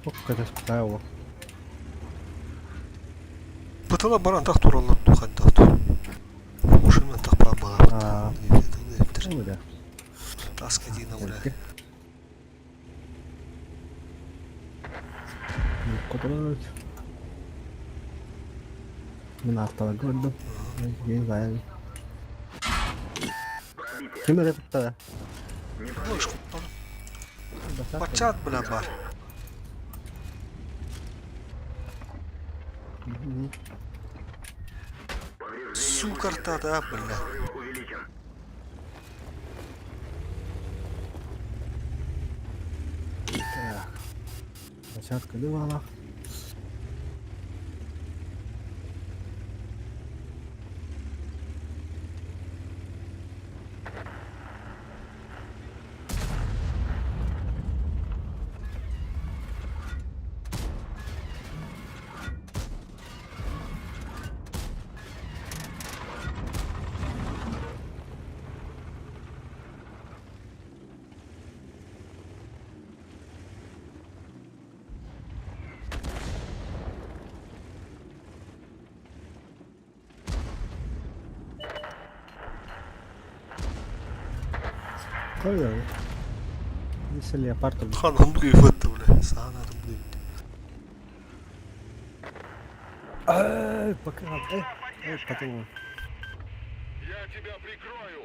Çok kadar sıkıntı var. Пытала баран так туралар тухать тафту. Ушимен так пабала. Ne bu da? Таска дина бля. Kontrol. Ben haftalar gördüm. Yeni gayet. Kim öyle tuttu? Boş Бачат бля бар. Сукарта да бля. Початка дивана. Koy Если я парту. Ханам блюет бля. Сана там блюет. Bakın abi. Evet patron. Я тебя прикрою.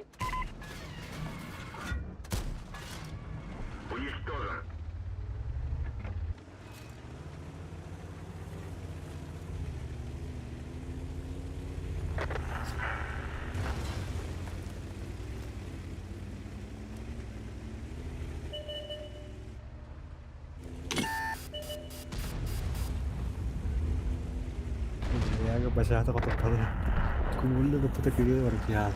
Уничтожен. Yaga başata kapatalım. Kumulda da puta kiriyor var ki ya.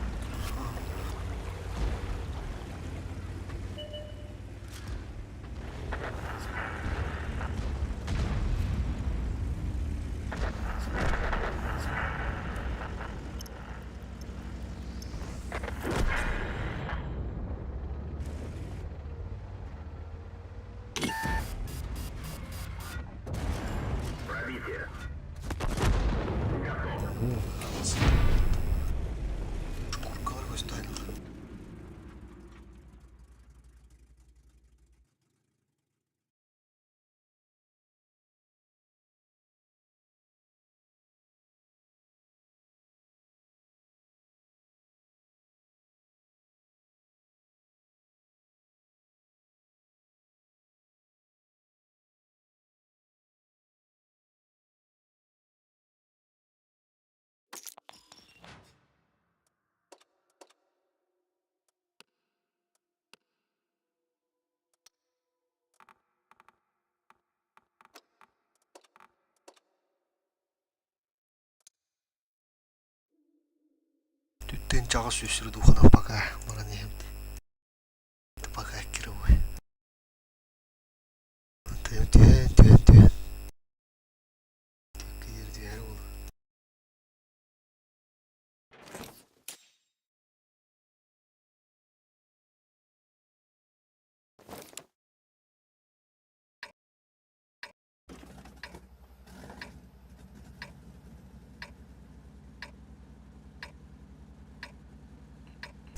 Пробитие. Kurkalar gösterdiler. Tütten çağı süsürü duhana baka. Bana ne hem. Baka kira boy. Tüyen. Kıyır diğer oğlum.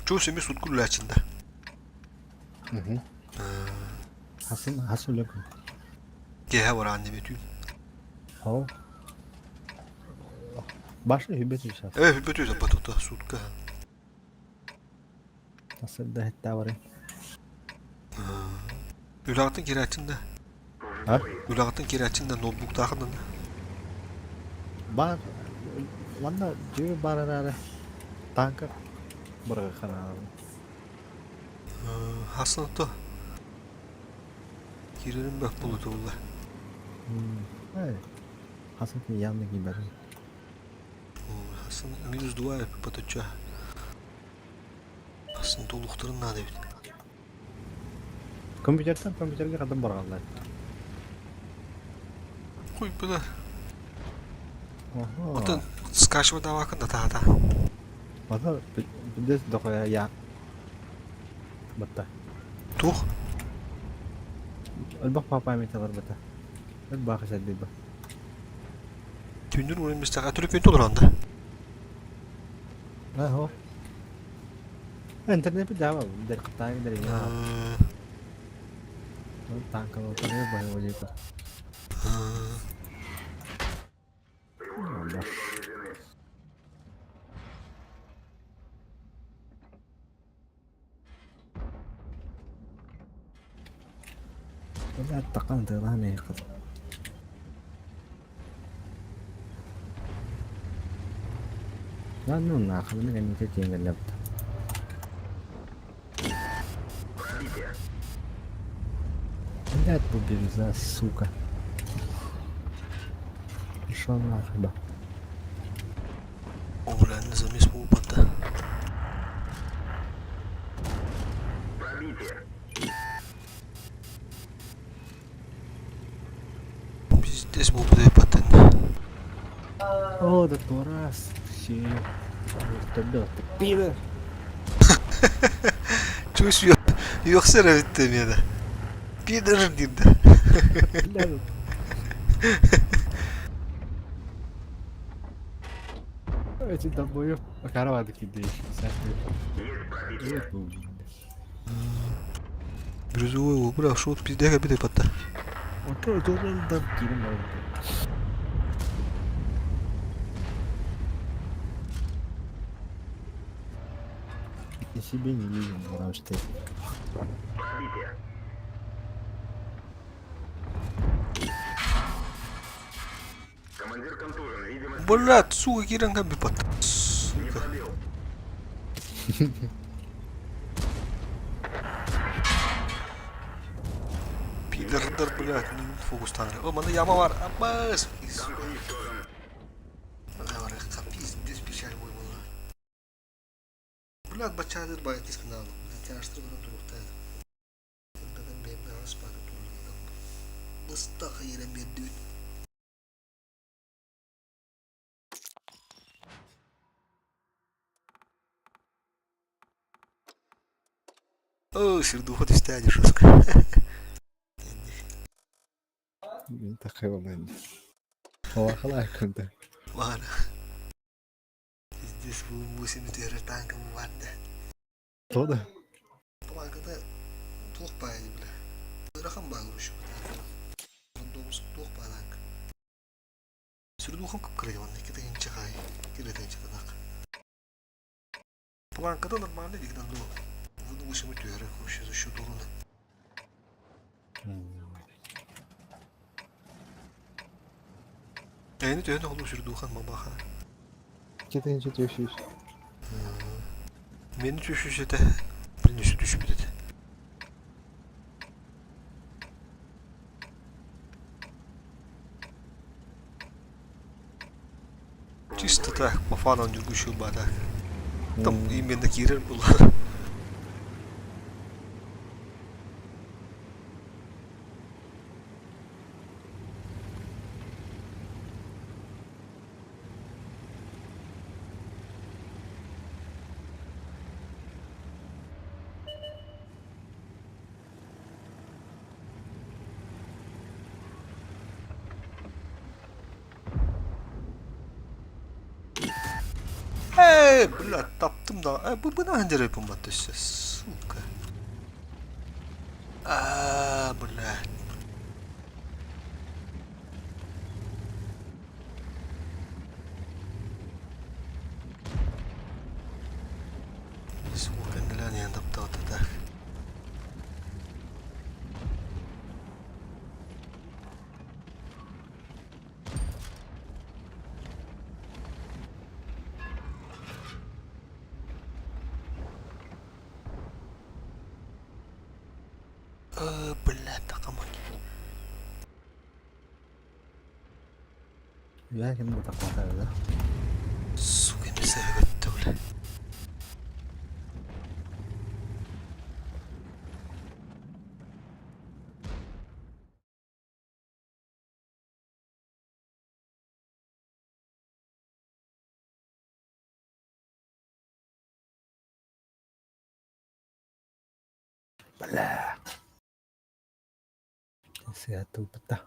Çoğu semi sutkulla içinde. Hı hı. Hasıl yok. Gehe var anneme tüy. Ha. Başka hübbet bir şey. Evet hübbet öyle batota sutka. Nasıl da hatta var. Ülağıtın kireçinde. Ha? Ülağıtın kireçinde notebook takındın. Bar. Valla diyor bar ara. Tanka. Buraya kanal. Hasan da. Girelim bak bulutu valla. Evet. Hasıl ki yanına gider. Hasan minus dua yapıp batacak. Hasan doluqtırın ne deyip. Kompüterga kadın bararlar. Koy buna. Oho. Otan skaşma da vakında tahta. Valla bir de dokoya ya. Batta. Tuh. Albak papaya metalar batta. Albak saddi ba. Tündür uğrayın müstak. Atölü penti olur anda. Ha ho. Internet bir jawab dari kata dari ya. Tangkal otaknya banyak wajah itu. Allah. Udah tekan tuh lah nih. Lan nuna kalau ini kan itu tinggal dapat. Lihat bu birza suka. İnşallah da. Ulan nizamiz bu batta. Biz des bu bude batten. Oh, doktoras. Si. Doktor Pila. Çuş yok. Yoksa revittim ya da. Bir de girdi. Evet, taboyu. Cara vardı ki değil. Evet bu. Biraz o bırak şu biz de bir de batta. Otur da kirim var. И себе не видим, потому что Командир контужен, видимо, Блядь, сука, кирен камби пат. Сука. Пидордар, блядь, фокус танры. О, мында яма бар. Аббас. Пиздец, печаль мой была. Блядь, бачадыр байт искін алдым. Тяштыр бұрын тұрықтайды. Тогда мен аспады тұрылдым. Быстақы ерен берді өт. О, сердухот истяди жестко. такая момент. Халахалай кunda. Ладно. Здесь вы мусим терять танком ванна. То да. Планкада тоқ пайды, бля. Рахам бағырушы бұда. Рандомус тоқ пайданк. Сердухам көп кірейванны, кетеген чағай. Керетен чағадақ. Планкада нормально дегенен до. Вуду высымы түйері көші зұшы дұрыны. Әйні түйені қолу сердухан мамаға. Кетенче төшүш. Мені түшіш еді. Бірнесі түшіп еді. Чисто так, по фанам жүргіші бада. Там именно кирер бұл. Блядь, таптым да. Bu ne hangi yapım ateşi? Сука. Блядь. Сука, глянь, я таптал так. Блядь, такамак. Я кем бы так хватает, да? Сука, не заведет, блядь. Бля. Сега тупата.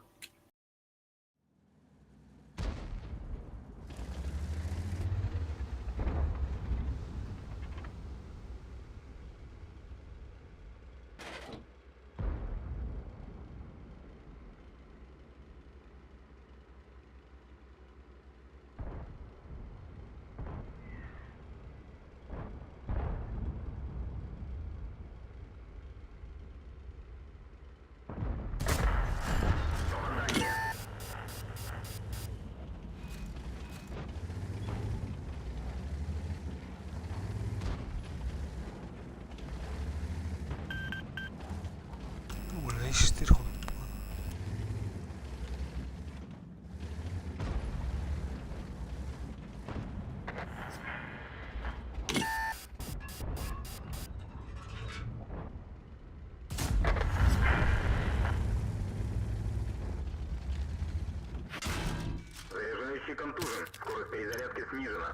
Бля, iştir konu. заряжающий контужен. Скорость перезарядки снижена.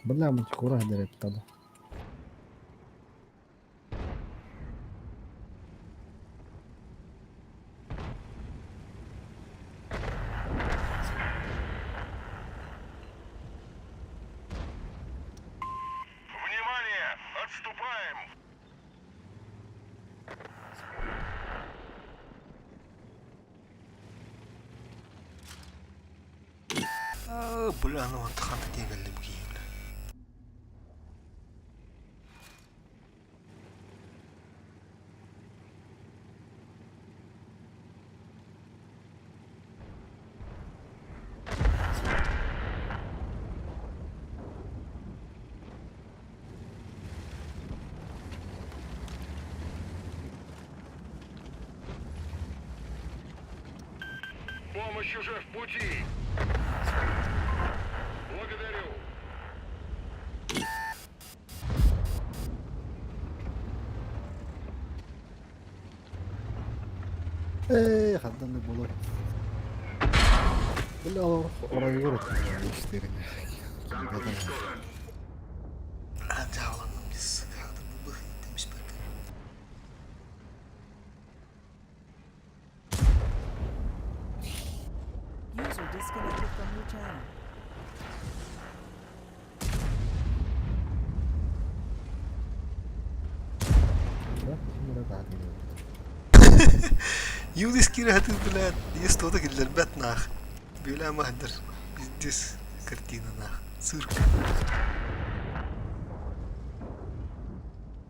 Бля, мутикура дерет тогда. Бля, ну вот хана тегелли буги, бля. Помощь уже в пути. Благодарю. Haddan da bulur. Böyle oraya göre işlerini. Hadi alalım biz. Kaldı bu demiş bak. User disconnected from your channel. Şimdi daha değil. يوديس كيرا هاد البلاد يستوضا كده البات ناخ بيلا ما هدر ديس كرتينا ناخ سيرك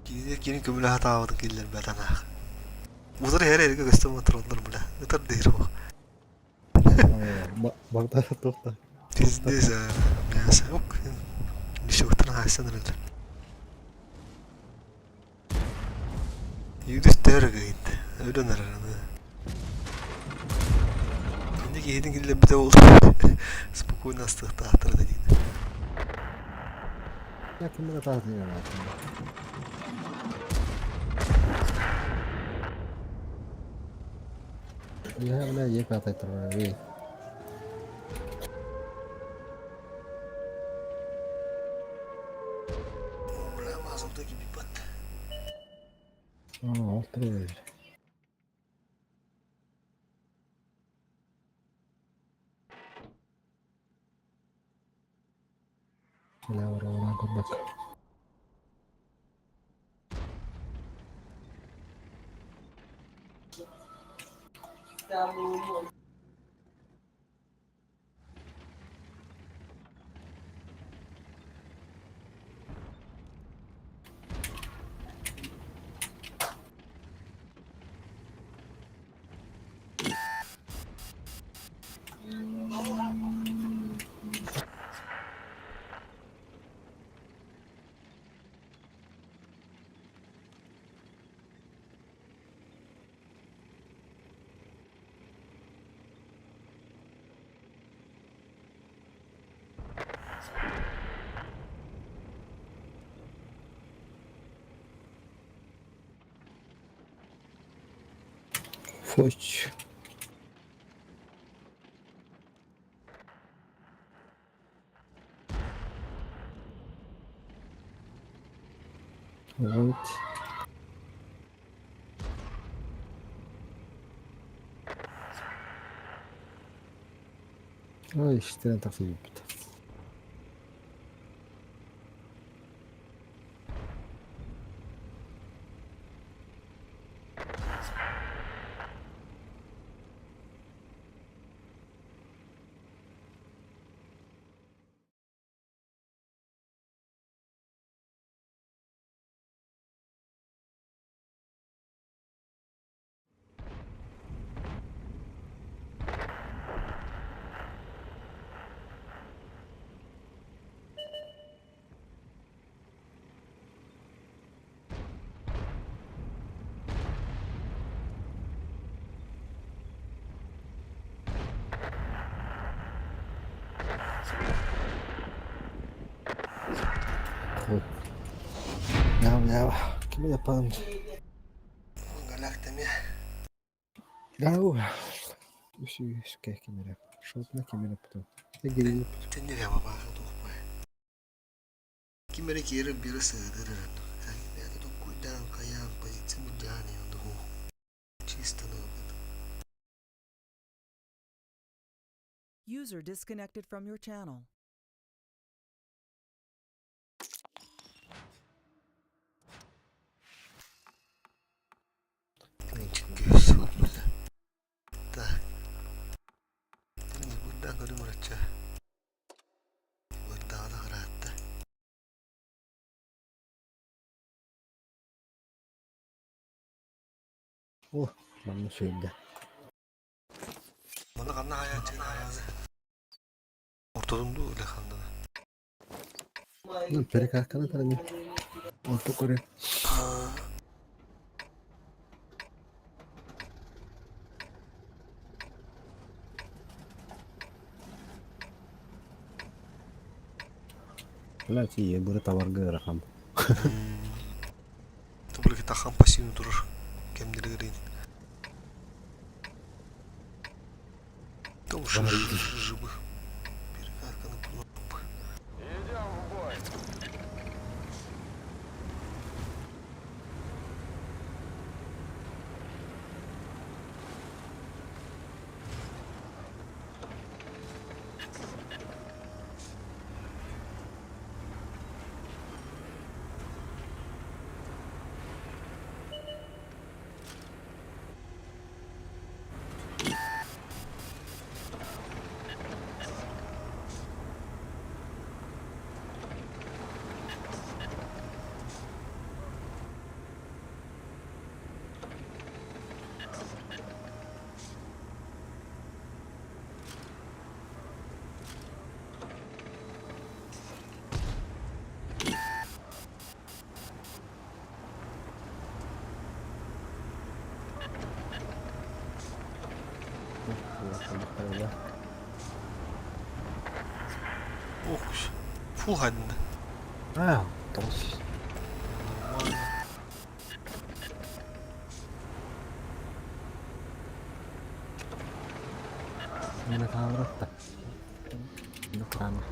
كيدا كيني كملا هتعوض كده البات ناخ وزر هيرا يرجع قسم ترضر بلا يتر ديرو Bak da topta. ديس يا سوق نشوفتنا حسن رجل يوديس ترجع انت öyle nerede Şimdi yedin gille bir de oldu. Spokojno stahter da gidi. Yakında daha değil yani. Ya öyle ye kata tabii. Bla mazımda gibi pat. Oturuyor. Ya oradan bak. Foç. Evet. Ay işte ne takıyor bir de. Hop. Ya kime yapalım? Galak demi. Ya şu kayak kamera. Şortuna kamera puto. Ne geliyor? Tendi ya baba dokma. Kimere kire bir sığdırır. Sen ya da dokuydan kayan pozitin mudani onda ho. Çista no. User disconnected from your channel. О, манна söyledi. Bana kanna hayatı hayatı. Ortadan da öyle kandı. Lan perik arkana tarafı. Orta Kore. Lah sih ya, baru tawar gerakam. Itu boleh kita hampasin durur. Kem diri-diri. Itu уже живых. Перекатка на кнопку. Идем в бой. Ох, full halinde. Ah, terus. Mana kamera tak? Ini kamera.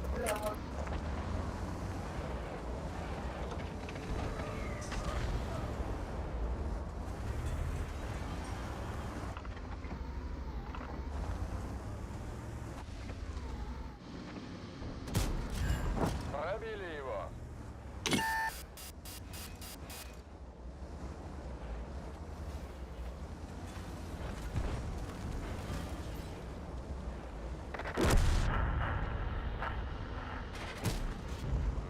Пробили его.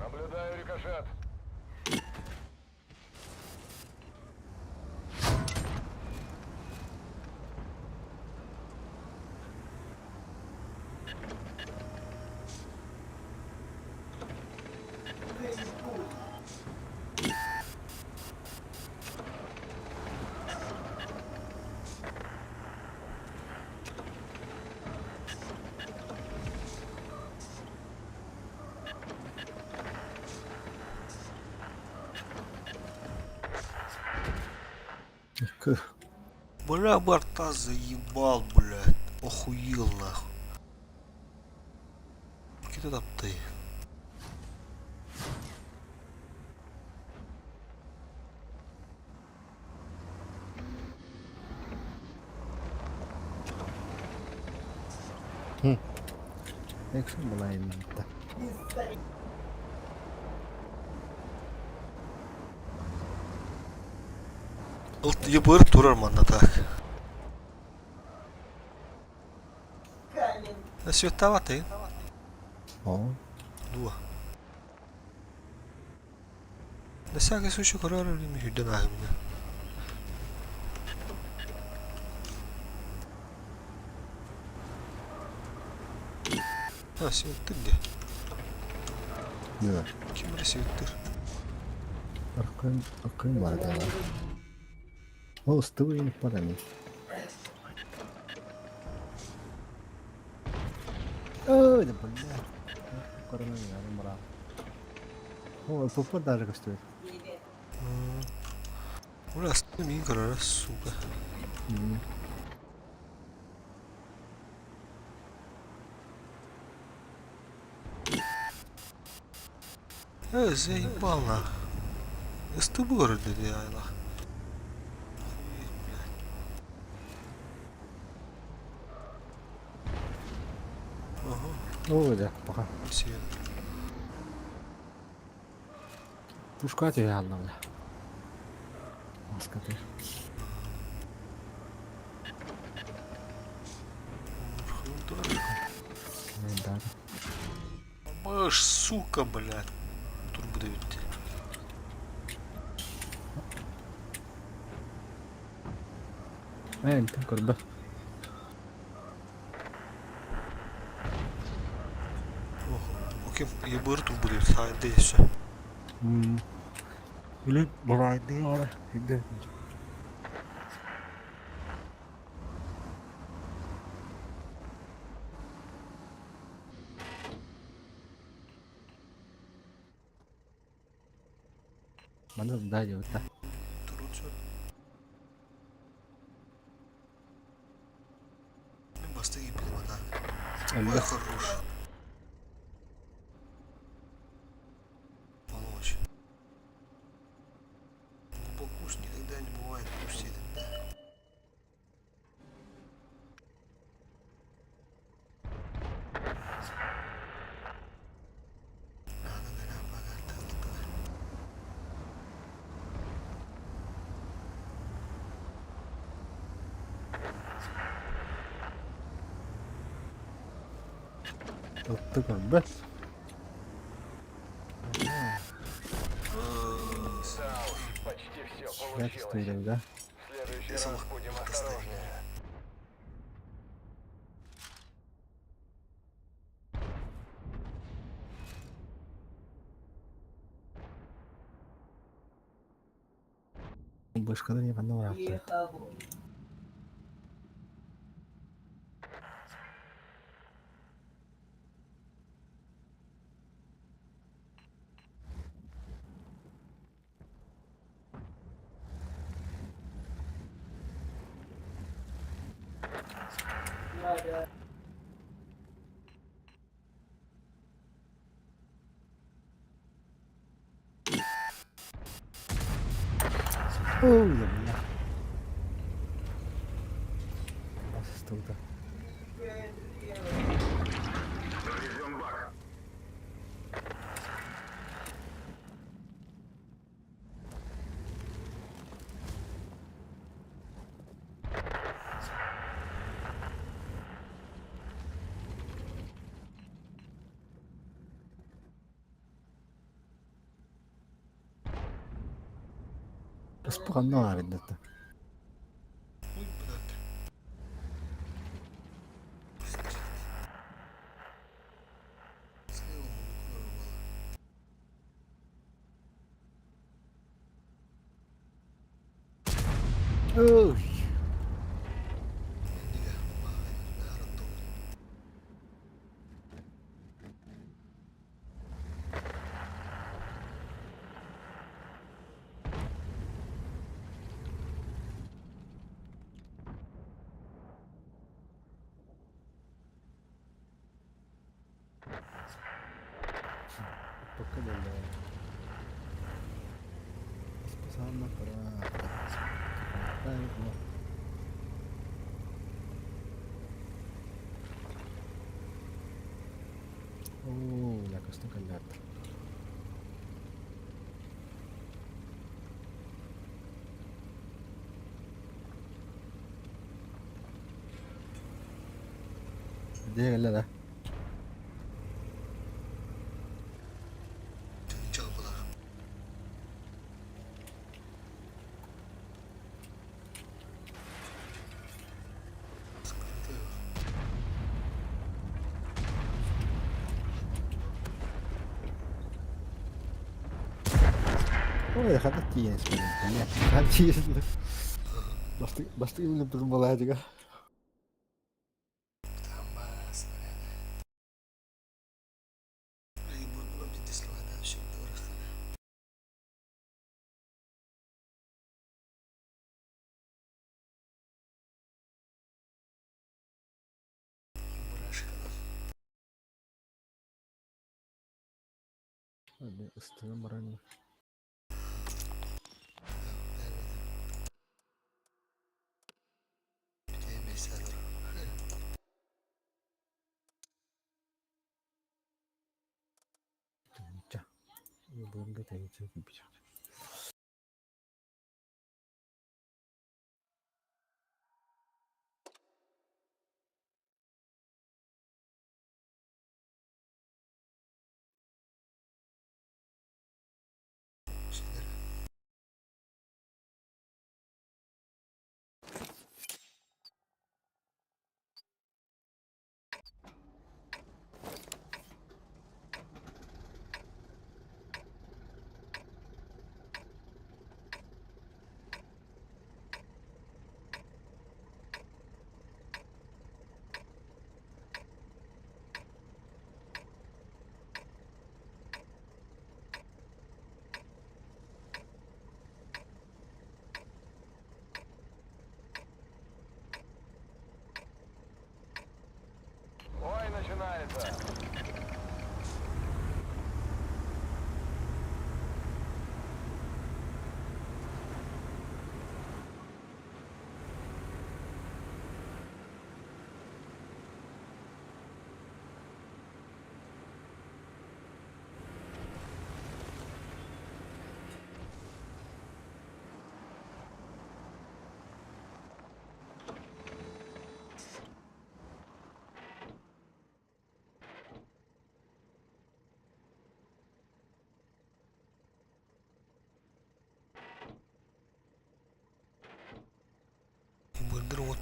Наблюдаю рикошет. Бля, борта заебал, блядь. Охуел, нахуй. Какие там ты? Ekşi bulayım da. Ылт ебыр турар манда так. На световатый. О, Дуа. На всякий случай корар время хюден меня. А, свет ты где? ne var? Kim resvettir? Arkayım var da var. O ıstıvı inip var hani. Öyle böyle. Karına yani mara. O popor даже стоит. Бля, останови, корара, сука. Заебал нахуй. СТБ dedi ya la. Ага, Öyle baka. свет. Пушка тебе anlamda. Маска ты. Да. Мышь, сука, блядь. Тут буде відти. انت قربة Bakayım iyi bırtım buluyor sahilde işte. Bilen burayı diye oraya gidelim. Mana udah ya udah. Turun şöyle. Ben bastı gibi bilmem ha. Ой, Udah. хорош. Помочь. Глубоко уж никогда не бывает пустить. Tuttu qurba. Да уж, почти все Як получилось. стоїть, да? В следующий раз будем осторожнее. Başkaları yapanlar var hatta. Oh, ya benar. Masih tahu dah. Terus bukan nawarin itu. Ой, блядь. Слева Oh, pokoknya dulu. Sama para. Tayo. Oh, lakas ng kalat. Hindi kalat ah. çarpılar. Sıkıntı yok. Oh, ya kan cheers sebenarnya. Kan cheers. Pasti ini belum mulai juga. Tambas. Ay, burnuma bir diskaladan şimdi orası. Bıraşkalım. Ada istilah merana. Bir de mesele var. Cah. Ini belum kita yang bicara. Şeyleri.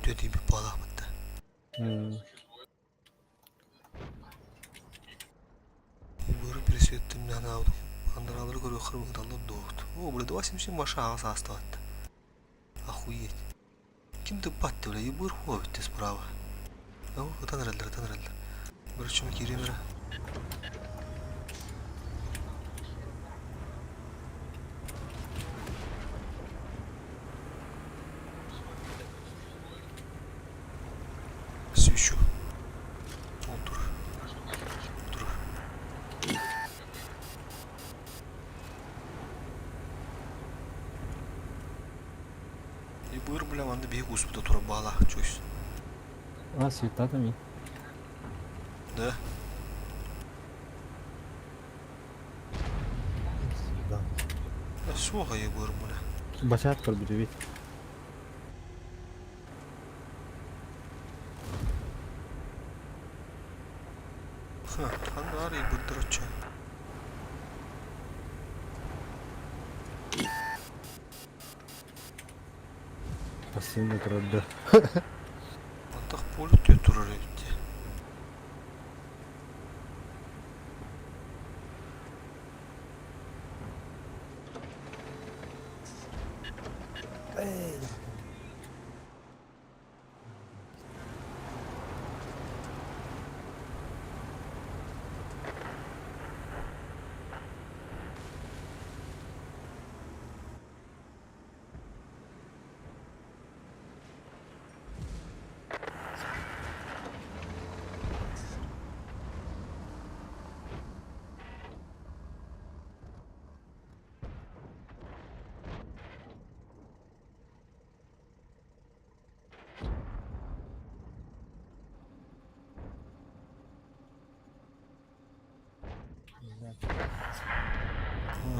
ötüyor diye bir bağlak bitti. Böyle birisi ettim ne aldım. Kandıraları görüyor kırmızı dallar doğdu. O burada vasimsin başı ağız hasta attı. Охуеть. Kim de battı öyle yubur o bitti sprava. O tanrılar. Böyle şunu gireyim ya. Свищу. Otur. И бuyur bilem anda bir uspda tura bağla çöz. А, света там и. Да. Да. Soğuğa ya buyur bile. Бачат көр bir evet. Ha, hangi arayı bıldırıcı. Пассивный тұрады. Антақ полі түйе тұрар evde.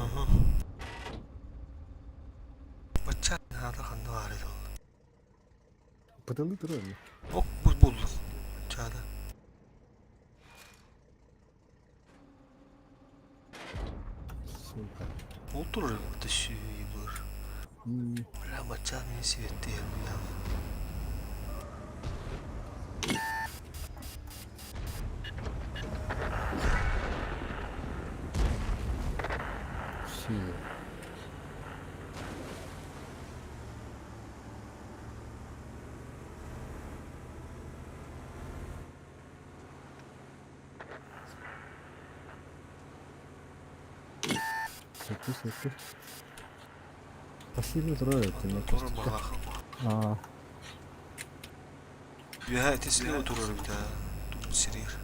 Aha. Bacak ne adı kandı var idi oldu. Пытанды тұрады. Ok bu buldum. Çağda. Сука. Oturur bu da şu yubur. Bля, bacak ne sivetti ya bu ya. Сильно. Сети. Пассивный тұрады. Oturur bağla. А, Ya etesine oturur bir daha. Dur sirir.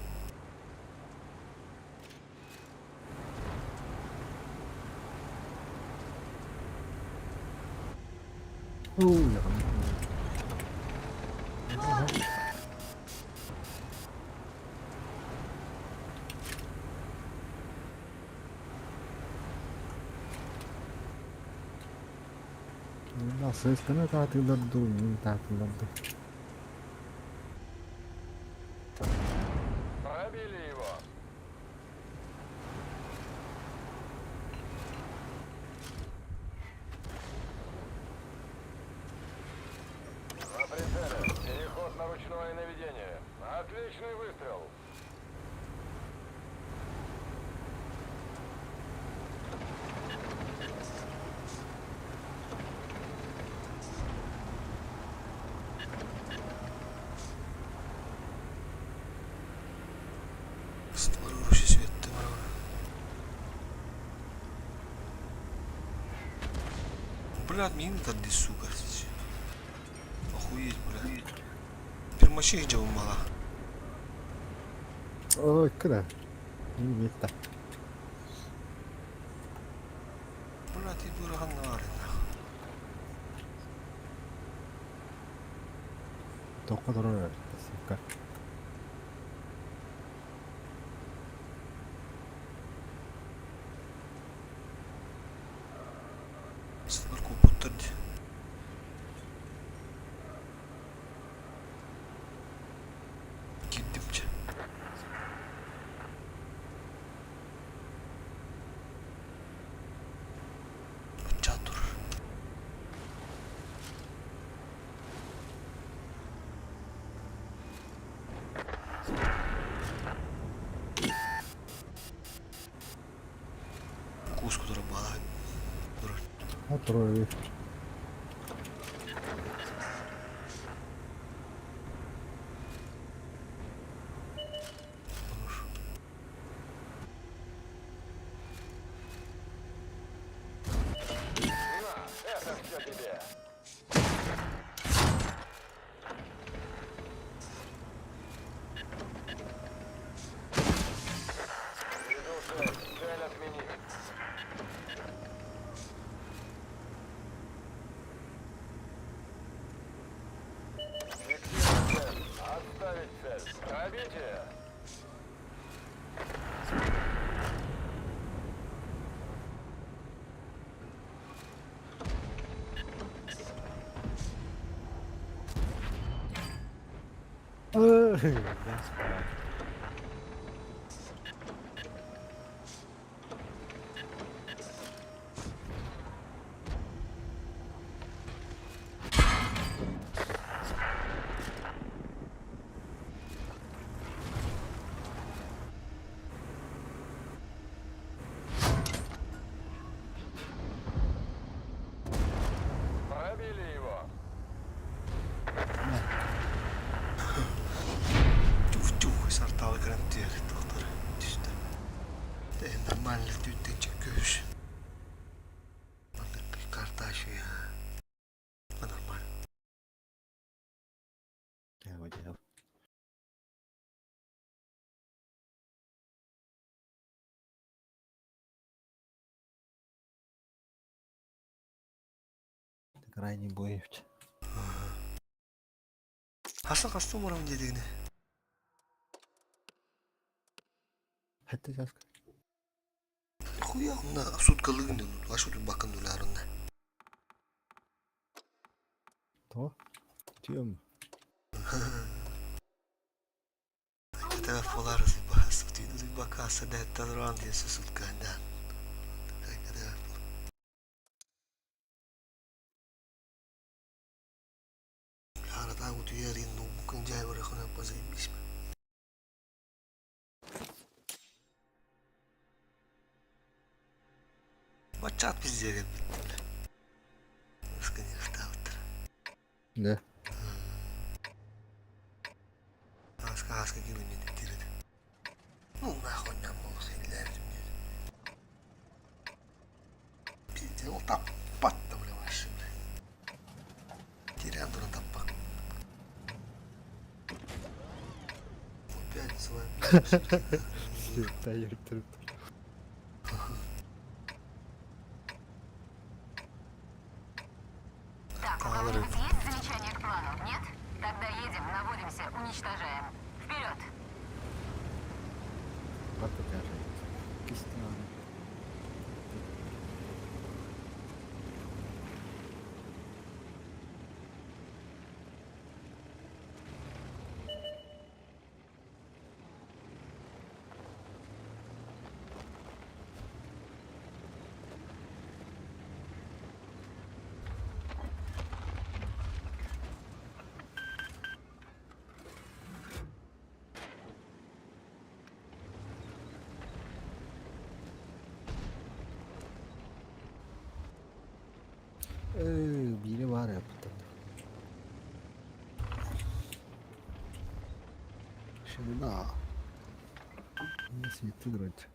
Nasıl istene tatilde durmayayım tatillerde. Пробили его. На прицеле. Переход на ручное наведение. Отличный выстрел. Створ вручи светті var orada. Блядь, мне не надо, сука. Охуеть, блядь. Пермаши гидем мала. Ой, куда? Не видно. Блядь, и бураган наварена. Только тұрады. Сука. Створ купуттырды. Gittimce. Çatur. Otur. Это все тебе. Иду цель. Цель отменить. Фиксировать цель. Отставить цель. Пробитие. Пробили его. Tuf sartalı garantiyer doktor. Düştü. Нормально тютты чекаешь. Карташу я. Нормально. Gel. Крайний боевч. Хастам уровень дедигни. Hatta şaşkın. Хуя на суткалыгны. Ашу тут бакын дуларында. То? Diyor mu? Telefonlarız bahas. Tüydü bakasa da tadıran diye susutkandan. Arada bu diğerin mungkin jay bırakın apa zaymış mı? Бачат пиздец. Скажи, что это? Ne? Аска gibi ne dedi? Ну нахуй нам мусилер. Пиздец, вот так патта, бля, вообще. Теряем на тапа. Опять с вами. Та yürütürüm. Так, у кого-нибудь есть замечания к плану? Нет? Тогда едем, наводимся, уничтожаем. Вперед! Batı tercih. İstimam. Biri var ya burada. Şimdi ne? Nasıl yetti duracak?